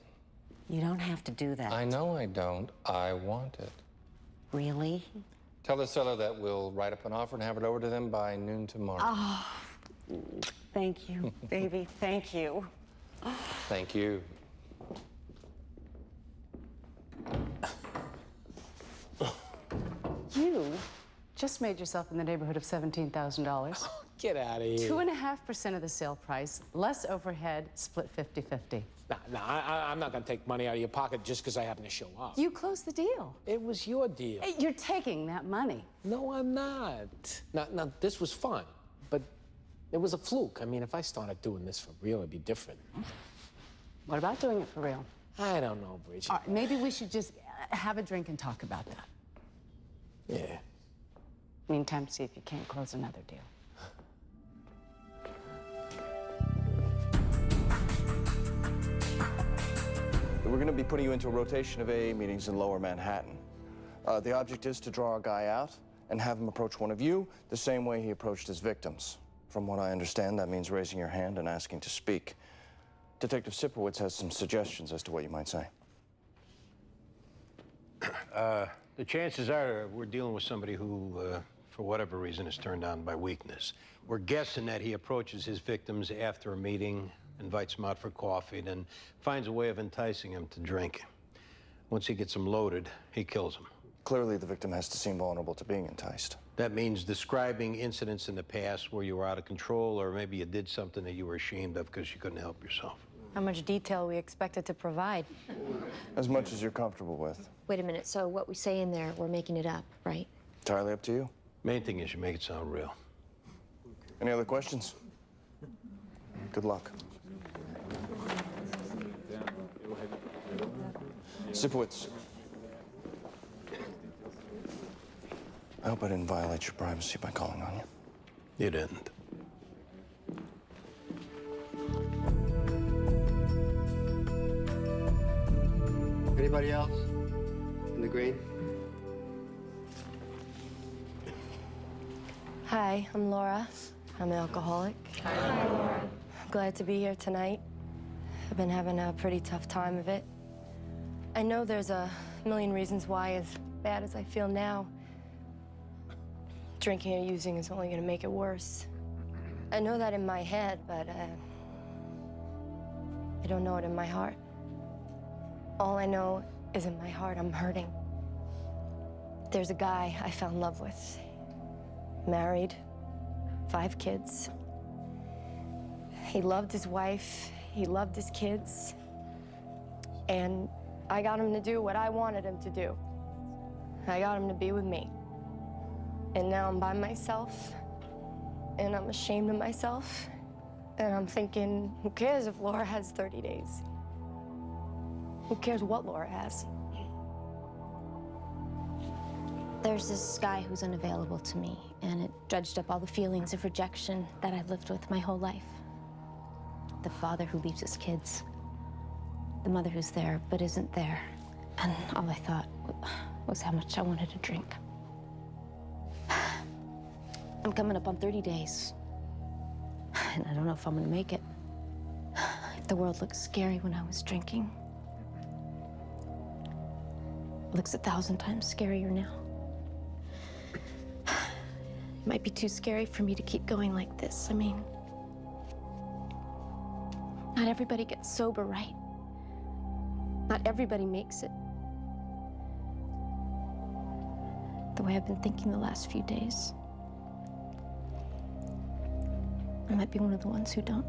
You don't have to do that. I know I don't. I want it. Really? Tell the seller that we'll write up an offer and have it over to them by noon tomorrow. Oh, thank you, baby. Thank you. Thank you. You just made yourself in the neighborhood of $17,000. Get out of here. 2.5% of the sale price, less overhead, split 50-50. Nah, I'm not gonna take money out of your pocket just because I happen to show up. You closed the deal. It was your deal. Hey, you're taking that money. No, I'm not. Now, this was fun, but it was a fluke. I mean, if I started doing this for real, it'd be different. What about doing it for real? I don't know, Bridget. All right, maybe we should just have a drink and talk about that. Yeah. Meantime, see if you can't close another deal. We're going to be putting you into a rotation of AA meetings in Lower Manhattan. The object is to draw a guy out and have him approach one of you the same way he approached his victims. From what I understand, that means raising your hand and asking to speak. Detective Sipowicz has some suggestions as to what you might say. The chances are we're dealing with somebody who, for whatever reason, is turned on by weakness. We're guessing that he approaches his victims after a meeting, invites them out for coffee, then finds a way of enticing them to drink. Once he gets them loaded, he kills them. Clearly, the victim has to seem vulnerable to being enticed. That means describing incidents in the past where you were out of control, or maybe you did something that you were ashamed of because you couldn't help yourself. How much detail are we expected to provide? As much as you're comfortable with. Wait a minute, so what we say in there, we're making it up, right? Entirely up to you. Main thing is you make it sound real. Any other questions? Good luck. Sipowicz. I hope I didn't violate your privacy by calling on you. You didn't. Anybody else in the green? Hi, I'm Laura. I'm an alcoholic. Hi, Laura. Glad to be here tonight. I've been having a pretty tough time of it. I know there's a million reasons why, as bad as I feel now, drinking or using is only going to make it worse. I know that in my head, but I don't know it in my heart. All I know is in my heart, I'm hurting. There's a guy I fell in love with. Married, 5 kids. He loved his wife, he loved his kids, and I got him to do what I wanted him to do. I got him to be with me. And now I'm by myself, and I'm ashamed of myself, and I'm thinking, who cares if Laura has 30 days? Who cares what Laura has? There's this guy who's unavailable to me, and it dredged up all the feelings of rejection that I've lived with my whole life. The father who leaves his kids. The mother who's there but isn't there. And all I thought was how much I wanted to drink. I'm coming up on 30 days. And I don't know if I'm gonna make it. The world looked scary when I was drinking. It looks 1,000 times scarier now. It might be too scary for me to keep going like this. I mean, not everybody gets sober, right? Not everybody makes it. The way I've been thinking the last few days, I might be one of the ones who don't.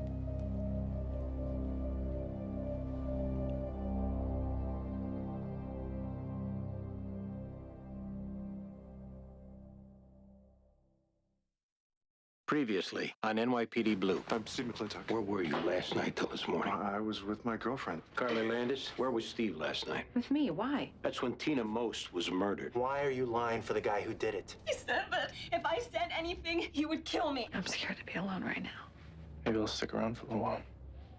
Previously on NYPD Blue. I'm Steve McClintock. Where were you last night till this morning? I was with my girlfriend. Carly Landis, where was Steve last night? With me, why? That's when Tina Most was murdered. Why are you lying for the guy who did it? He said that if I said anything, he would kill me. I'm scared to be alone right now. Maybe I'll stick around for a little while.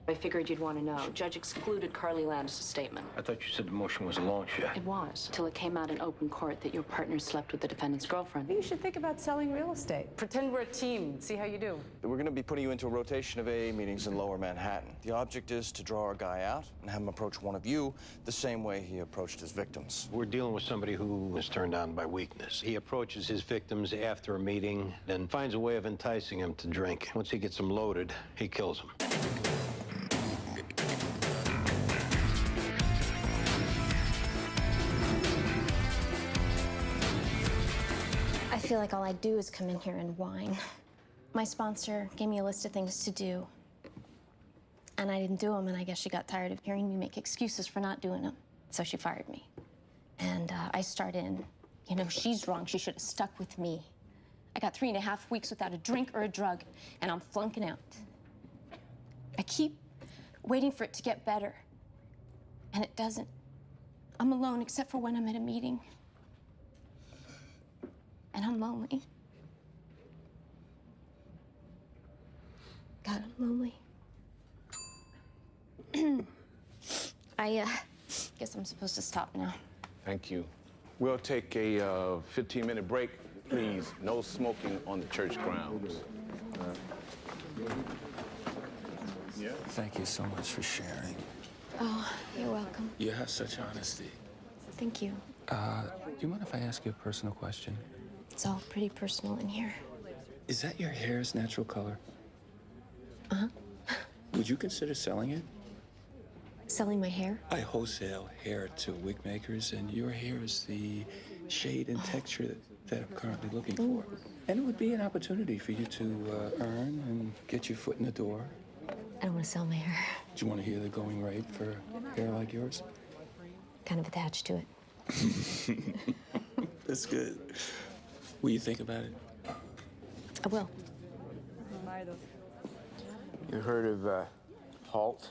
I figured you'd want to know. Judge excluded Carly Landis' statement. I thought you said the motion was a long shot. It was, till it came out in open court that your partner slept with the defendant's girlfriend. You should think about selling real estate. Pretend we're a team. See how you do. We're going to be putting you into a rotation of AA meetings in Lower Manhattan. The object is to draw our guy out and have him approach one of you the same way he approached his victims. We're dealing with somebody who is turned on by weakness. He approaches his victims after a meeting, then finds a way of enticing them to drink. Once he gets them loaded, he kills them. I feel like all I do is come in here and whine. My sponsor gave me a list of things to do, and I didn't do them, and I guess she got tired of hearing me make excuses for not doing them, so she fired me. And I start in, you know, she's wrong. She should have stuck with me. I got 3.5 weeks without a drink or a drug, and I'm flunking out. I keep waiting for it to get better, and it doesn't. I'm alone except for when I'm at a meeting. And I'm lonely. God, I'm lonely. I guess I'm supposed to stop now. Thank you. We'll take a 15-minute break. Please, no smoking on the church grounds. Thank you so much for sharing. Oh, you're welcome. You have such honesty. Thank you. Do you mind if I ask you a personal question? It's all pretty personal in here. Is that your hair's natural color? Uh-huh. Would you consider selling it? Selling my hair? I wholesale hair to wig makers, and your hair is the shade and texture that I'm currently looking for. And it would be an opportunity for you to earn and get your foot in the door. I don't want to sell my hair. Do you want to hear the going rate for hair like yours? Kind of attached to it. That's good. Will you think about it? I will. You heard of HALT?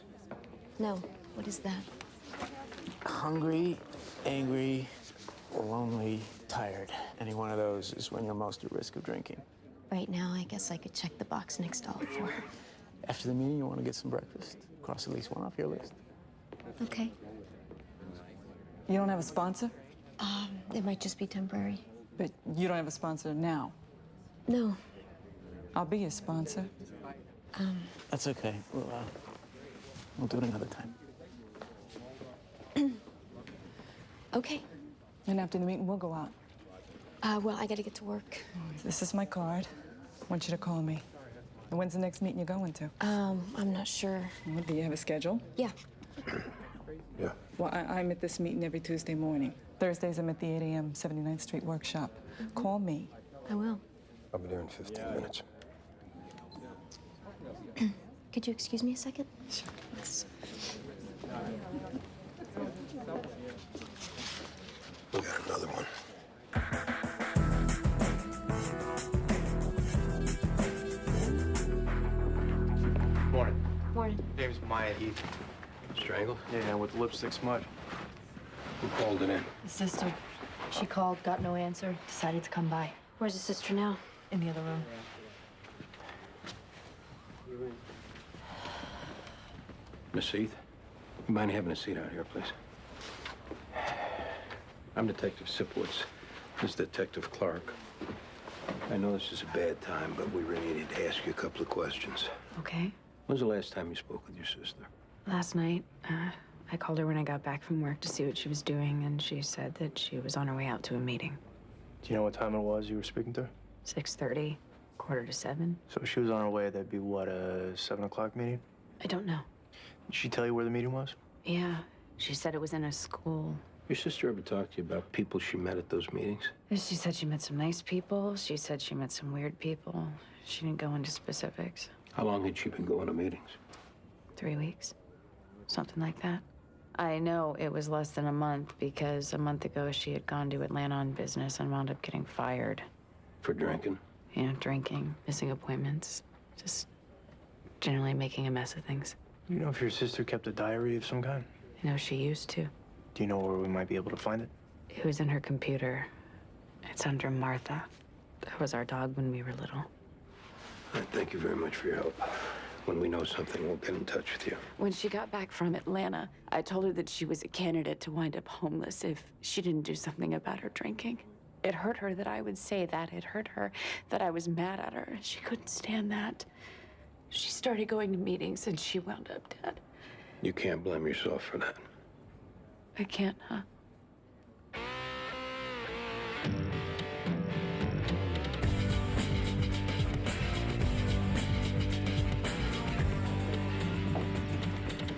No. What is that? Hungry, angry, lonely, tired. Any one of those is when you're most at risk of drinking. Right now, I guess I could check the box next to all four. After the meeting, you want to get some breakfast. Cross at least one off your list. Okay. You don't have a sponsor? It might just be temporary. But you don't have a sponsor now? No. I'll be your sponsor. That's okay. We'll do it another time. Okay. And after the meeting, we'll go out. Well, I gotta get to work. This is my card. I want you to call me. And when's the next meeting you're going to? I'm not sure. Well, do you have a schedule? Yeah. Yeah. Well, I'm at this meeting every Tuesday morning. Thursdays, I'm at the 8 a.m. 79th Street workshop. Call me. I will. I'll be there in 15 minutes. Could you excuse me a second? Sure. Thanks. We got another one. Morning. Morning. Name's Maya Heath. Strangled? Yeah, with lipstick smudge. Who called it in? The sister. She called, got no answer, decided to come by. Where's the sister now? In the other room. Miss Heath, you mind having a seat out here, please? I'm Detective Sipowicz. This is Detective Clark. I know this is a bad time, but we really need to ask you a couple of questions. Okay. When's the last time you spoke with your sister? Last night, I called her when I got back from work to see what she was doing, and she said that she was on her way out to a meeting. Do you know what time it was you were speaking to her? 6:30, 6:45. So she was on her way. That'd be what, a 7 o'clock meeting? I don't know. Did she tell you where the meeting was? Yeah, she said it was in a school. Your sister ever talked to you about people she met at those meetings? She said she met some nice people. She said she met some weird people. She didn't go into specifics. How long had she been going to meetings? 3 weeks, something like that. I know it was less than a month because a month ago she had gone to Atlanta on business and wound up getting fired. For drinking? You know, drinking, missing appointments, just generally making a mess of things. You know if your sister kept a diary of some kind? You know, she used to. Do you know where we might be able to find it? It was in her computer. It's under Martha. That was our dog when we were little. All right, thank you very much for your help. When we know something, we'll get in touch with you. When she got back from Atlanta, I told her that she was a candidate to wind up homeless if she didn't do something about her drinking. It hurt her that I would say that. It hurt her that I was mad at her. She couldn't stand that. She started going to meetings and she wound up dead. You can't blame yourself for that. I can't, huh?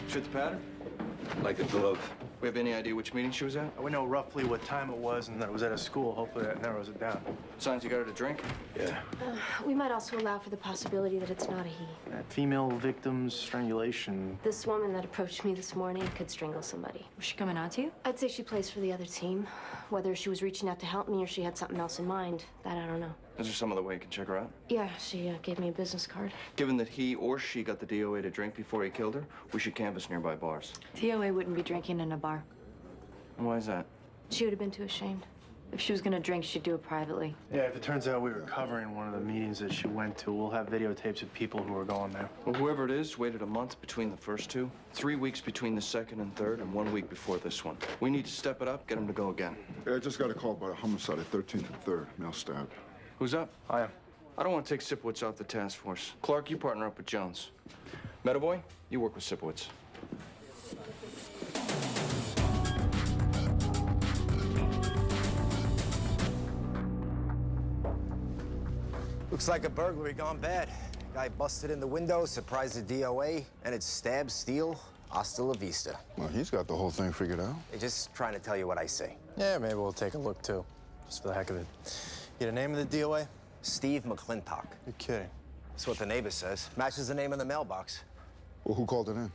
Fit the pattern? Like a glove. We have any idea which meeting she was at? We know roughly what time it was and that it was at a school. Hopefully that narrows it down. Signs you got her to drink? Yeah. We might also allow for the possibility that it's not a he. Female victims, strangulation. This woman that approached me this morning could strangle somebody. Was she coming out to you? I'd say she plays for the other team. Whether she was reaching out to help me or she had something else in mind, that I don't know. Is there some other way you can check her out? Yeah, she gave me a business card. Given that he or she got the DOA to drink before he killed her, we should canvass nearby bars. DOA wouldn't be drinking in a bar. Why is that? She would have been too ashamed. If she was gonna drink, she'd do it privately. Yeah, if it turns out we were covering one of the meetings that she went to, we'll have videotapes of people who were going there. Well, whoever it is waited a month between the first two, 3 weeks between the second and third, and 1 week before this one. We need to step it up, get him to go again. Yeah, I just got a call about a homicide at 13th and 3rd. Male stabbed. Who's up? I am. I don't want to take Sipowicz off the task force. Clark, you partner up with Jones. Metaboy, you work with Sipowicz. Looks like a burglary gone bad. Guy busted in the window, surprised the DOA, and it's stab, steal, hasta la vista. Well, he's got the whole thing figured out. Hey, just trying to tell you what I say. Yeah, maybe we'll take a look, too. Just for the heck of it. Get a name of the DOA? Steve McClintock. You're kidding. That's what the neighbor says. Matches the name in the mailbox. Well, who called it in?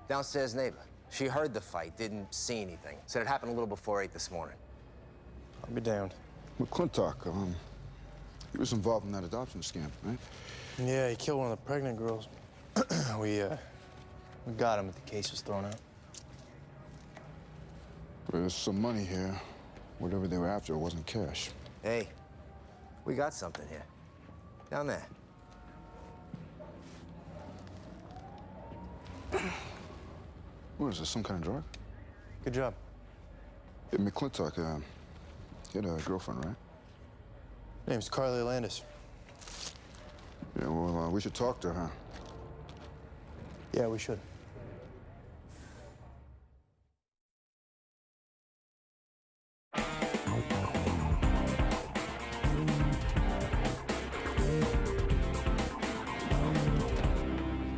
Downstairs neighbor. She heard the fight, didn't see anything. Said it happened a little before 8 this morning. I'll be damned. McClintock, he was involved in that adoption scam, right? Yeah, he killed one of the pregnant girls. we got him, but the case was thrown out. There's some money here. Whatever they were after wasn't cash. Hey, we got something here. Down there. What is this, some kind of drug? Good job. Yeah, McClintock, he had a girlfriend, right? Name's Carly Landis. Yeah, well, we should talk to her. Yeah, we should.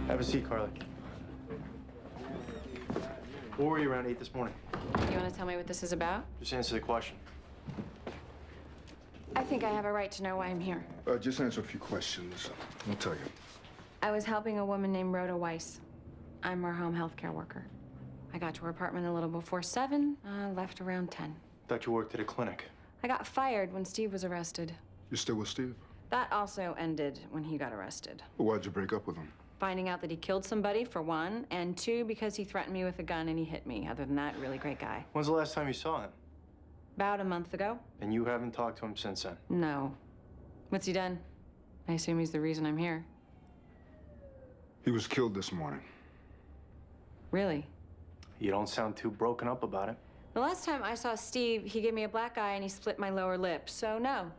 Have a seat, Carly. Where were you around 8 this morning? You want to tell me what this is about? Just answer the question. I think I have a right to know why I'm here. Just answer a few questions. I'll tell you. I was helping a woman named Rhoda Weiss. I'm her home health care worker. I got to her apartment a little before 7, left around 10. Thought you worked at a clinic. I got fired when Steve was arrested. You still with Steve? That also ended when he got arrested. Well, why'd you break up with him? Finding out that he killed somebody, for one, and 2, because he threatened me with a gun and he hit me. Other than that, really great guy. When's the last time you saw him? About a month ago. And you haven't talked to him since then? No. What's he done? I assume he's the reason I'm here. He was killed this morning. Really? You don't sound too broken up about it. The last time I saw Steve, he gave me a black eye and he split my lower lip, so no.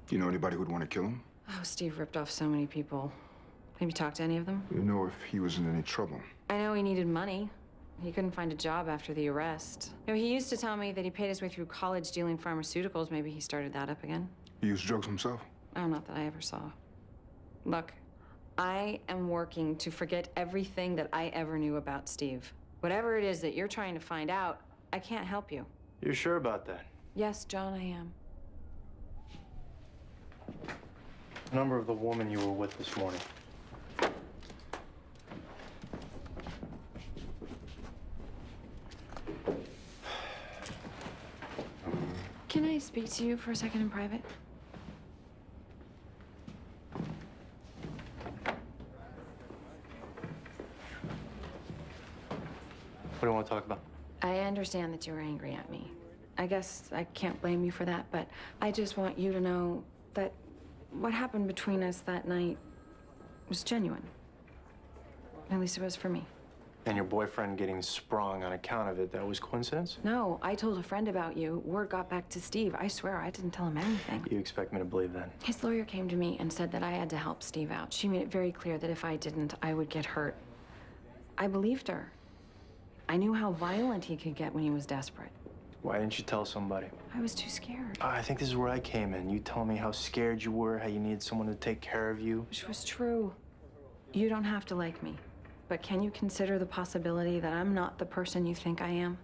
Do you know anybody who'd want to kill him? Oh, Steve ripped off so many people. Have you talked to any of them? You know if he was in any trouble. I know he needed money. He couldn't find a job after the arrest. You know, he used to tell me that he paid his way through college dealing pharmaceuticals. Maybe he started that up again. He used drugs himself? Oh, not that I ever saw. Look, I am working to forget everything that I ever knew about Steve. Whatever it is that you're trying to find out, I can't help you. You're sure about that? Yes, John, I am. Number of the woman you were with this morning. Can I speak to you for a second in private? What do you want to talk about? I understand that you were angry at me. I guess I can't blame you for that, but I just want you to know that what happened between us that night was genuine. At least it was for me. And your boyfriend getting sprung on account of it, that was coincidence? No, I told a friend about you. Word got back to Steve. I swear I didn't tell him anything. You expect me to believe that? His lawyer came to me and said that I had to help Steve out. She made it very clear that if I didn't, I would get hurt. I believed her. I knew how violent he could get when he was desperate. Why didn't you tell somebody? I was too scared. I think this is where I came in. You telling me how scared you were, how you needed someone to take care of you. Which was true. You don't have to like me. But can you consider the possibility that I'm not the person you think I am?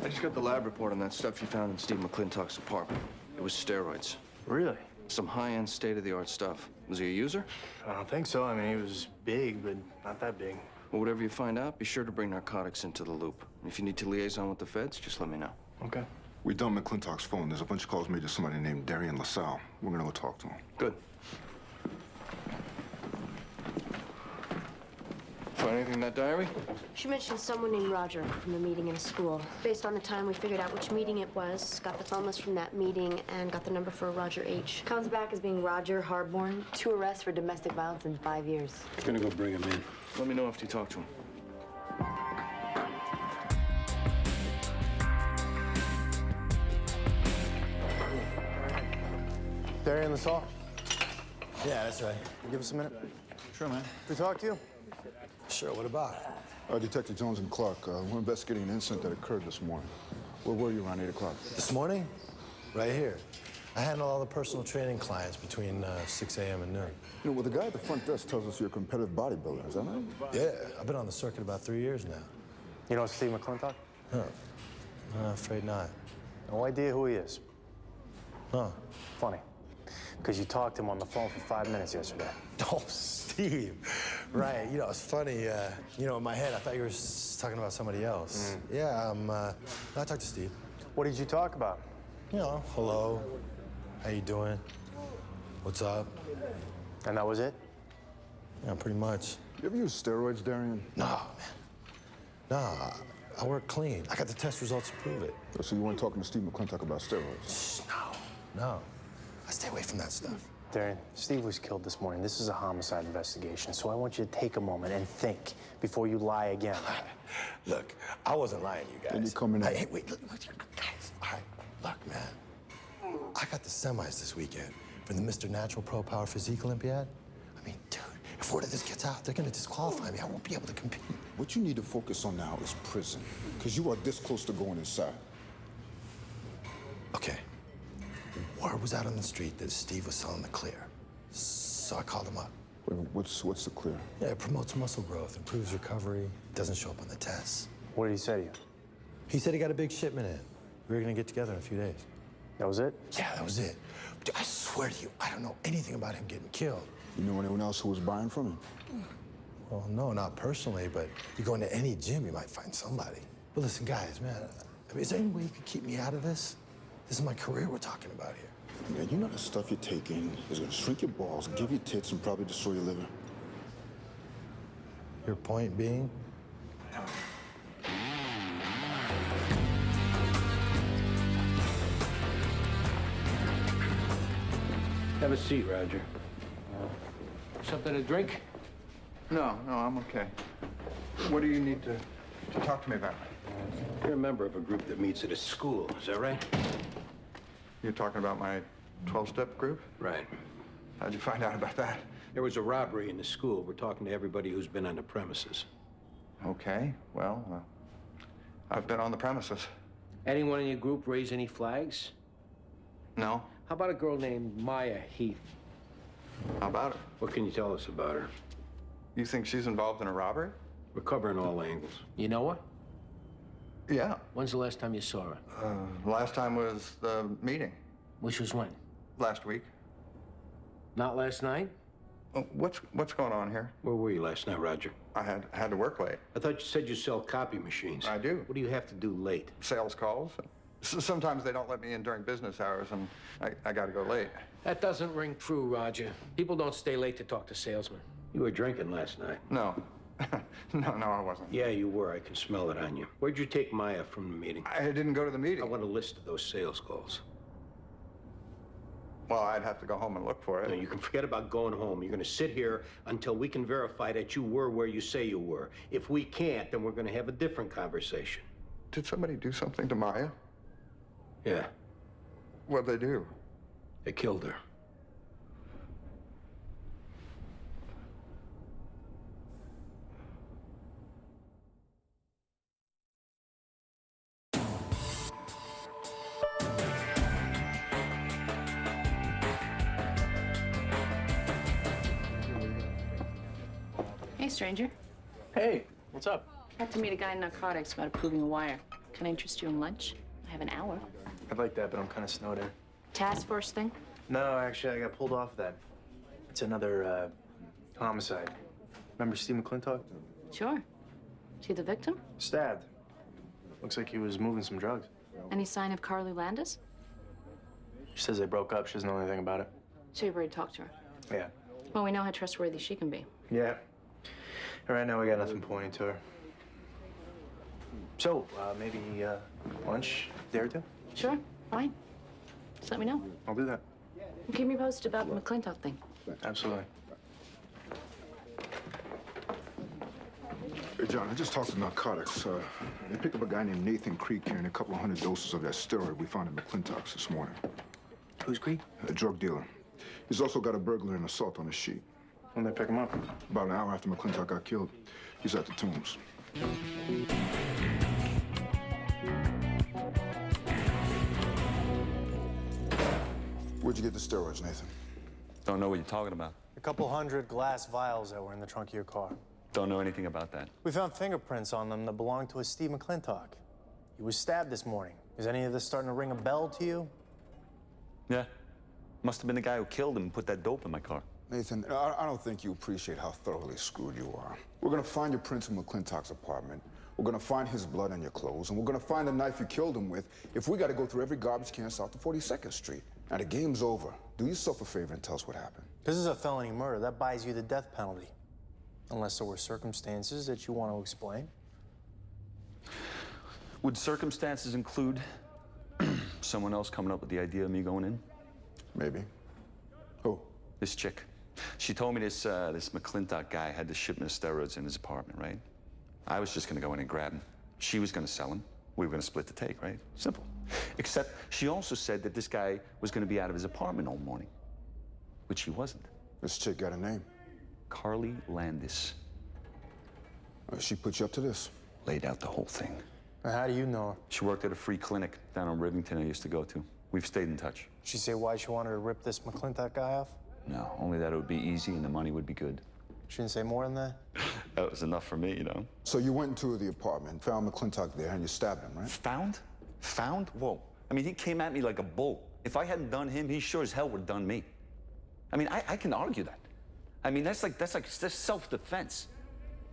I just got the lab report on that stuff you found in Steve McClintock's apartment. It was steroids. Really? Some high-end, state-of-the-art stuff. Was he a user? I don't think so. I mean, he was big, but not that big. Well, whatever you find out, be sure to bring narcotics into the loop. If you need to liaison with the feds, just let me know. Okay. We dumped McClintock's phone. There's a bunch of calls made to somebody named Darian LaSalle. We're gonna go talk to him. Good. Find anything in that diary? She mentioned someone named Roger from a meeting in a school. Based on the time, we figured out which meeting it was, got the phone list from that meeting, and got the number for Roger H. Comes back as being Roger Harborn. 2 arrests for domestic violence in 5 years. Gonna go bring him in. Let me know after you talk to him. Darian LaSalle? Yeah, that's right. Give us a minute. Sure, man. We talk to you? Sure, what about? Detective Jones and Clark, we're investigating an incident that occurred this morning. Where were you around 8 o'clock? This morning? Right here. I handle all the personal training clients between 6 a.m. and noon. You know, well, the guy at the front desk tells us you're a competitive bodybuilder. Is that right? Yeah, I've been on the circuit about 3 years now. You know Steve McClintock? Huh. Afraid not. No idea who he is. Huh. Funny. Because you talked to him on the phone for 5 minutes yesterday. Oh, Steve. Right. You know, it's funny. You know, in my head, I thought you were talking about somebody else. Yeah, I talked to Steve. What did you talk about? You know, hello. How you doing? What's up? And that was it? Yeah, pretty much. You ever use steroids, Darian? No, man. No, I work clean. I got the test results to prove it. So you weren't talking to Steve McClintock about steroids? No. I stay away from that stuff. Darian, Steve was killed this morning. This is a homicide investigation, so I want you to take a moment and think before you lie again. Look, I wasn't lying to you guys. Then you coming in. Hey, wait, look, guys. All right, look, man. I got the semis this weekend for the Mr. Natural Pro Power Physique Olympiad. I mean, dude, if word of this gets out, they're gonna disqualify me. I won't be able to compete. What you need to focus on now is prison, because you are this close to going inside. Okay. Word was out on the street that Steve was selling the clear. So I called him up. Wait, what's the clear? Yeah, it promotes muscle growth, improves recovery, doesn't show up on the tests. What did he say to you? He said he got a big shipment in. We were gonna get together in a few days. That was it? Yeah, that was it. Dude, I swear to you, I don't know anything about him getting killed. You know anyone else who was buying from him? Well, no, not personally, but you go into any gym, you might find somebody. But listen, guys, man, I mean, is there any way you could keep me out of this? This is my career we're talking about here. Yeah, you know the stuff you're taking is gonna shrink your balls, give you tits, and probably destroy your liver. Your point being? Have a seat, Roger. Something to drink? No, I'm okay. What do you need to talk to me about? You're a member of a group that meets at a school, is that right? You're talking about my 12-step group? Right. How'd you find out about that? There was a robbery in the school. We're talking to everybody who's been on the premises. Okay, well, I've been on the premises. Anyone in your group raise any flags? No. How about a girl named Maya Heath? How about her? What can you tell us about her? You think she's involved in a robbery? We're covering all angles. You know her? Yeah. When's the last time you saw her? Last time was the meeting. Which was when? Last week. Not last night? What's going on here? Where were you last night, Roger? I had to work late. I thought you said you sell copy machines. I do. What do you have to do late? Sales calls. Sometimes they don't let me in during business hours, and I gotta go late. That doesn't ring true, Roger. People don't stay late to talk to salesmen. You were drinking last night. No. No, I wasn't. Yeah, you were. I can smell it on you. Where'd you take Maya from the meeting? I didn't go to the meeting. I want a list of those sales calls. Well, I'd have to go home and look for it. No, you can forget about going home. You're going to sit here until we can verify that you were where you say you were. If we can't, then we're going to have a different conversation. Did somebody do something to Maya? Yeah. What'd they do? They killed her. Hey, stranger. Hey, what's up? I have to meet a guy in narcotics about approving a wire. Can I interest you in lunch? I have an hour. I'd like that, but I'm kind of snowed in. Task force thing? No, actually, I got pulled off that. It's another homicide. Remember Steve McClintock? Sure. Is he the victim? Stabbed. Looks like he was moving some drugs. Any sign of Carly Landis? She says they broke up. She doesn't know anything about it. So you've already talked to her? Yeah. Well, we know how trustworthy she can be. Yeah. Right now, we got nothing pointing to her. So, maybe lunch, day or two? Sure, fine. Just let me know. I'll do that. And keep me posted about the McClintock thing. Absolutely. Hey, John, I just talked to narcotics. They picked up a guy named Nathan Creek carrying a couple of 100 doses of that steroid we found in McClintock's this morning. Who's Creek? A drug dealer. He's also got a burglary and assault on his sheet. When they pick him up? About an hour after McClintock got killed. He's at the tombs. Where'd you get the steroids, Nathan? Don't know what you're talking about. A couple hundred glass vials that were in the trunk of your car. Don't know anything about that. We found fingerprints on them that belonged to a Steve McClintock. He was stabbed this morning. Is any of this starting to ring a bell to you? Yeah. Must have been the guy who killed him and put that dope in my car. Nathan, I don't think you appreciate how thoroughly screwed you are. We're gonna find your prints in McClintock's apartment. We're gonna find his blood on your clothes, and we're gonna find the knife you killed him with if we gotta go through every garbage can south of 42nd Street. Now, the game's over. Do yourself a favor and tell us what happened. This is a felony murder. That buys you the death penalty. Unless there were circumstances that you want to explain. Would circumstances include someone else coming up with the idea of me going in? Maybe. Who? This chick. She told me this McClintock guy had the shipment of steroids in his apartment, right? I was just gonna go in and grab him. She was gonna sell him. We were gonna split the take, right? Simple. Except she also said that this guy was gonna be out of his apartment all morning, which he wasn't. This chick got a name. Carly Landis. She put you up to this? Laid out the whole thing. How do you know her? She worked at a free clinic down on Rivington I used to go to. We've stayed in touch. Did she say why she wanted to rip this McClintock guy off? No, only that it would be easy and the money would be good. She didn't say more than that? That was enough for me, you know. So you went into the apartment, found McClintock there, and you stabbed him, right? Found? Found? Whoa. I mean, he came at me like a bull. If I hadn't done him, he sure as hell would have done me. I mean, I can argue that. I mean, that's self-defense.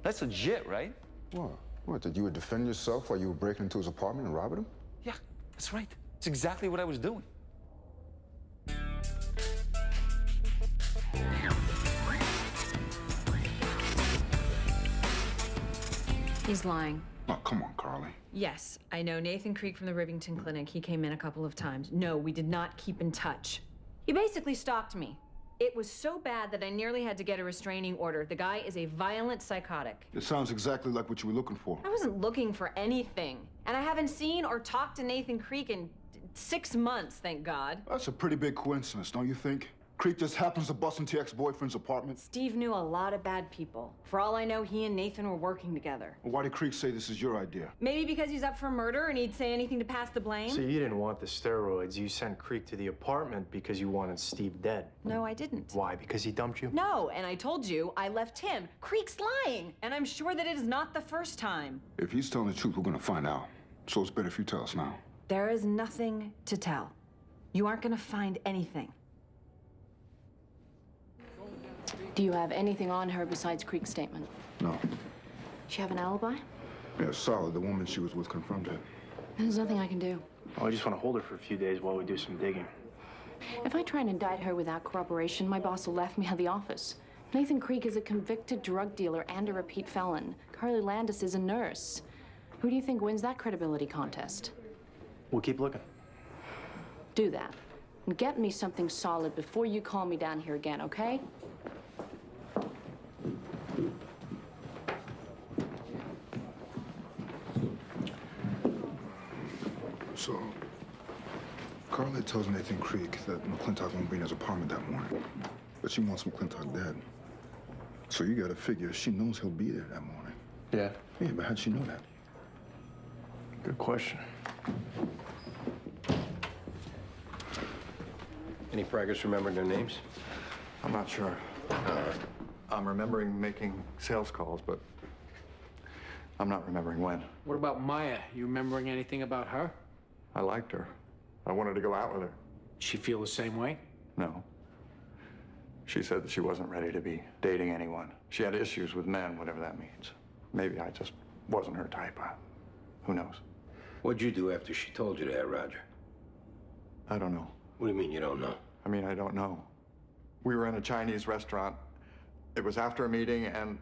That's legit, right? What, that you would defend yourself while you were breaking into his apartment and robbing him? Yeah, that's right. It's exactly what I was doing. He's lying. Oh, come on, Carly. Yes, I know Nathan Creek from the Rivington Clinic. He came in a couple of times. No, we did not keep in touch. He basically stalked me. It was so bad that I nearly had to get a restraining order. The guy is a violent psychotic. It sounds exactly like what you were looking for. I wasn't looking for anything. And I haven't seen or talked to Nathan Creek in 6 months, thank God. That's a pretty big coincidence, don't you think? Creek just happens to bust into your ex-boyfriend's apartment. Steve knew a lot of bad people. For all I know, he and Nathan were working together. Well, why did Creek say this is your idea? Maybe because he's up for murder and he'd say anything to pass the blame? So you didn't want the steroids. You sent Creek to the apartment because you wanted Steve dead. No, I didn't. Why? Because he dumped you? No, and I told you I left him. Creek's lying, and I'm sure that it is not the first time. If he's telling the truth, we're gonna find out. So it's better if you tell us now. There is nothing to tell. You aren't gonna find anything. Do you have anything on her besides Creek's statement? No. She have an alibi? Yeah, solid. The woman she was with confirmed it. There's nothing I can do. Well, I just want to hold her for a few days while we do some digging. If I try and indict her without corroboration, my boss will laugh me out of the office. Nathan Creek is a convicted drug dealer and a repeat felon. Carly Landis is a nurse. Who do you think wins that credibility contest? We'll keep looking. Do that. And get me something solid before you call me down here again, okay? So, Carly tells Nathan Creek that McClintock won't be in his apartment that morning, but she wants McClintock dead. So you gotta figure she knows he'll be there that morning. Yeah. Yeah, but how'd she know that? Good question. Any progress remembering their names? I'm not sure. I'm remembering making sales calls, but I'm not remembering when. What about Maya? You remembering anything about her? I liked her. I wanted to go out with her. She feel the same way? No. She said that she wasn't ready to be dating anyone. She had issues with men, whatever that means. Maybe I just wasn't her type. Who knows? What'd you do after she told you that, Roger? I don't know. What do you mean you don't know? I mean, I don't know. We were in a Chinese restaurant. It was after a meeting, and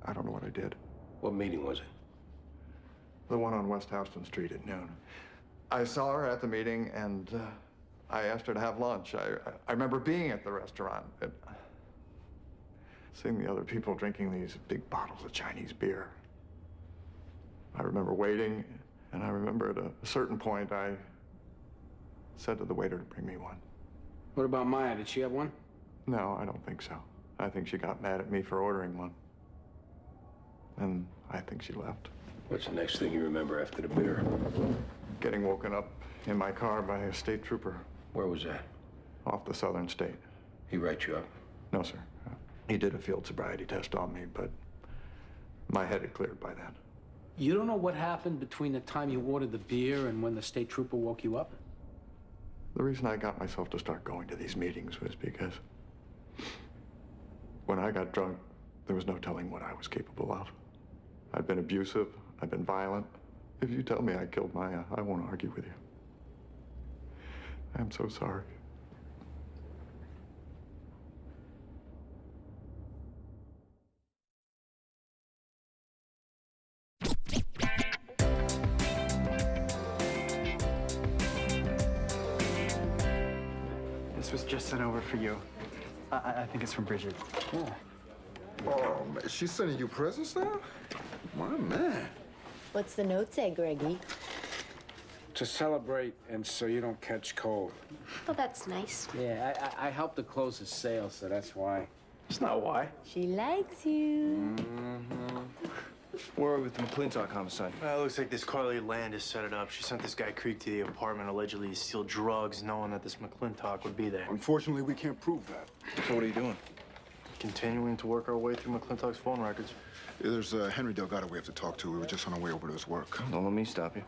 I don't know what I did. What meeting was it? The one on West Houston Street at noon. I saw her at the meeting, and I asked her to have lunch. I remember being at the restaurant, and seeing the other people drinking these big bottles of Chinese beer. I remember waiting, and I remember at a certain point, I said to the waiter to bring me one. What about Maya? Did she have one? No, I don't think so. I think she got mad at me for ordering one. And I think she left. What's the next thing you remember after the beer? Getting woken up in my car by a state trooper. Where was that? Off the southern state. He write you up? No, sir. He did a field sobriety test on me, but my head had cleared by then. You don't know what happened between the time you ordered the beer and when the state trooper woke you up? The reason I got myself to start going to these meetings was because when I got drunk, there was no telling what I was capable of. I've been abusive. I've been violent. If you tell me I killed Maya, I won't argue with you. I'm so sorry. This was just sent over for you. I think it's from Bridget. Oh. Oh, man, she's sending you presents now? My man. What's the note say, Greggy? To celebrate and so you don't catch cold. Oh, that's nice. Yeah, I helped to close the sale, so that's why. It's not why. She likes you. Where are we with the McClintock homicide? Well, it looks like this Carly Landis set it up. She sent this guy Creek to the apartment allegedly to steal drugs, knowing that this McClintock would be there. Unfortunately, we can't prove that. So what are you doing? Continuing to work our way through McClintock's phone records. Yeah, there's Henry Delgado we have to talk to. We were just on our way over to his work. Don't let me stop you.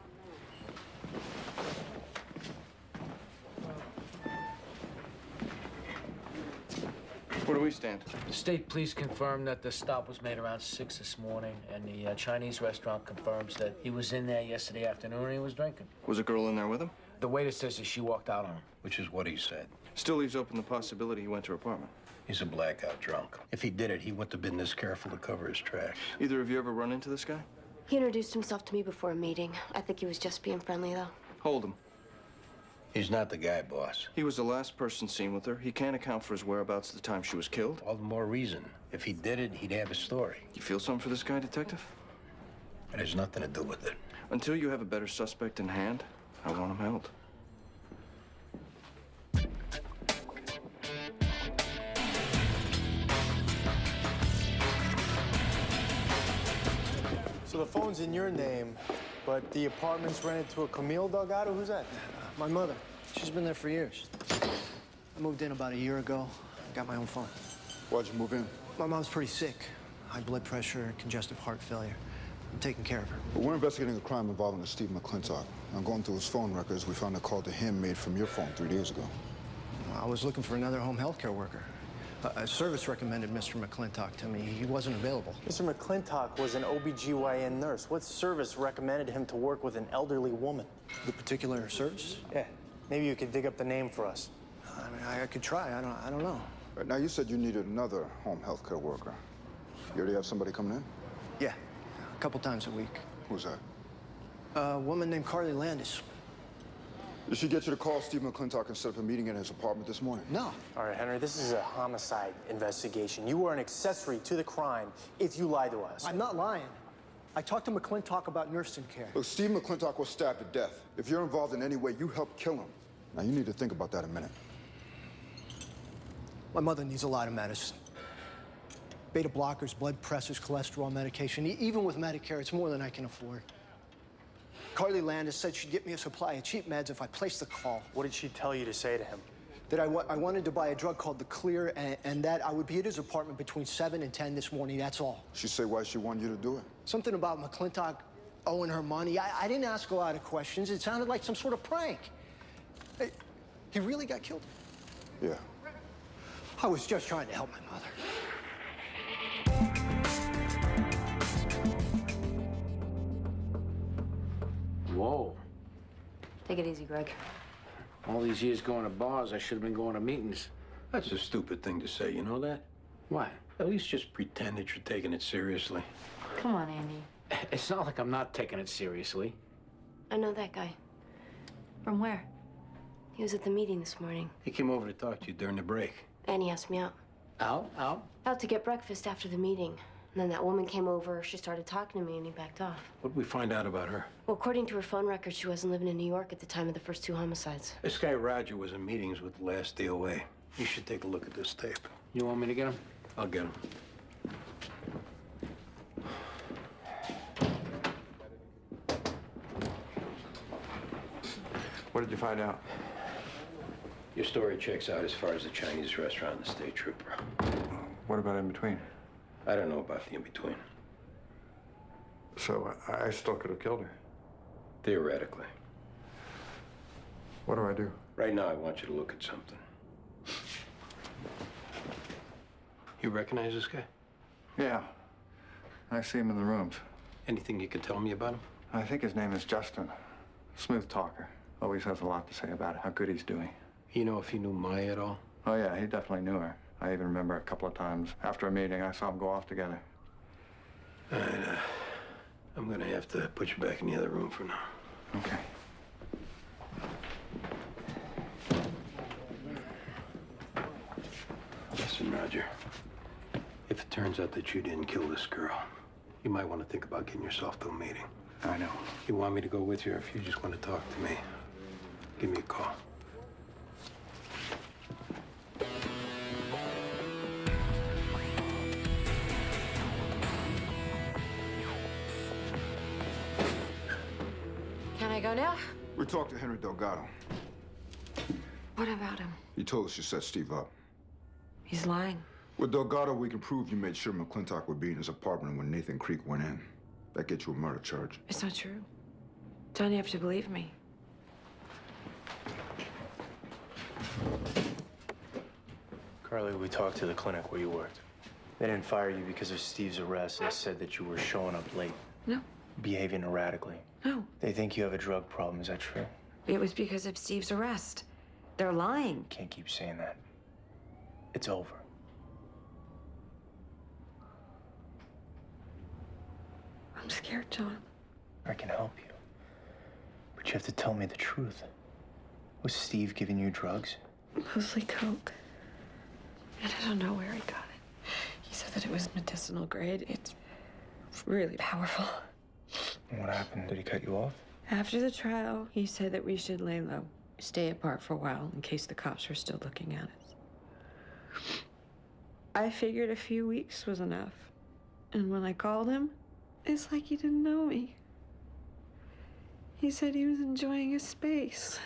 Where do we stand? The state police confirmed that the stop was made around 6 this morning, and the Chinese restaurant confirms that he was in there yesterday afternoon and he was drinking. Was a girl in there with him? The waiter says that she walked out on him. Which is what he said. Still leaves open the possibility he went to her apartment. He's a blackout drunk. If he did it, he wouldn't have been this careful to cover his tracks. Either of you ever run into this guy? He introduced himself to me before a meeting. I think he was just being friendly, though. Hold him. He's not the guy, boss. He was the last person seen with her. He can't account for his whereabouts at the time she was killed. All the more reason. If he did it, he'd have a story. You feel something for this guy, Detective? It has nothing to do with it. Until you have a better suspect in hand, I want him held. So the phone's in your name, but the apartment's rented to a Camille Delgado? Who's that? My mother. She's been there for years. I moved in about a year ago. Got my own phone. Why'd you move in? My mom's pretty sick. High blood pressure, congestive heart failure. I'm taking care of her. Well, we're investigating a crime involving Steve McClintock. I'm going through his phone records. We found a call to him made from your phone 3 days ago. I was looking for another home health care worker. A service recommended Mr. McClintock to me. He wasn't available. Mr. McClintock was an OBGYN nurse. What service recommended him to work with an elderly woman? The particular service? Yeah. Maybe you could dig up the name for us. I mean, I could try. I don't know. Right, now, you said you needed another home health care worker. You already have somebody coming in? Yeah, a couple times a week. Who's that? A woman named Carly Landis. Did she get you to call Steve McClintock and set up a meeting in his apartment this morning? No. All right, Henry, this is a homicide investigation. You were an accessory to the crime if you lied to us. I'm not lying. I talked to McClintock about nursing care. Look, Steve McClintock was stabbed to death. If you're involved in any way, you helped kill him. Now, you need to think about that a minute. My mother needs a lot of medicine. Beta blockers, blood pressures, cholesterol medication. Even with Medicare, it's more than I can afford. Carly Landis said she'd get me a supply of cheap meds if I placed the call. What did she tell you to say to him? That I wanted to buy a drug called the Clear, and that I would be at his apartment between 7 and 10 this morning, that's all. She say why she wanted you to do it? Something about McClintock owing her money. I didn't ask a lot of questions. It sounded like some sort of prank. He really got killed? Yeah. I was just trying to help my mother. Whoa. Take it easy, Greg. All these years going to bars, I should have been going to meetings. That's a stupid thing to say, you know that? Why? At least just pretend that you're taking it seriously. Come on, Andy. It's not like I'm not taking it seriously. I know that guy. From where? He was at the meeting this morning. He came over to talk to you during the break. And he asked me out. Out? Out to get breakfast after the meeting. And then that woman came over, she started talking to me, and he backed off. What did we find out about her? Well, according to her phone records, she wasn't living in New York at the time of the first 2 homicides. This guy Roger was in meetings with the last DOA. You should take a look at this tape. You want me to get him? I'll get him. What did you find out? Your story checks out as far as the Chinese restaurant and the state trooper. What about in between? I don't know about the in-between. So I still could have killed her. Theoretically. What do I do? Right now, I want you to look at something. You recognize this guy? Yeah. I see him in the rooms. Anything you can tell me about him? I think his name is Justin. Smooth talker. Always has a lot to say about how good he's doing. You know if he knew Maya at all? Oh, yeah, he definitely knew her. I even remember a couple of times after a meeting, I saw them go off together. All right, I'm gonna have to put you back in the other room for now. Okay. Listen, Roger. If it turns out that you didn't kill this girl, you might want to think about getting yourself to a meeting. I know. You want me to go with you, or if you just want to talk to me, give me a call. Can I go now? We talked to Henry Delgado. What about him? He told us you set Steve up. He's lying. With Delgado, we can prove you made sure McClintock would be in his apartment when Nathan Creek went in. That gets you a murder charge. It's not true. Don't you have to believe me? Carly, we talked to the clinic where you worked. They didn't fire you because of Steve's arrest. They said that you were showing up late. No. Behaving erratically. No. They think you have a drug problem. Is that true? It was because of Steve's arrest. They're lying. Can't keep saying that. It's over. I'm scared, John. I can help you. But you have to tell me the truth. Was Steve giving you drugs? Mostly coke. And I don't know where he got it. He said that it was medicinal grade. It's really powerful. And what happened? Did he cut you off? After the trial, he said that we should lay low, stay apart for a while in case the cops were still looking at us. I figured a few weeks was enough. And when I called him, it's like he didn't know me. He said he was enjoying his space.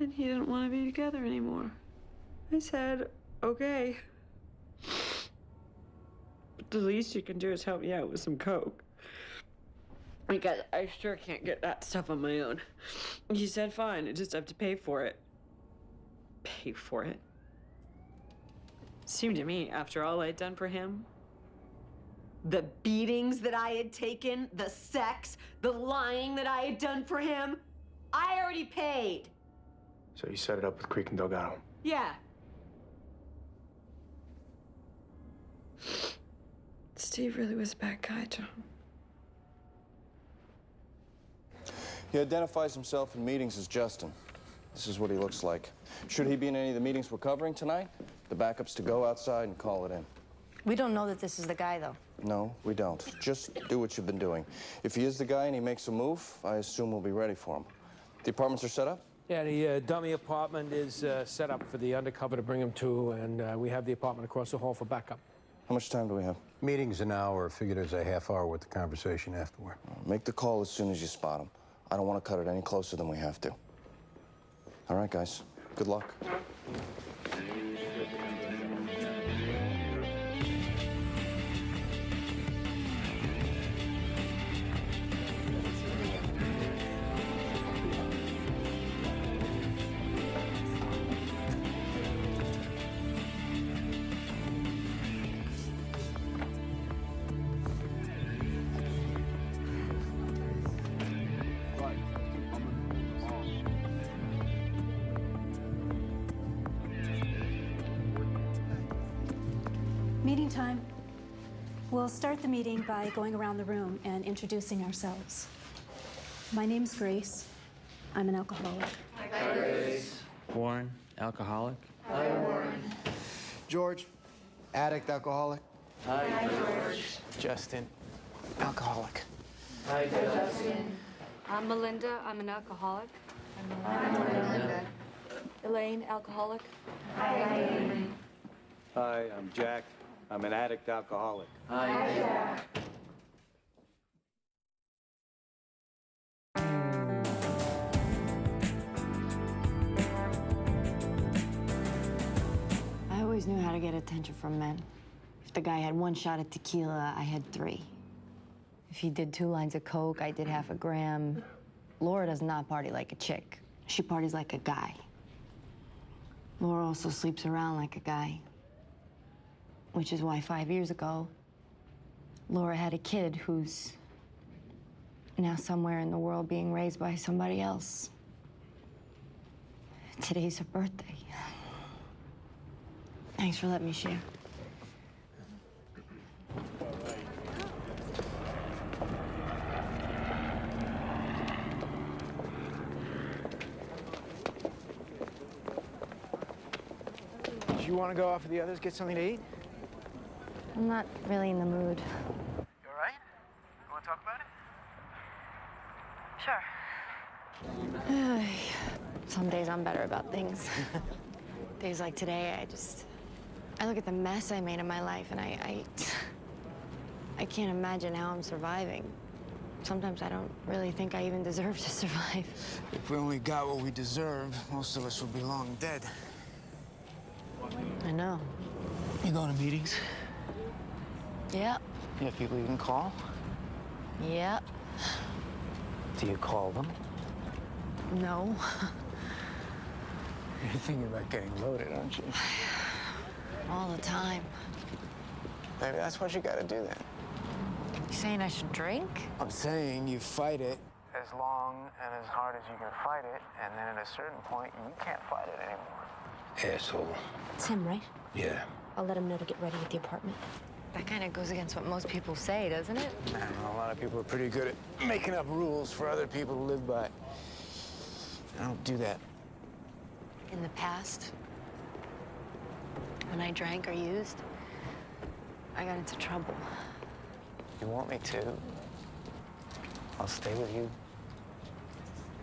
And he didn't want to be together anymore. I said, okay. But the least you can do is help me out with some coke. Because I sure can't get that stuff on my own. He said, fine, I just have to pay for it. Pay for it? Seemed to me, after all I'd done for him, the beatings that I had taken, the sex, the lying that I had done for him, I already paid. So you set it up with Creek and Delgado. Yeah. Steve really was a bad guy, John. He identifies himself in meetings as Justin. This is what he looks like. Should he be in any of the meetings we're covering tonight, the backup's to go outside and call it in. We don't know that this is the guy, though. No, we don't. Just do what you've been doing. If he is the guy and he makes a move, I assume we'll be ready for him. The apartments are set up? Yeah, the dummy apartment is set up for the undercover to bring him to, and we have the apartment across the hall for backup. How much time do we have? Meeting's an hour. Figure there's a half hour with the conversation afterward. Make the call as soon as you spot him. I don't want to cut it any closer than we have to. All right, guys. Good luck. Meeting time. We'll start the meeting by going around the room and introducing ourselves. My name's Grace. I'm an alcoholic. Hi, Grace. Warren, alcoholic. Hi, Warren. George, addict, alcoholic. Hi, George. Justin, alcoholic. Hi, Justin. I'm Melinda. I'm an alcoholic. Hi, Melinda. Elaine, alcoholic. Hi, Elaine. Hi, I'm Jack. I'm an addict alcoholic. Hi, Jack. I always knew how to get attention from men. If the guy had 1 shot of tequila, I had 3. If he did 2 lines of coke, I did half a gram. Laura does not party like a chick. She parties like a guy. Laura also sleeps around like a guy. Which is why 5 years ago, Laura had a kid who's now somewhere in the world being raised by somebody else. Today's her birthday. Thanks for letting me share. Do you want to go off with the others, get something to eat? I'm not really in the mood. You all right? You want to talk about it? Sure. Some days I'm better about things. Days like today, I look at the mess I made in my life and I can't imagine how I'm surviving. Sometimes I don't really think I even deserve to survive. If we only got what we deserve, most of us would be long dead. I know. You going to meetings? Yep. You have people you can call? Yep. Do you call them? No. You're thinking about getting loaded, aren't you? All the time. Maybe that's what you gotta do then. You saying I should drink? I'm saying you fight it as long and as hard as you can fight it, and then at a certain point, you can't fight it anymore. Asshole. It's him, right? Yeah. I'll let him know to get ready at the apartment. That kind of goes against what most people say, doesn't it? I don't know, a lot of people are pretty good at making up rules for other people to live by. I don't do that. In the past, when I drank or used, I got into trouble. You want me to? I'll stay with you.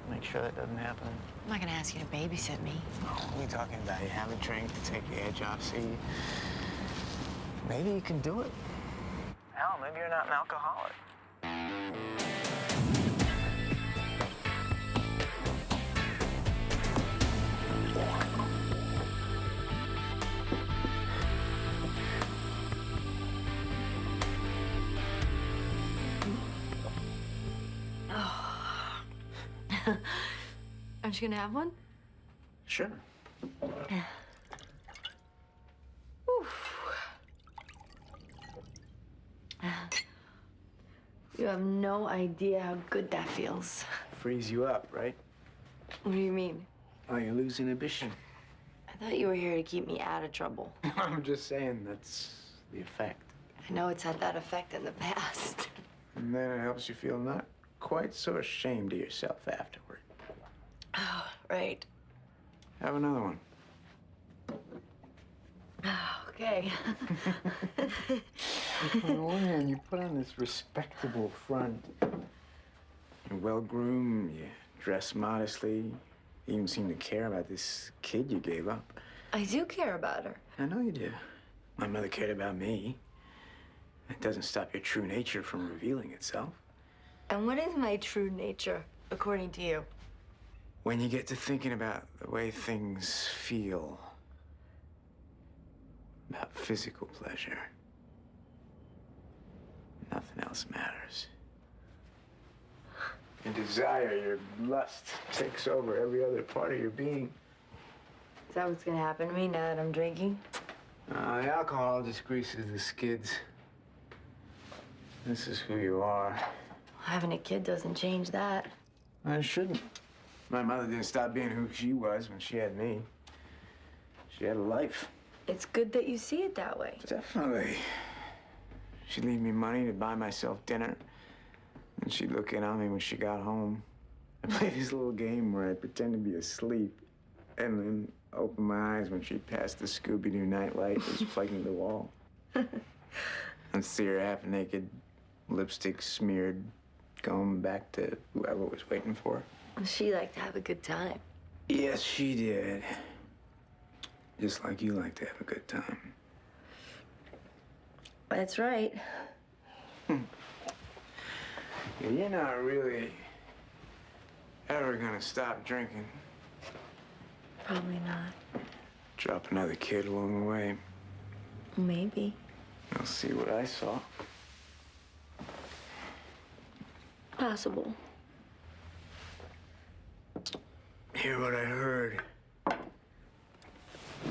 Make sure that doesn't happen. I'm not gonna ask you to babysit me. What are we talking about? You have a drink to take the edge off, see? Maybe you can do it. Hell, maybe you're not an alcoholic. Aren't you gonna have one? Sure. Oof. You have no idea how good that feels. Frees you up, right? What do you mean? Oh, you lose inhibition. I thought you were here to keep me out of trouble. I'm just saying that's the effect. I know it's had that effect in the past. And then it helps you feel not quite so ashamed of yourself afterward. Oh, right. Have another one. Okay. Oh, man, you put on this respectable front. You're well-groomed, you dress modestly. You even seem to care about this kid you gave up. I do care about her. I know you do. My mother cared about me. It doesn't stop your true nature from revealing itself. And what is my true nature, according to you? When you get to thinking about the way things feel, about physical pleasure, nothing else matters. Your desire, your lust takes over every other part of your being. Is that what's gonna happen to me now that I'm drinking? The alcohol just greases the skids. This is who you are. Having a kid doesn't change that. I shouldn't. My mother didn't stop being who she was when she had me. She had a life. It's good that you see it that way. Definitely. She'd leave me money to buy myself dinner. And she'd look in on me when she got home. I played this little game where I'd pretend to be asleep and then open my eyes when she'd pass the Scooby-Doo nightlight that was plugged into the wall. And see her half naked, lipstick smeared, going back to whoever was waiting for her. She liked to have a good time. Yes, she did. Just like you like to have a good time. That's right. You're not really ever gonna stop drinking. Probably not. Drop another kid along the way. Maybe. I'll see what I saw. Possible. Hear what I heard.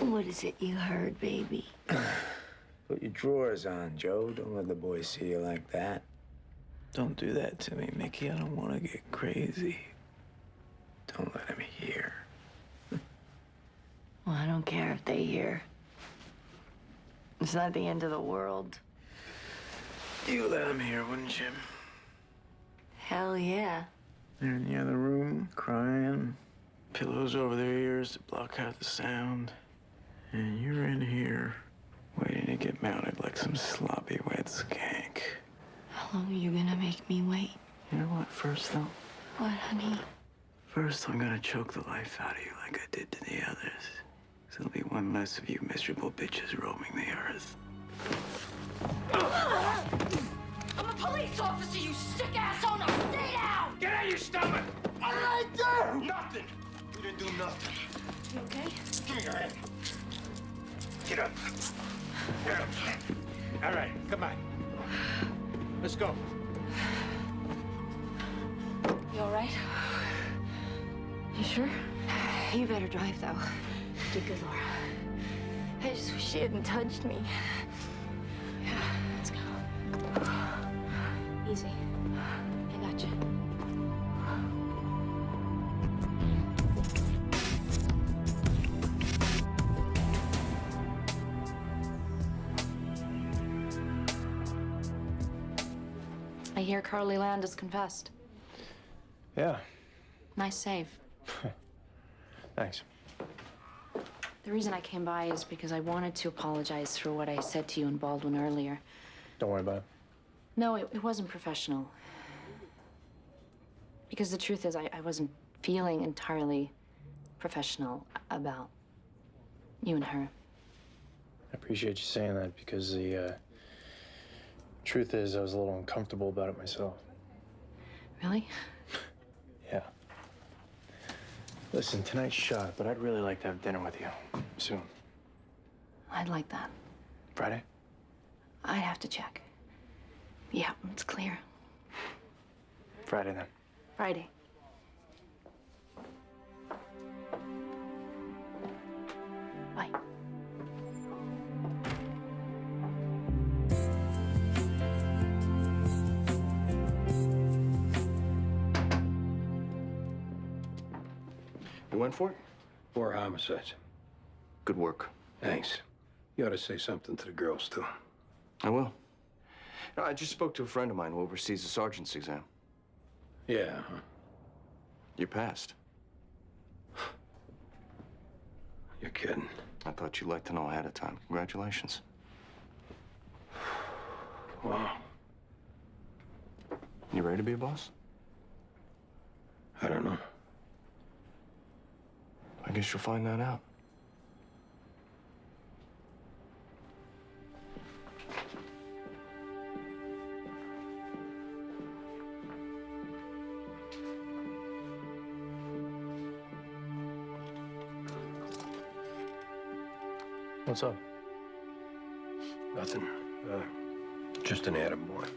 What is it you heard, baby? Put your drawers on, Joe. Don't let the boys see you like that. Don't do that to me, Mickey. I don't want to get crazy. Don't let him hear. Well, I don't care if they hear. It's not the end of the world. You let him hear, wouldn't you? Hell yeah. They're in the other room, crying. Pillows over their ears to block out the sound. And you're in here, waiting to get mounted like some sloppy wet skank. How long are you gonna make me wait? You know what, first though? What, honey? First, I'm gonna choke the life out of you like I did to the others. So there'll be one less of you miserable bitches roaming the earth. I'm a police officer, you sick asshole! Now stay down! Get out your stomach! What did I do? Nothing! You didn't do nothing. You okay? Give me your hand. Get up. Get up. All right, come on. Let's go. You all right? You sure? You better drive, though. Get good, Laura. I just wish she hadn't touched me. Yeah, let's go. Easy. I got you. I hear Carly Landis confessed. Yeah, Nice save. thanks. The reason I came by is because I wanted to apologize for what I said to you and Baldwin earlier. Don't worry about it. No, it wasn't professional. Because the truth is, I wasn't feeling entirely professional about you and her. I appreciate you saying that because the truth is I was a little uncomfortable about it myself. Really? Yeah. Listen, tonight's shot, but I'd really like to have dinner with you soon. I'd like that. Friday? I'd have to check. Yeah, it's clear. Friday then. Friday. Bye. went for it? 4 homicides. Good work. Thanks. You ought to say something to the girls, too. I will. No, I just spoke to a friend of mine who oversees the sergeant's exam. Yeah, huh? You passed. You're kidding. I thought you'd like to know ahead of time. Congratulations. Wow. You ready to be a boss? I don't know. I guess you'll find that out. What's up? Nothing. Just an attaboy.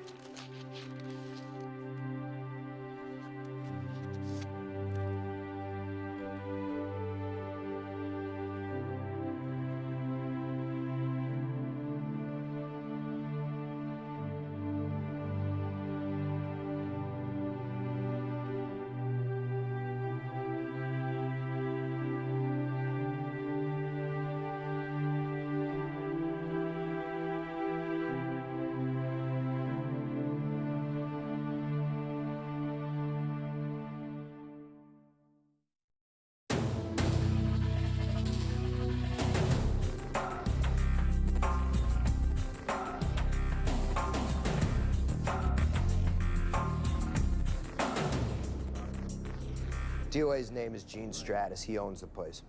DOA's name is Gene Stratus. He owns the place.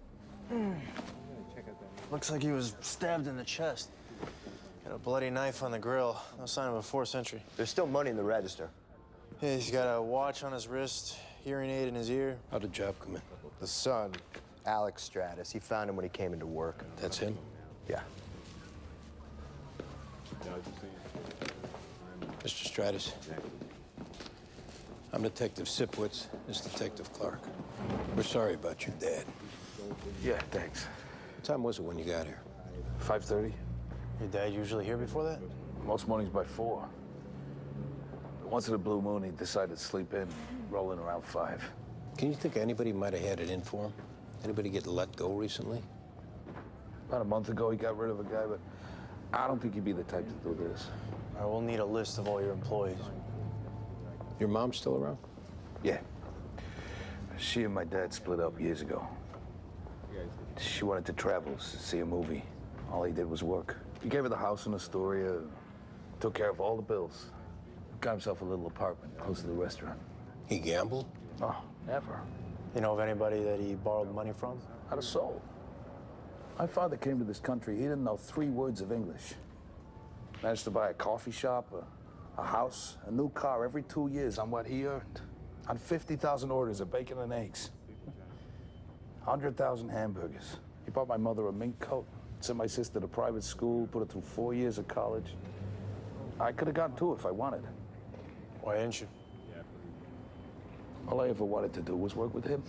Looks like he was stabbed in the chest. Got a bloody knife on the grill. No sign of a 4th century. There's still money in the register. Yeah, he's got a watch on his wrist, hearing aid in his ear. How'd the job come in? The son, Alex Stratus, he found him when he came into work. That's him? Yeah. Mr. Stratus. I'm Detective Sipwitz. This is Detective Clark. We're sorry about your dad. Yeah, thanks. What time was it when you got here? 5:30. Your dad usually here before that? Most mornings by 4. But once in a blue moon, he decided to sleep in, rolling around 5. Can you think anybody might have had it in for him? Anybody get let go recently? About a month ago, he got rid of a guy, but I don't think he'd be the type to do this. All right, we'll need a list of all your employees. Your mom still around? Yeah. She and my dad split up years ago. She wanted to travel, see a movie. All he did was work. He gave her the house in Astoria, took care of all the bills. Got himself a little apartment close to the restaurant. He gambled? Oh, never. You know of anybody that he borrowed money from? Not a soul. My father came to this country, he didn't know 3 words of English. Managed to buy a coffee shop, a house, a new car every 2 years on what he earned. On 50,000 orders of bacon and eggs. 100,000 hamburgers. He bought my mother a mink coat, sent my sister to private school, put her through 4 years of college. I could have gotten to it if I wanted. Why didn't you? All I ever wanted to do was work with him.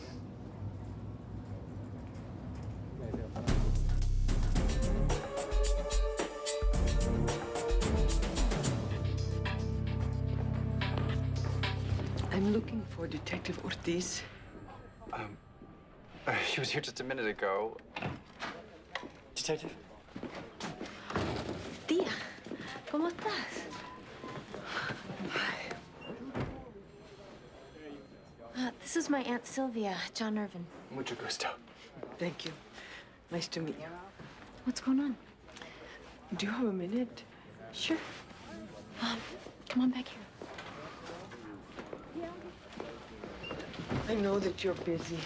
I'm looking for Detective Ortiz. She was here just a minute ago. Detective? Tía, ¿cómo estás? This is my Aunt Sylvia, John Irvin. Mucho gusto. Thank you. Nice to meet you. What's going on? Do you have a minute? Sure. Come on back here. I know that you're busy.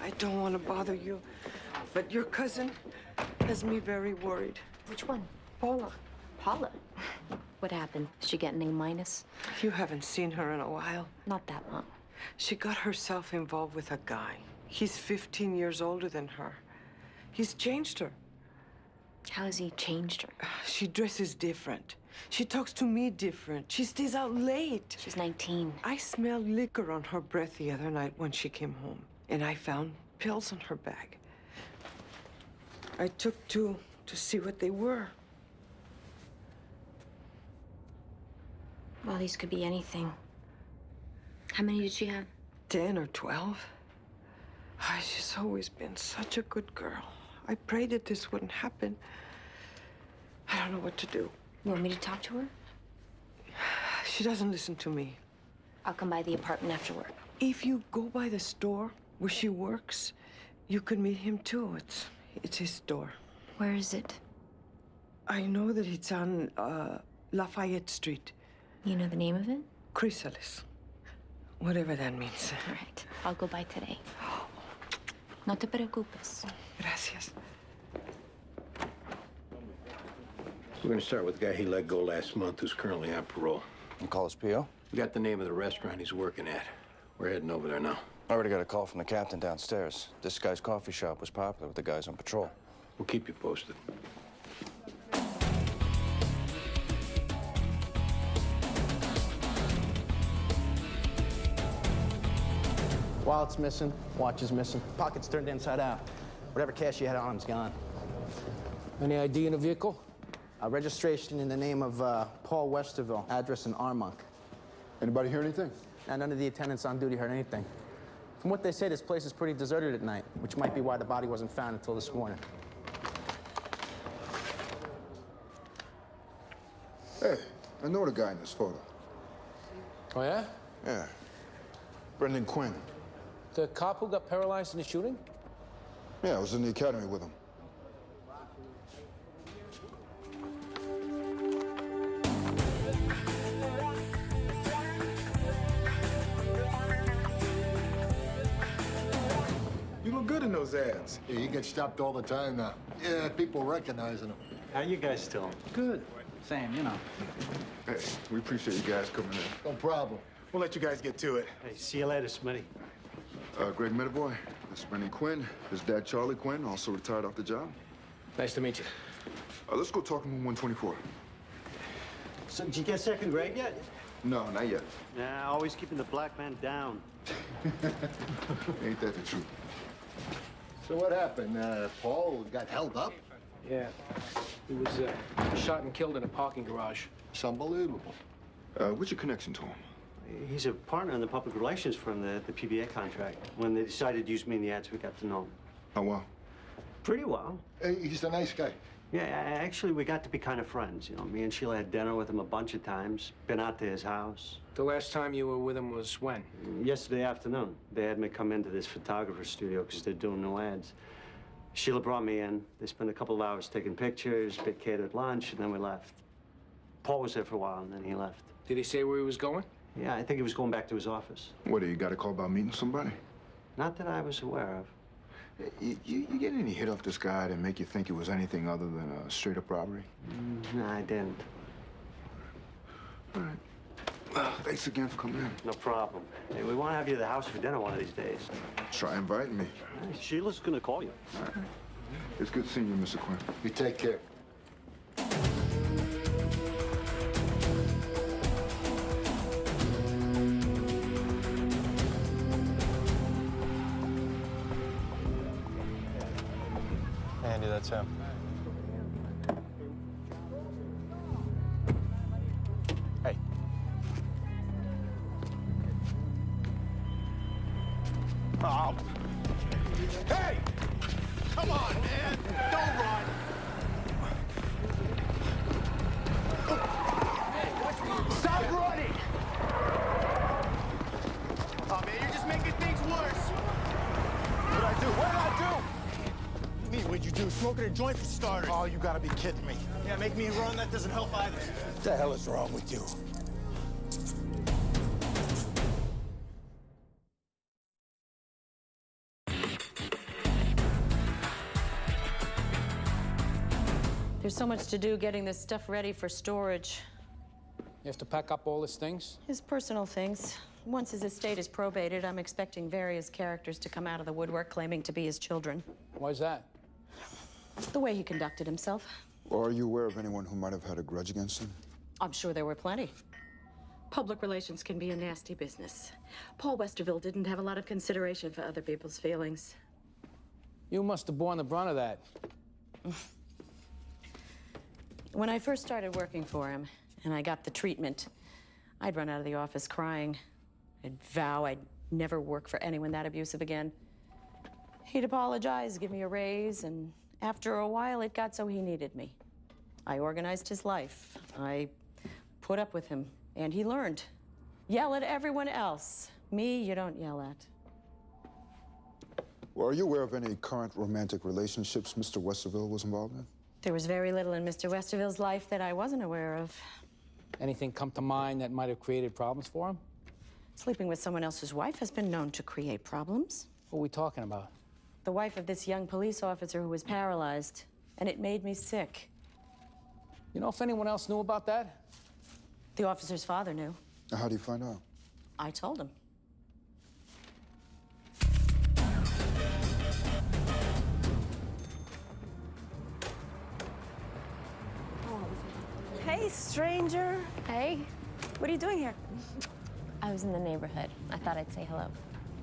I don't want to bother you, but your cousin has me very worried. Which one? Paula. Paula? What happened? Did she get an A-? You haven't seen her in a while. Not that long. She got herself involved with a guy. He's 15 years older than her. He's changed her. How has he changed her? She dresses different. She talks to me different. She stays out late. She's 19. I smelled liquor on her breath the other night when she came home, and I found pills in her bag. I took 2 to see what they were. Well, these could be anything. How many did she have? 10 or 12. She's always been such a good girl. I prayed that this wouldn't happen. I don't know what to do. You want me to talk to her? She doesn't listen to me. I'll come by the apartment after work. If you go by the store where she works, you could meet him too. It's his store. Where is it? I know that it's on Lafayette Street. You know the name of it? Chrysalis. Whatever that means. All right. I'll go by today. No te preocupes. Gracias. We're gonna start with the guy he let go last month who's currently on parole. And call his PO? We got the name of the restaurant he's working at. We're heading over there now. I already got a call from the captain downstairs. This guy's coffee shop was popular with the guys on patrol. We'll keep you posted. Wallet's missing, watch is missing, pocket's turned inside out. Whatever cash you had on him's gone. Any ID in the vehicle? Registration in the name of Paul Westerville, address in Armonk. Anybody hear anything? And none of the attendants on duty heard anything. From what they say, this place is pretty deserted at night, which might be why the body wasn't found until this morning. Hey, I know the guy in this photo. Oh, yeah? Yeah. Brendan Quinn. The cop who got paralyzed in the shooting? Yeah, I was in the academy with him. You look good in those ads. Yeah, he gets stopped all the time now. Yeah, people recognizing him. How you guys still? Good. Same, you know. Hey, we appreciate you guys coming in. No problem. We'll let you guys get to it. Hey, see you later, Smitty. Greg Medavoy, this is Brendan Quinn. His dad, Charlie Quinn, also retired off the job. Nice to meet you. Let's go talk to him 124. So, did you get second grade yet? No, not yet. Nah, always keeping the black man down. Ain't that the truth? So what happened? Paul got held up? Yeah. He was shot and killed in a parking garage. It's unbelievable. What's your connection to him? He's a partner in the public relations firm, the PBA contract. When they decided to use me in the ads, we got to know him. How well? Pretty well. Hey, he's a nice guy. Yeah, actually, we got to be kind of friends. You know, me and Sheila had dinner with him a bunch of times, been out to his house. The last time you were with him was when? Yesterday afternoon. They had me come into this photographer studio because they're doing new ads. Sheila brought me in. They spent a couple of hours taking pictures, bit catered lunch, and then we left. Paul was there for a while, and then he left. Did he say where he was going? Yeah, I think he was going back to his office. What, do you got a call about meeting somebody? Not that I was aware of. You get any hit off this guy that make you think it was anything other than a straight-up robbery? No, I didn't. All right. Well, thanks again for coming in. No problem. Hey, we want to have you at the house for dinner one of these days. Try inviting me. Sheila's going to call you. All right. It's good seeing you, Mr. Quinn. You take care. Andy, that's him. Hey. Oh. Hey! Come on, man! Don't run! Stop running! Oh, man, you're just making things worse. What'd I do? What did I do? Me, what'd you do? Smoking a joint for starters. Oh, you gotta be kidding me. Yeah, make me run, that doesn't help either. What the hell is wrong with you? There's so much to do getting this stuff ready for storage. You have to pack up all his things? His personal things. Once his estate is probated, I'm expecting various characters to come out of the woodwork claiming to be his children. Why's that? The way he conducted himself. Or are you aware of anyone who might have had a grudge against him? I'm sure there were plenty. Public relations can be a nasty business. Paul Westerville didn't have a lot of consideration for other people's feelings. You must have borne the brunt of that. When I first started working for him, and I got the treatment, I'd run out of the office crying. I'd vow I'd never work for anyone that abusive again. He'd apologize, give me a raise, and after a while, it got so he needed me. I organized his life. I put up with him, and he learned. Yell at everyone else. Me, you don't yell at. Well, are you aware of any current romantic relationships Mr. Westerville was involved in? There was very little in Mr. Westerville's life that I wasn't aware of. Anything come to mind that might have created problems for him? Sleeping with someone else's wife has been known to create problems. What are we talking about? The wife of this young police officer who was paralyzed, and it made me sick. You know if anyone else knew about that? The officer's father knew. How do you find out? I told him. Hey, stranger. Hey. What are you doing here? I was in the neighborhood. I thought I'd say hello.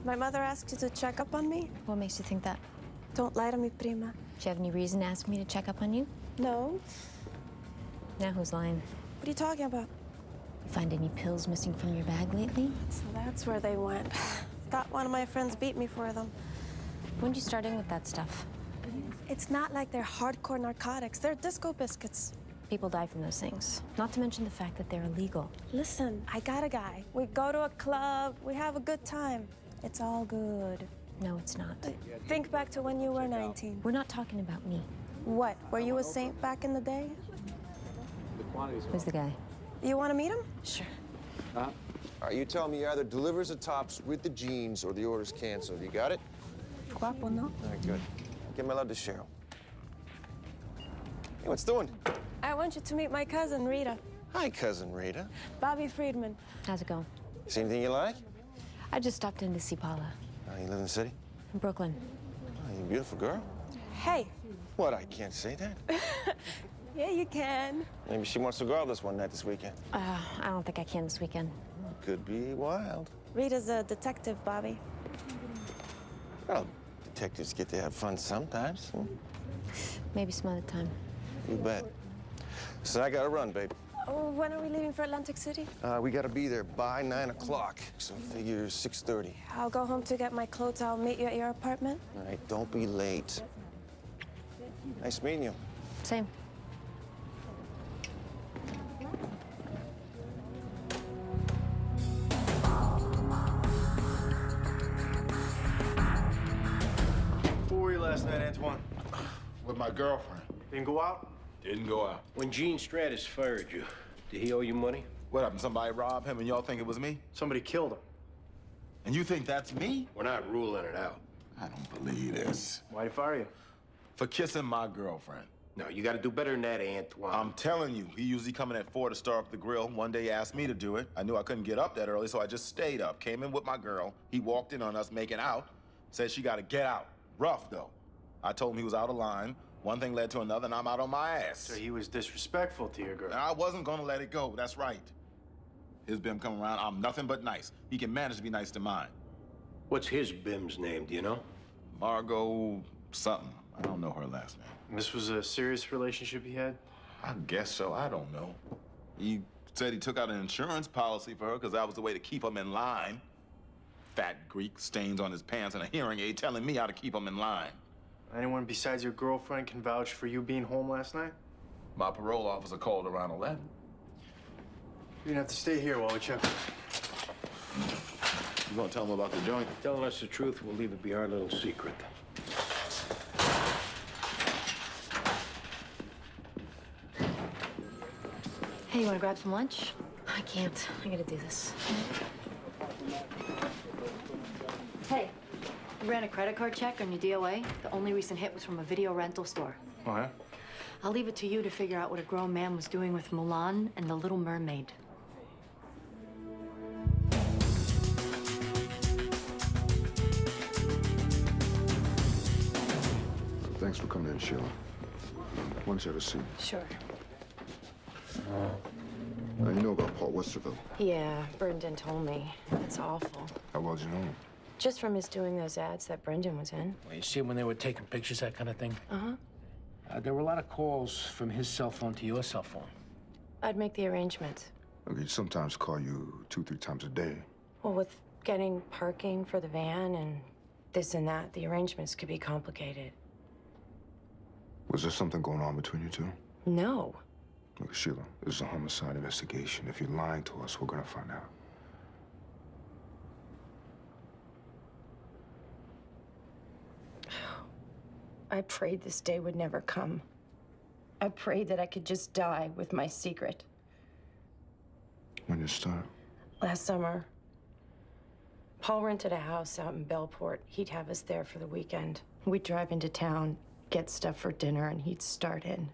My mother asked you to check up on me. What makes you think that? Don't lie to me, prima. Do you have any reason to ask me to check up on you? No. Now who's lying? What are you talking about? You find any pills missing from your bag lately? So that's where they went. Got one of my friends beat me for them. When'd you start in with that stuff? It's not like they're hardcore narcotics. They're disco biscuits. People die from those things. Not to mention the fact that they're illegal. Listen, I got a guy. We go to a club. We have a good time. It's all good. No, it's not. Think back to when you were 19. We're not talking about me. What? Were you a saint back in the day? Who's the guy? You want to meet him? Sure. All right, you tell me he either delivers the tops with the jeans or the order's canceled. You got it? Guapo, no? All right, good. Give my love to Cheryl. Hey, what's doing? I want you to meet my cousin, Rita. Hi, cousin Rita. Bobby Friedman. How's it going? See anything you like? I just stopped in to see Paula. You live in the city? In Brooklyn. Oh, you're a beautiful girl. Hey. What, I can't say that? Yeah, you can. Maybe she wants to go out this one night this weekend. I don't think I can this weekend. Could be wild. Rita's a detective, Bobby. Well, detectives get to have fun sometimes. Maybe some other time. You bet. So I gotta run, babe. Oh, when are we leaving for Atlantic City? We gotta be there by 9 o'clock, so figure 6:30. I'll go home to get my clothes. I'll meet you at your apartment. All right, don't be late. Nice meeting you. Same. Where were you last night, Antoine? With my girlfriend. Didn't go out? Didn't go out. When Gene Stratus fired you, did he owe you money? What happened? Somebody robbed him and y'all think it was me? Somebody killed him. And you think that's me? We're not ruling it out. I don't believe this. Why'd he fire you? For kissing my girlfriend. No, you got to do better than that, Antoine. I'm telling you, he usually coming at 4 to start up the grill. One day he asked me to do it. I knew I couldn't get up that early, so I just stayed up. Came in with my girl. He walked in on us making out. Said she got to get out. Rough, though. I told him he was out of line. One thing led to another, and I'm out on my ass. So he was disrespectful to your girl. I wasn't gonna let it go, that's right. His bim come around, I'm nothing but nice. He can manage to be nice to mine. What's his bim's name, do you know? Margot something. I don't know her last name. This was a serious relationship he had? I guess so, I don't know. He said he took out an insurance policy for her because that was the way to keep him in line. Fat Greek, stains on his pants and a hearing aid telling me how to keep him in line. Anyone besides your girlfriend can vouch for you being home last night? My parole officer called around 11. You're gonna have to stay here while we check. You gonna tell him about the joint? Telling us the truth, we'll leave it be our little secret. Hey, you want to grab some lunch? I can't. I gotta do this. Hey, we ran a credit card check on your DOA. The only recent hit was from a video rental store. Oh, yeah? I'll leave it to you to figure out what a grown man was doing with Mulan and the Little Mermaid. Thanks for coming in, Sheila. Want you to see. Sure. Now, you know about Paul Westerville. Yeah, Brendan told me. It's awful. How well did you know him? Just from his doing those ads that Brendan was in. Well, you see when they were taking pictures, that kind of thing? Uh-huh. There were a lot of calls from his cell phone to your cell phone. I'd make the arrangements. Okay, sometimes call you 2-3 times a day. Well, with getting parking for the van and this and that. The arrangements could be complicated. Was there something going on between you two? No. Look, Sheila, this is a homicide investigation. If you're lying to us, we're gonna find out. I prayed this day would never come. I prayed that I could just die with my secret. When you start? Last summer, Paul rented a house out in Bellport. He'd have us there for the weekend. We'd drive into town, get stuff for dinner, and he'd start in.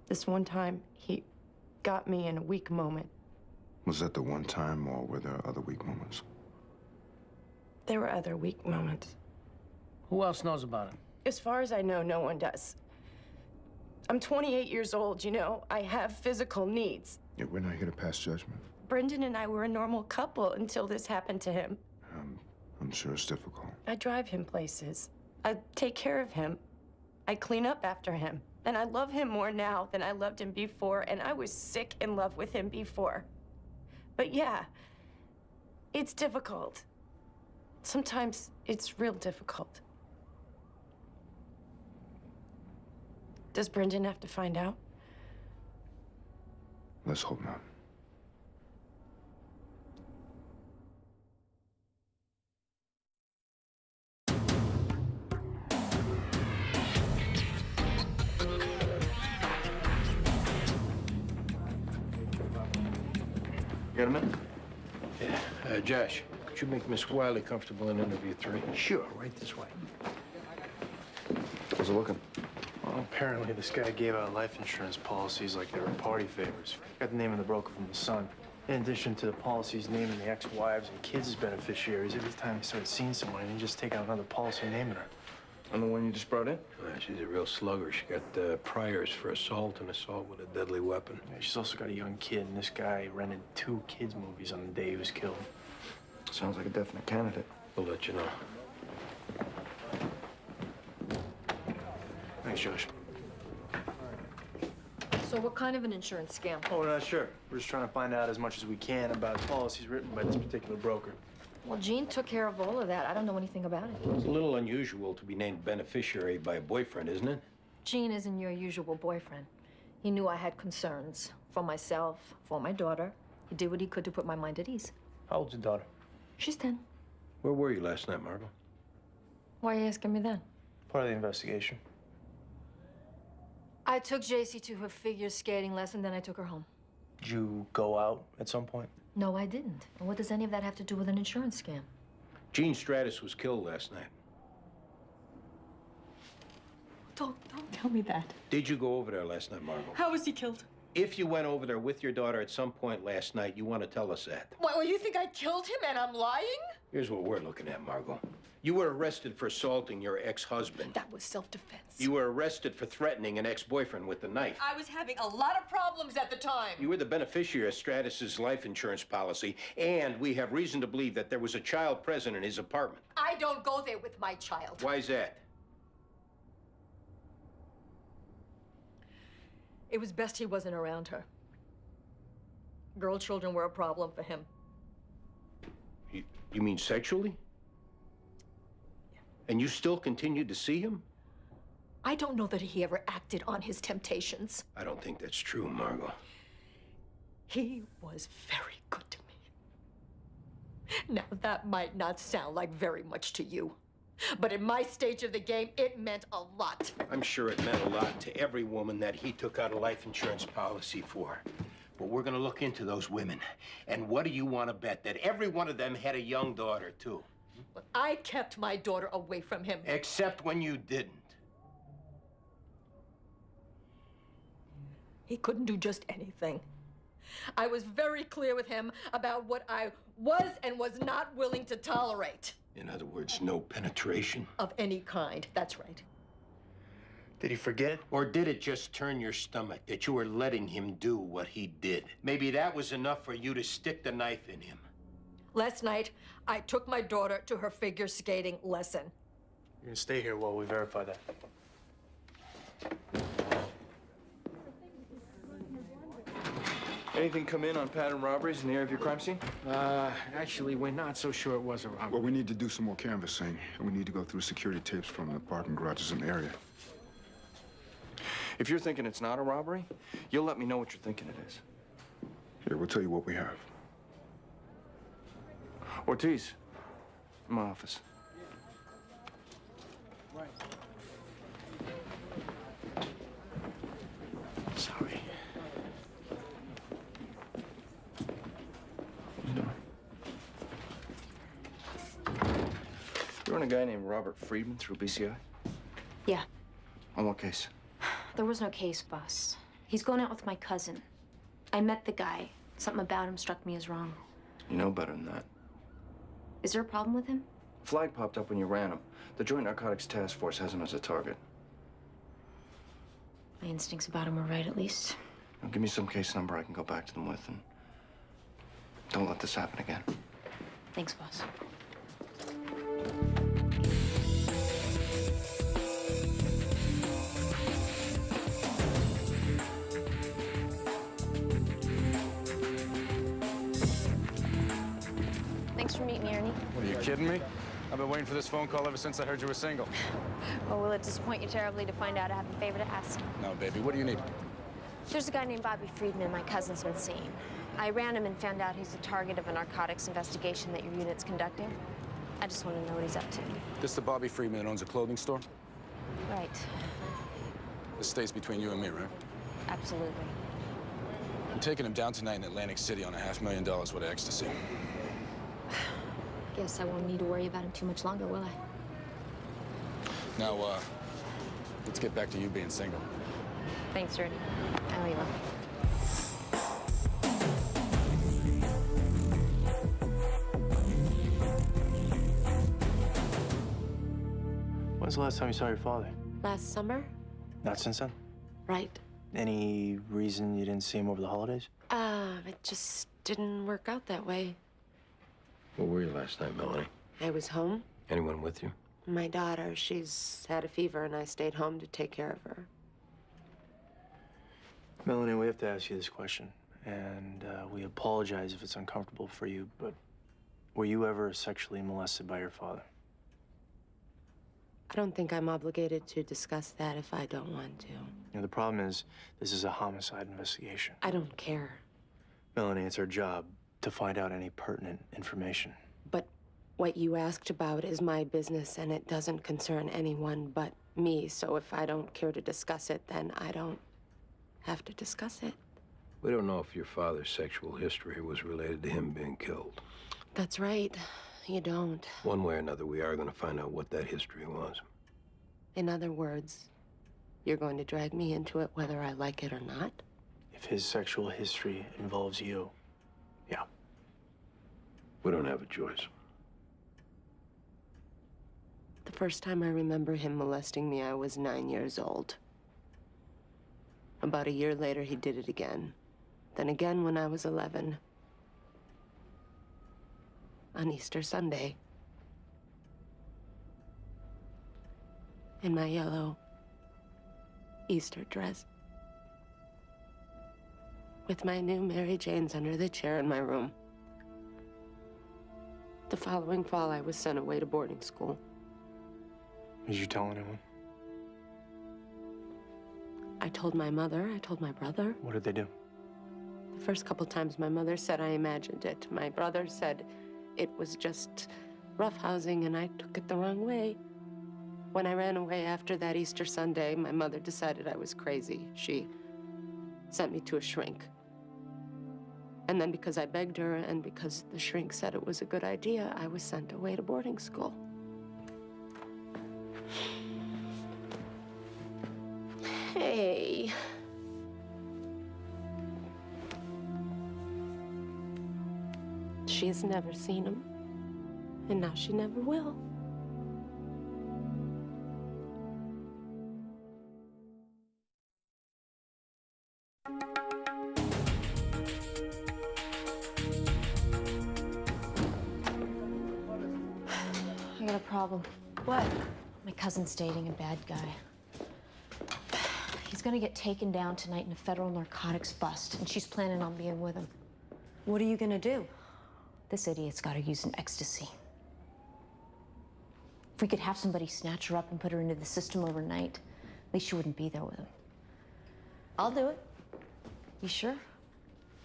This one time, he got me in a weak moment. Was that the one time, or were there other weak moments? There were other weak moments. Who else knows about him? As far as I know, no one does. I'm 28 years old, you know. I have physical needs. Yeah, we're not here to pass judgment. Brendan and I were a normal couple until this happened to him. I'm sure it's difficult. I drive him places. I take care of him. I clean up after him. And I love him more now than I loved him before, and I was sick in love with him before. But yeah, it's difficult. Sometimes it's real difficult. Does Brendan have to find out? Let's hope not. You got a minute? Yeah. Josh, could you make Miss Wiley comfortable in interview 3? Sure, right this way. How's it looking? Well, apparently this guy gave out life insurance policies like they were party favors. Got the name of the broker from the Sun. In addition to the policies naming the ex-wives and kids as beneficiaries, every time he started seeing someone, he'd just take out another policy naming her. And the one you just brought in? She's a real slugger. She got priors for assault and assault with a deadly weapon. Yeah, she's also got a young kid, and this guy rented 2 kids' movies on the day he was killed. Sounds like a definite candidate. We'll let you know. Thanks, Josh. So what kind of an insurance scam? Oh, we're not sure. We're just trying to find out as much as we can about policies written by this particular broker. Well, Jean took care of all of that. I don't know anything about it. It's a little unusual to be named beneficiary by a boyfriend, isn't it? Jean isn't your usual boyfriend. He knew I had concerns for myself, for my daughter. He did what he could to put my mind at ease. How old's your daughter? She's 10. Where were you last night, Margot? Why are you asking me that? Part of the investigation. I took JC to her figure skating lesson, then I took her home. Did you go out at some point? No, I didn't. And what does any of that have to do with an insurance scam? Gene Stratus was killed last night. Don't tell me that. Did you go over there last night, Margot? How was he killed? If you went over there with your daughter at some point last night, you want to tell us that. Well, you think I killed him and I'm lying? Here's what we're looking at, Margot. You were arrested for assaulting your ex-husband. That was self-defense. You were arrested for threatening an ex-boyfriend with a knife. I was having a lot of problems at the time. You were the beneficiary of Stratus's life insurance policy, and we have reason to believe that there was a child present in his apartment. I don't go there with my child. Why is that? It was best he wasn't around her. Girl children were a problem for him. You mean sexually? And you still continued to see him? I don't know that he ever acted on his temptations. I don't think that's true, Margot. He was very good to me. Now, that might not sound like very much to you, but in my stage of the game, it meant a lot. I'm sure it meant a lot to every woman that he took out a life insurance policy for. But we're gonna look into those women. And what do you want to bet? That every one of them had a young daughter, too. But I kept my daughter away from him. Except when you didn't. He couldn't do just anything. I was very clear with him about what I was and was not willing to tolerate. In other words, no penetration. Of any kind, that's right. Did he forget? Or did it just turn your stomach that you were letting him do what he did? Maybe that was enough for you to stick the knife in him. Last night, I took my daughter to her figure skating lesson. You're gonna stay here while we verify that. Anything come in on pattern robberies in the area of your crime scene? Actually, we're not so sure it was a robbery. Well, we need to do some more canvassing, and we need to go through security tapes from the parking garages in the area. If you're thinking it's not a robbery, you'll let me know what you're thinking it is. Here, we'll tell you what we have. Ortiz, in my office. Sorry. You run a guy named Robert Friedman through BCI? Yeah, On what case? there was no case, boss. He's going out with my cousin. I met the guy. Something about him struck me as wrong. You know better than that. Is there a problem with him? Flag popped up when you ran him. The Joint Narcotics Task Force has him as a target. My instincts about him were right, at least. Now, give me some case number I can go back to them with, and don't let this happen again. Thanks, boss. Thanks for meeting me, Ernie. What, are you kidding me? I've been waiting for this phone call ever since I heard you were single. Well, will it disappoint you terribly to find out I have a favor to ask? No, baby, what do you need? There's a guy named Bobby Friedman my cousin's been seeing. I ran him and found out he's the target of a narcotics investigation that your unit's conducting. I just want to know what he's up to. This the Bobby Friedman that owns a clothing store? Right. This stays between you and me, right? Absolutely. I'm taking him down tonight in Atlantic City on $500,000 worth of ecstasy. Guess I won't need to worry about him too much longer, will I? Now, let's get back to you being single. Thanks, Ernie. I owe you one. When's the last time you saw your father? Last summer? Not since then? Right. Any reason you didn't see him over the holidays? It just didn't work out that way. Where were you last night, Melanie? I was home. Anyone with you? My daughter, she's had a fever, and I stayed home to take care of her. Melanie, we have to ask you this question, and we apologize if it's uncomfortable for you, but were you ever sexually molested by your father? I don't think I'm obligated to discuss that if I don't want to. You know, the problem is, this is a homicide investigation. I don't care. Melanie, it's our job to find out any pertinent information. But what you asked about is my business, and it doesn't concern anyone but me. So if I don't care to discuss it, then I don't have to discuss it. We don't know if your father's sexual history was related to him being killed. That's right. You don't. One way or another, we are going to find out what that history was. In other words, you're going to drag me into it whether I like it or not? If his sexual history involves you, yeah. We don't have a choice. The first time I remember him molesting me, I was 9 years old. About a year later, he did it again. Then again when I was 11. On Easter Sunday. In my yellow Easter dress. With my new Mary Janes under the chair in my room. The following fall, I was sent away to boarding school. Did you tell anyone? I told my mother, I told my brother. What did they do? The first couple times my mother said I imagined it. My brother said it was just roughhousing and I took it the wrong way. When I ran away after that Easter Sunday, my mother decided I was crazy. She sent me to a shrink. And then because I begged her and because the shrink said it was a good idea, I was sent away to boarding school. Hey. She's never seen him, and now she never will. I got a problem. What? My cousin's dating a bad guy. He's gonna get taken down tonight in a federal narcotics bust, and she's planning on being with him. What are you gonna do? This idiot's got her using ecstasy. If we could have somebody snatch her up and put her into the system overnight, at least she wouldn't be there with him. I'll do it. You sure?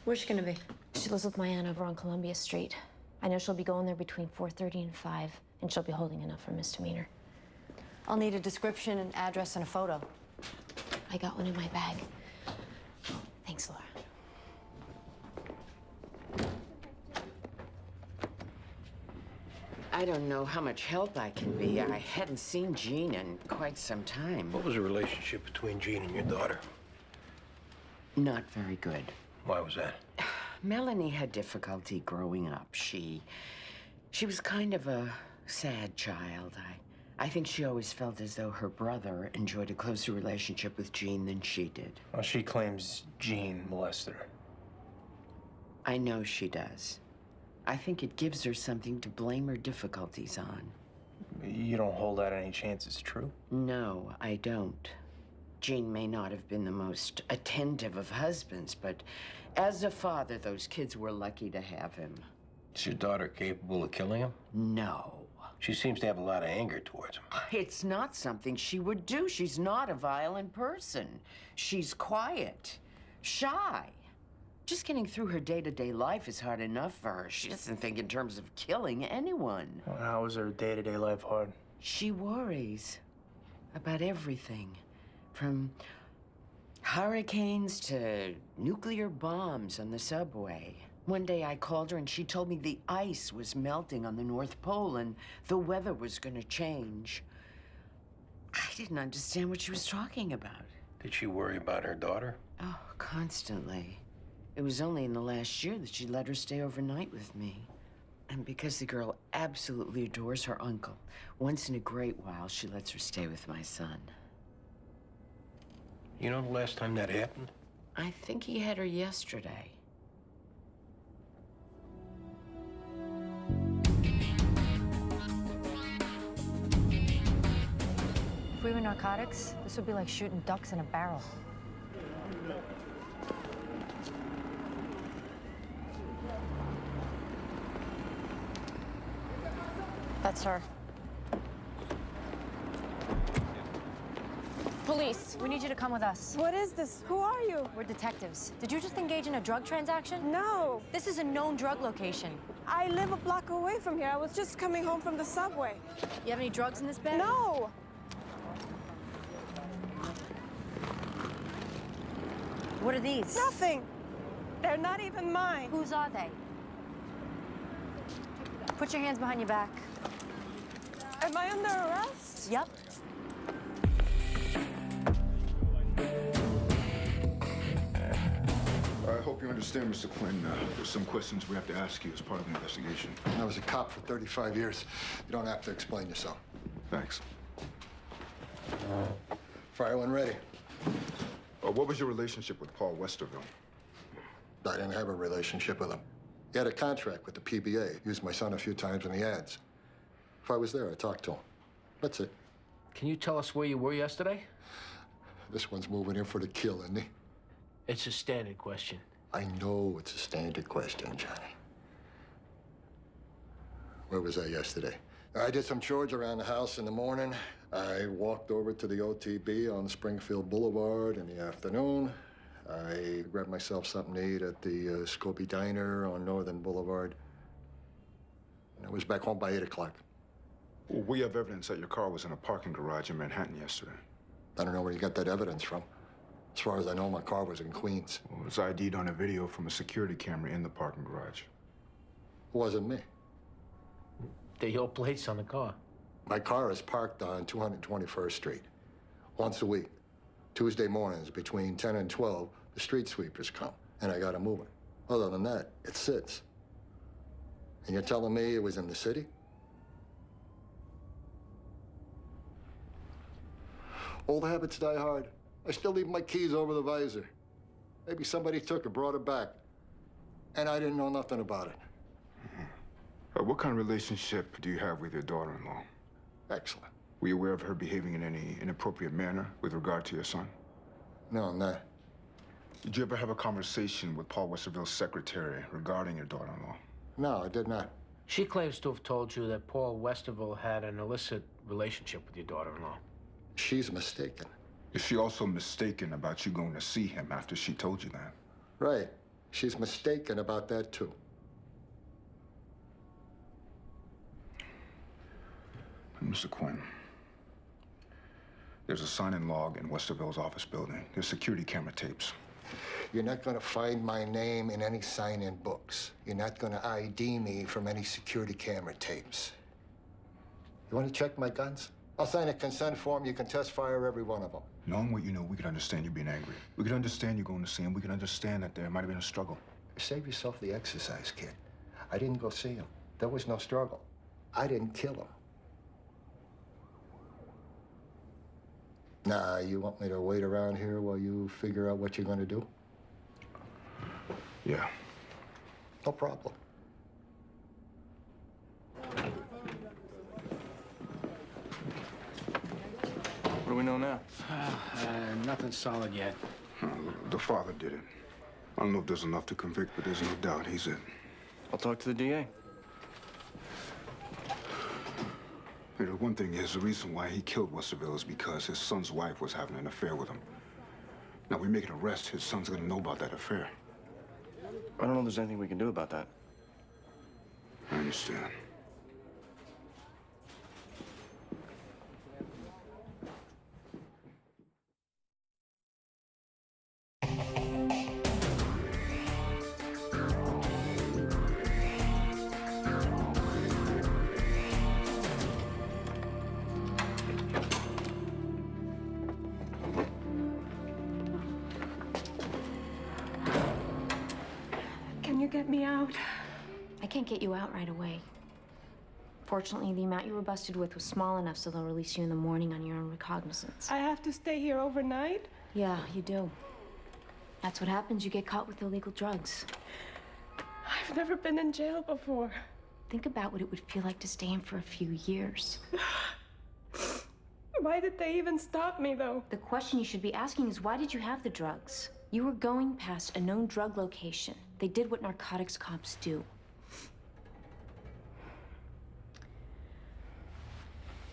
Where's she gonna be? She lives with my aunt over on Columbia Street. I know she'll be going there between 4:30 and 5, and she'll be holding enough for misdemeanor. I'll need a description, an address, and a photo. I got one in my bag. Thanks, Laura. I don't know how much help I can be. I hadn't seen Jean in quite some time. What was the relationship between Jean and your daughter? Not very good. Why was that? Melanie had difficulty growing up. She was kind of a sad child. I think she always felt as though her brother enjoyed a closer relationship with Jean than she did. Well, she claims Jean molested her. I know she does. I think it gives her something to blame her difficulties on. You don't hold out any chance it's true? No, I don't. Jean may not have been the most attentive of husbands, but as a father, those kids were lucky to have him. Is your daughter capable of killing him? No. She seems to have a lot of anger towards him. It's not something she would do. She's not a violent person. She's quiet, shy. Just getting through her day-to-day life is hard enough for her. She doesn't think in terms of killing anyone. Well, how is her day-to-day life hard? She worries about everything, from hurricanes to nuclear bombs on the subway. One day I called her and she told me the ice was melting on the North Pole and the weather was going to change. I didn't understand what she was talking about. Did she worry about her daughter? Oh, constantly. It was only in the last year that she let her stay overnight with me. And because the girl absolutely adores her uncle, once in a great while, she lets her stay with my son. You know the last time that happened? I think he had her yesterday. If we were narcotics, this would be like shooting ducks in a barrel. That's her. Police, we need you to come with us. What is this? Who are you? We're detectives. Did you just engage in a drug transaction? No. This is a known drug location. I live a block away from here. I was just coming home from the subway. You have any drugs in this bag? No. What are these? Nothing. They're not even mine. Whose are they? Put your hands behind your back. Am I under arrest? Yep. I hope you understand, Mr. Quinn. There's some questions we have to ask you as part of the investigation. I was a cop for 35 years. You don't have to explain yourself. Thanks. Fire when ready. What was your relationship with Paul Westerville? I didn't have a relationship with him. He had a contract with the PBA. Used my son a few times in the ads. If I was there, I talked to him. That's it. Can you tell us where you were yesterday? This one's moving in for the kill, isn't he? It's a standard question. I know it's a standard question, Johnny. Where was I yesterday? I did some chores around the house in the morning. I walked over to the OTB on Springfield Boulevard in the afternoon. I grabbed myself something to eat at the Scobie Diner on Northern Boulevard. And I was back home by 8 o'clock. Well, we have evidence that your car was in a parking garage in Manhattan yesterday. I don't know where you got that evidence from. As far as I know, my car was in Queens. Well, it was ID'd on a video from a security camera in the parking garage. It wasn't me. They're your plates on the car. My car is parked on 221st Street. Once a week, Tuesday mornings between 10 and 12, the street sweepers come, and I gotta move it. Other than that, it sits. And you're telling me it was in the city? Old habits die hard. I still leave my keys over the visor. Maybe somebody took or brought it back, and I didn't know nothing about it. What kind of relationship do you have with your daughter-in-law? Excellent. Were you aware of her behaving in any inappropriate manner with regard to your son? No, I'm not. Did you ever have a conversation with Paul Westerville's secretary regarding your daughter-in-law? No, I did not. She claims to have told you that Paul Westerville had an illicit relationship with your daughter-in-law. She's mistaken. Is she also mistaken about you going to see him after she told you that? Right. She's mistaken about that, too. Mr. Quinn, there's a sign-in log in Westerville's office building. There's security camera tapes. You're not going to find my name in any sign-in books. You're not going to ID me from any security camera tapes. You want to check my guns? I'll sign a consent form. You can test fire every one of them. Knowing what you know, we could understand you being angry. We could understand you going to see him. We could understand that there might have been a struggle. Save yourself the exercise, kid. I didn't go see him. There was no struggle. I didn't kill him. Nah, you want me to wait around here while you figure out what you're going to do? Yeah. No problem. What do we know now? Nothing solid yet. The father did it. I don't know if there's enough to convict, but there's no doubt he's it. I'll talk to the DA. You know, one thing is, the reason why he killed Westerville is because his son's wife was having an affair with him. Now, we make an arrest, his son's gonna know about that affair. I don't know if there's anything we can do about that. I understand. Can you get me out? I can't get you out right away. Fortunately, the amount you were busted with was small enough so they'll release you in the morning on your own recognizance. I have to stay here overnight? Yeah, you do. That's what happens. You get caught with illegal drugs. I've never been in jail before. Think about what it would feel like to stay in for a few years. Why did they even stop me, though? The question you should be asking is, why did you have the drugs? You were going past a known drug location. They did what narcotics cops do.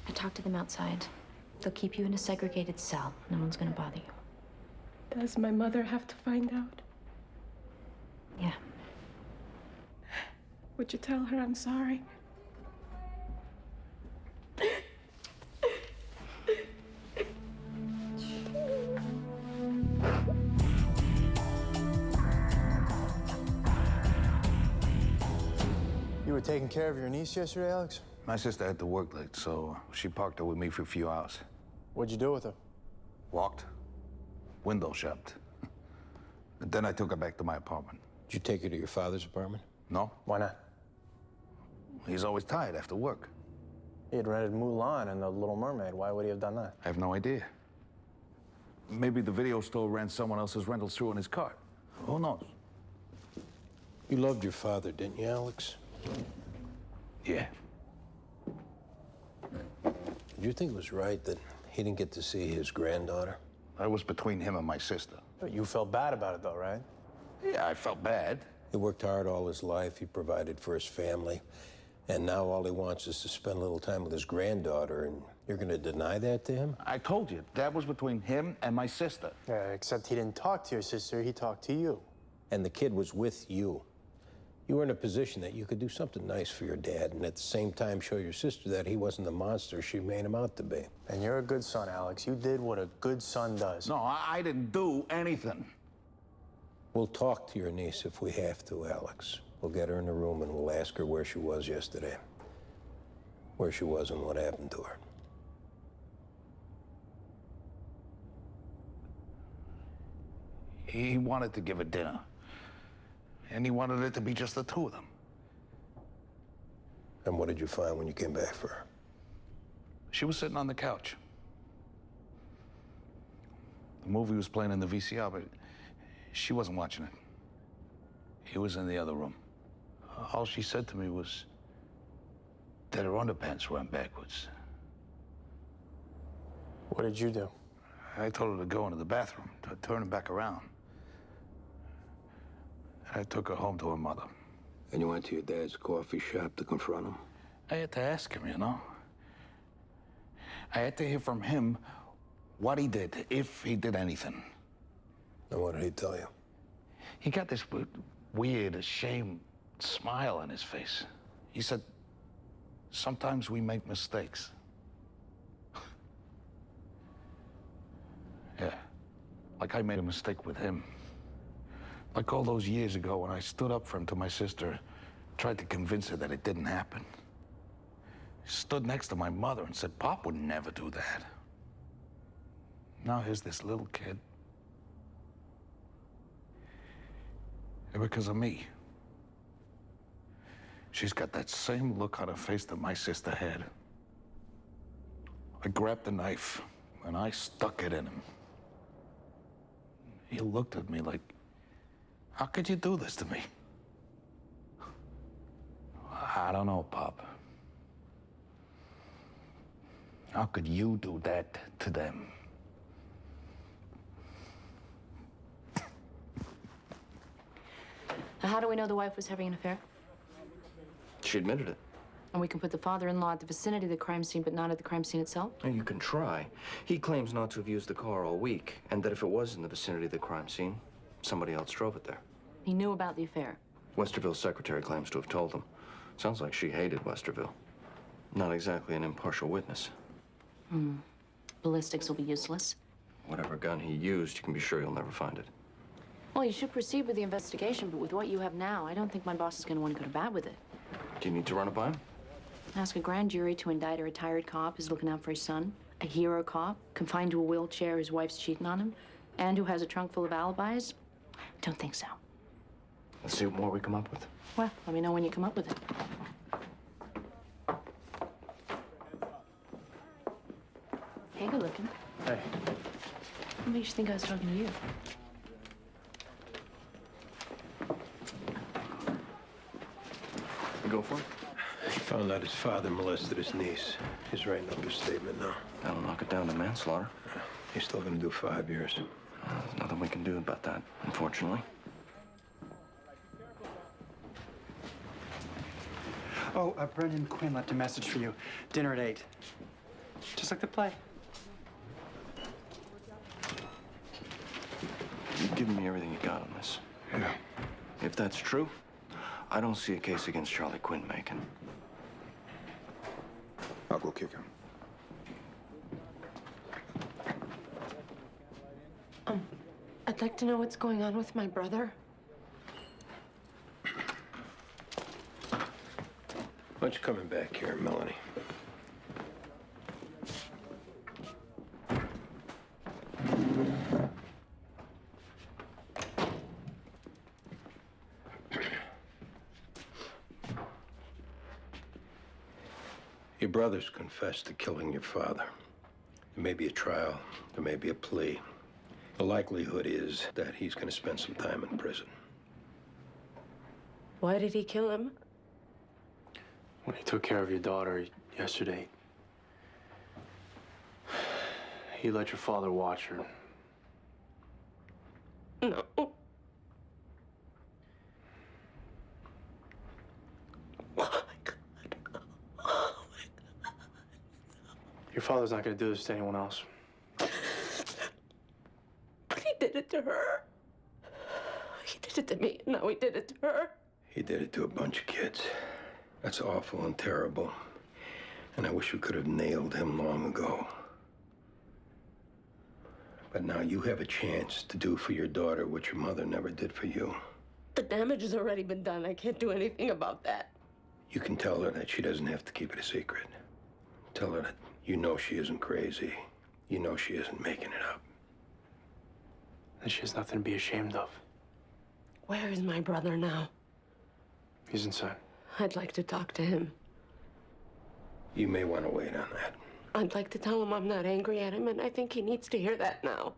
I talked to them outside. They'll keep you in a segregated cell. No one's gonna bother you. Does my mother have to find out? Yeah. Would you tell her I'm sorry? You were taking care of your niece yesterday, Alex? My sister had to work late, so she parked her with me for a few hours. What'd you do with her? Walked. Window shopped. And then I took her back to my apartment. Did you take her to your father's apartment? No. Why not? He's always tired after work. He had rented Mulan and The Little Mermaid. Why would he have done that? I have no idea. Maybe the video store ran someone else's rentals through in his cart. Who knows? You loved your father, didn't you, Alex? Yeah. Did you think it was right that he didn't get to see his granddaughter? That was between him and my sister. But you felt bad about it, though, right? Yeah, I felt bad. He worked hard all his life. He provided for his family. And now all he wants is to spend a little time with his granddaughter, and you're going to deny that to him? I told you, that was between him and my sister. Yeah, except he didn't talk to your sister, he talked to you. And the kid was with you. You were in a position that you could do something nice for your dad and at the same time show your sister that he wasn't the monster she made him out to be. And you're a good son, Alex. You did what a good son does. No, I didn't do anything. We'll talk to your niece if we have to, Alex. We'll get her in the room and we'll ask her where she was yesterday. Where she was and what happened to her. He wanted to give her dinner. And he wanted it to be just the two of them. And what did you find when you came back for her? She was sitting on the couch. The movie was playing in the VCR, but she wasn't watching it. He was in the other room. All she said to me was that her underpants went backwards. What did you do? I told her to go into the bathroom, to turn him back around. I took her home to her mother. And you went to your dad's coffee shop to confront him? I had to ask him, you know? I had to hear from him what he did, if he did anything. And what did he tell you? He got this weird, ashamed smile on his face. He said, sometimes we make mistakes. Yeah, like I made a mistake with him. Like all those years ago when I stood up for him to my sister, tried to convince her that it didn't happen. Stood next to my mother and said, Pop would never do that. Now here's this little kid. And because of me. She's got that same look on her face that my sister had. I grabbed the knife and I stuck it in him. He looked at me like, how could you do this to me? I don't know, Pop. How could you do that to them? Now, how do we know the wife was having an affair? She admitted it. And we can put the father-in-law at the vicinity of the crime scene, but not at the crime scene itself? And you can try. He claims not to have used the car all week, and that if it was in the vicinity of the crime scene, somebody else drove it there. He knew about the affair. Westerville's secretary claims to have told him. Sounds like she hated Westerville. Not exactly an impartial witness. Ballistics will be useless. Whatever gun he used, you can be sure you'll never find it. Well, you should proceed with the investigation, but with what you have now, I don't think my boss is going to want to go to bat with it. Do you need to run it by him? Ask a grand jury to indict a retired cop who's looking out for his son, a hero cop confined to a wheelchair whose wife's cheating on him, and who has a trunk full of alibis? Don't think so. Let's see what more we come up with. Well, let me know when you come up with it. Hey, good looking. Hey. What makes you think I was talking to you? We go for it? He found out his father molested his niece. He's writing up his statement now. That'll knock it down to manslaughter. He's still gonna do 5 years. There's nothing we can do about that, unfortunately. Oh, Brendan Quinn left a message for you. Dinner at 8. Just like the play. You've given me everything you got on this. Yeah. If that's true, I don't see a case against Charlie Quinn making. I'll go kick him. I'd like to know what's going on with my brother. Why don't you coming back here, Melanie? Your brother's confessed to killing your father. There may be a trial, there may be a plea. The likelihood is that he's going to spend some time in prison. Why did he kill him? When he took care of your daughter yesterday, he let your father watch her. No. Your father's not gonna do this to anyone else. But he did it to her. He did it to me, and now he did it to her. He did it to a bunch of kids. That's awful and terrible. And I wish we could have nailed him long ago. But now you have a chance to do for your daughter what your mother never did for you. The damage has already been done. I can't do anything about that. You can tell her that she doesn't have to keep it a secret. Tell her that you know she isn't crazy. You know she isn't making it up. And she has nothing to be ashamed of. Where is my brother now? He's inside. I'd like to talk to him. You may want to wait on that. I'd like to tell him I'm not angry at him, and I think he needs to hear that now.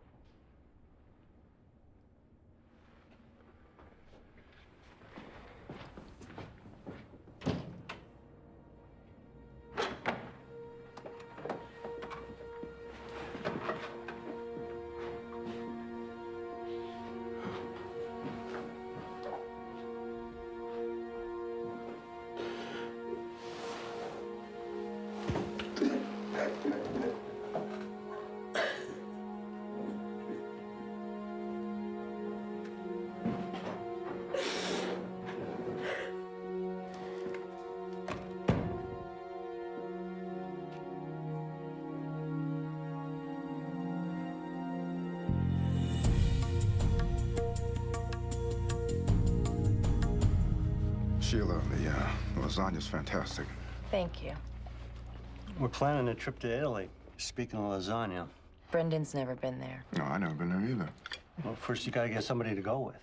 Sheila, the lasagna's fantastic. Thank you. We're planning a trip to Italy. Speaking of lasagna. Brendan's never been there. No, I've never been there either. Well, first you gotta get somebody to go with.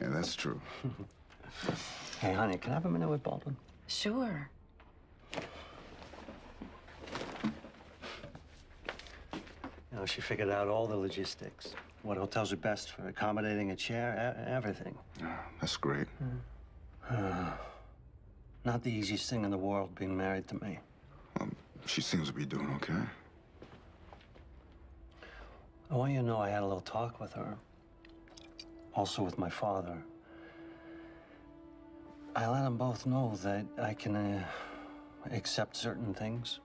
Yeah, that's true. Hey, honey, can I have a minute with Baldwin? Sure. You know, she figured out all the logistics. What hotels are best for accommodating a chair, everything. Yeah, that's great. Not the easiest thing in the world being married to me. She seems to be doing okay. I want you to know I had a little talk with her. Also with my father. I let them both know that I can accept certain things.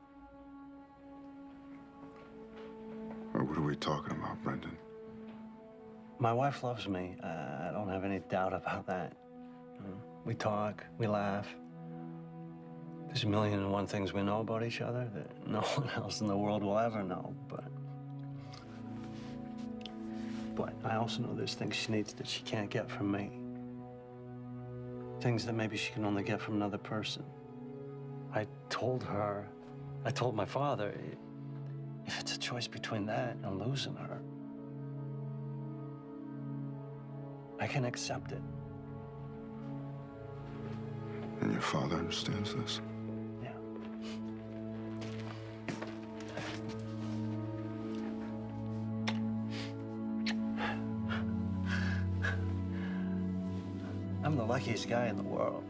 What are we talking about, Brendan? My wife loves me. I don't have any doubt about that. We talk, we laugh. There's a million and one things we know about each other that no one else in the world will ever know, but I also know there's things she needs that she can't get from me. Things that maybe she can only get from another person. I told my father, if it's a choice between that and losing her, I can accept it. And your father understands this? Yeah. I'm the luckiest guy in the world.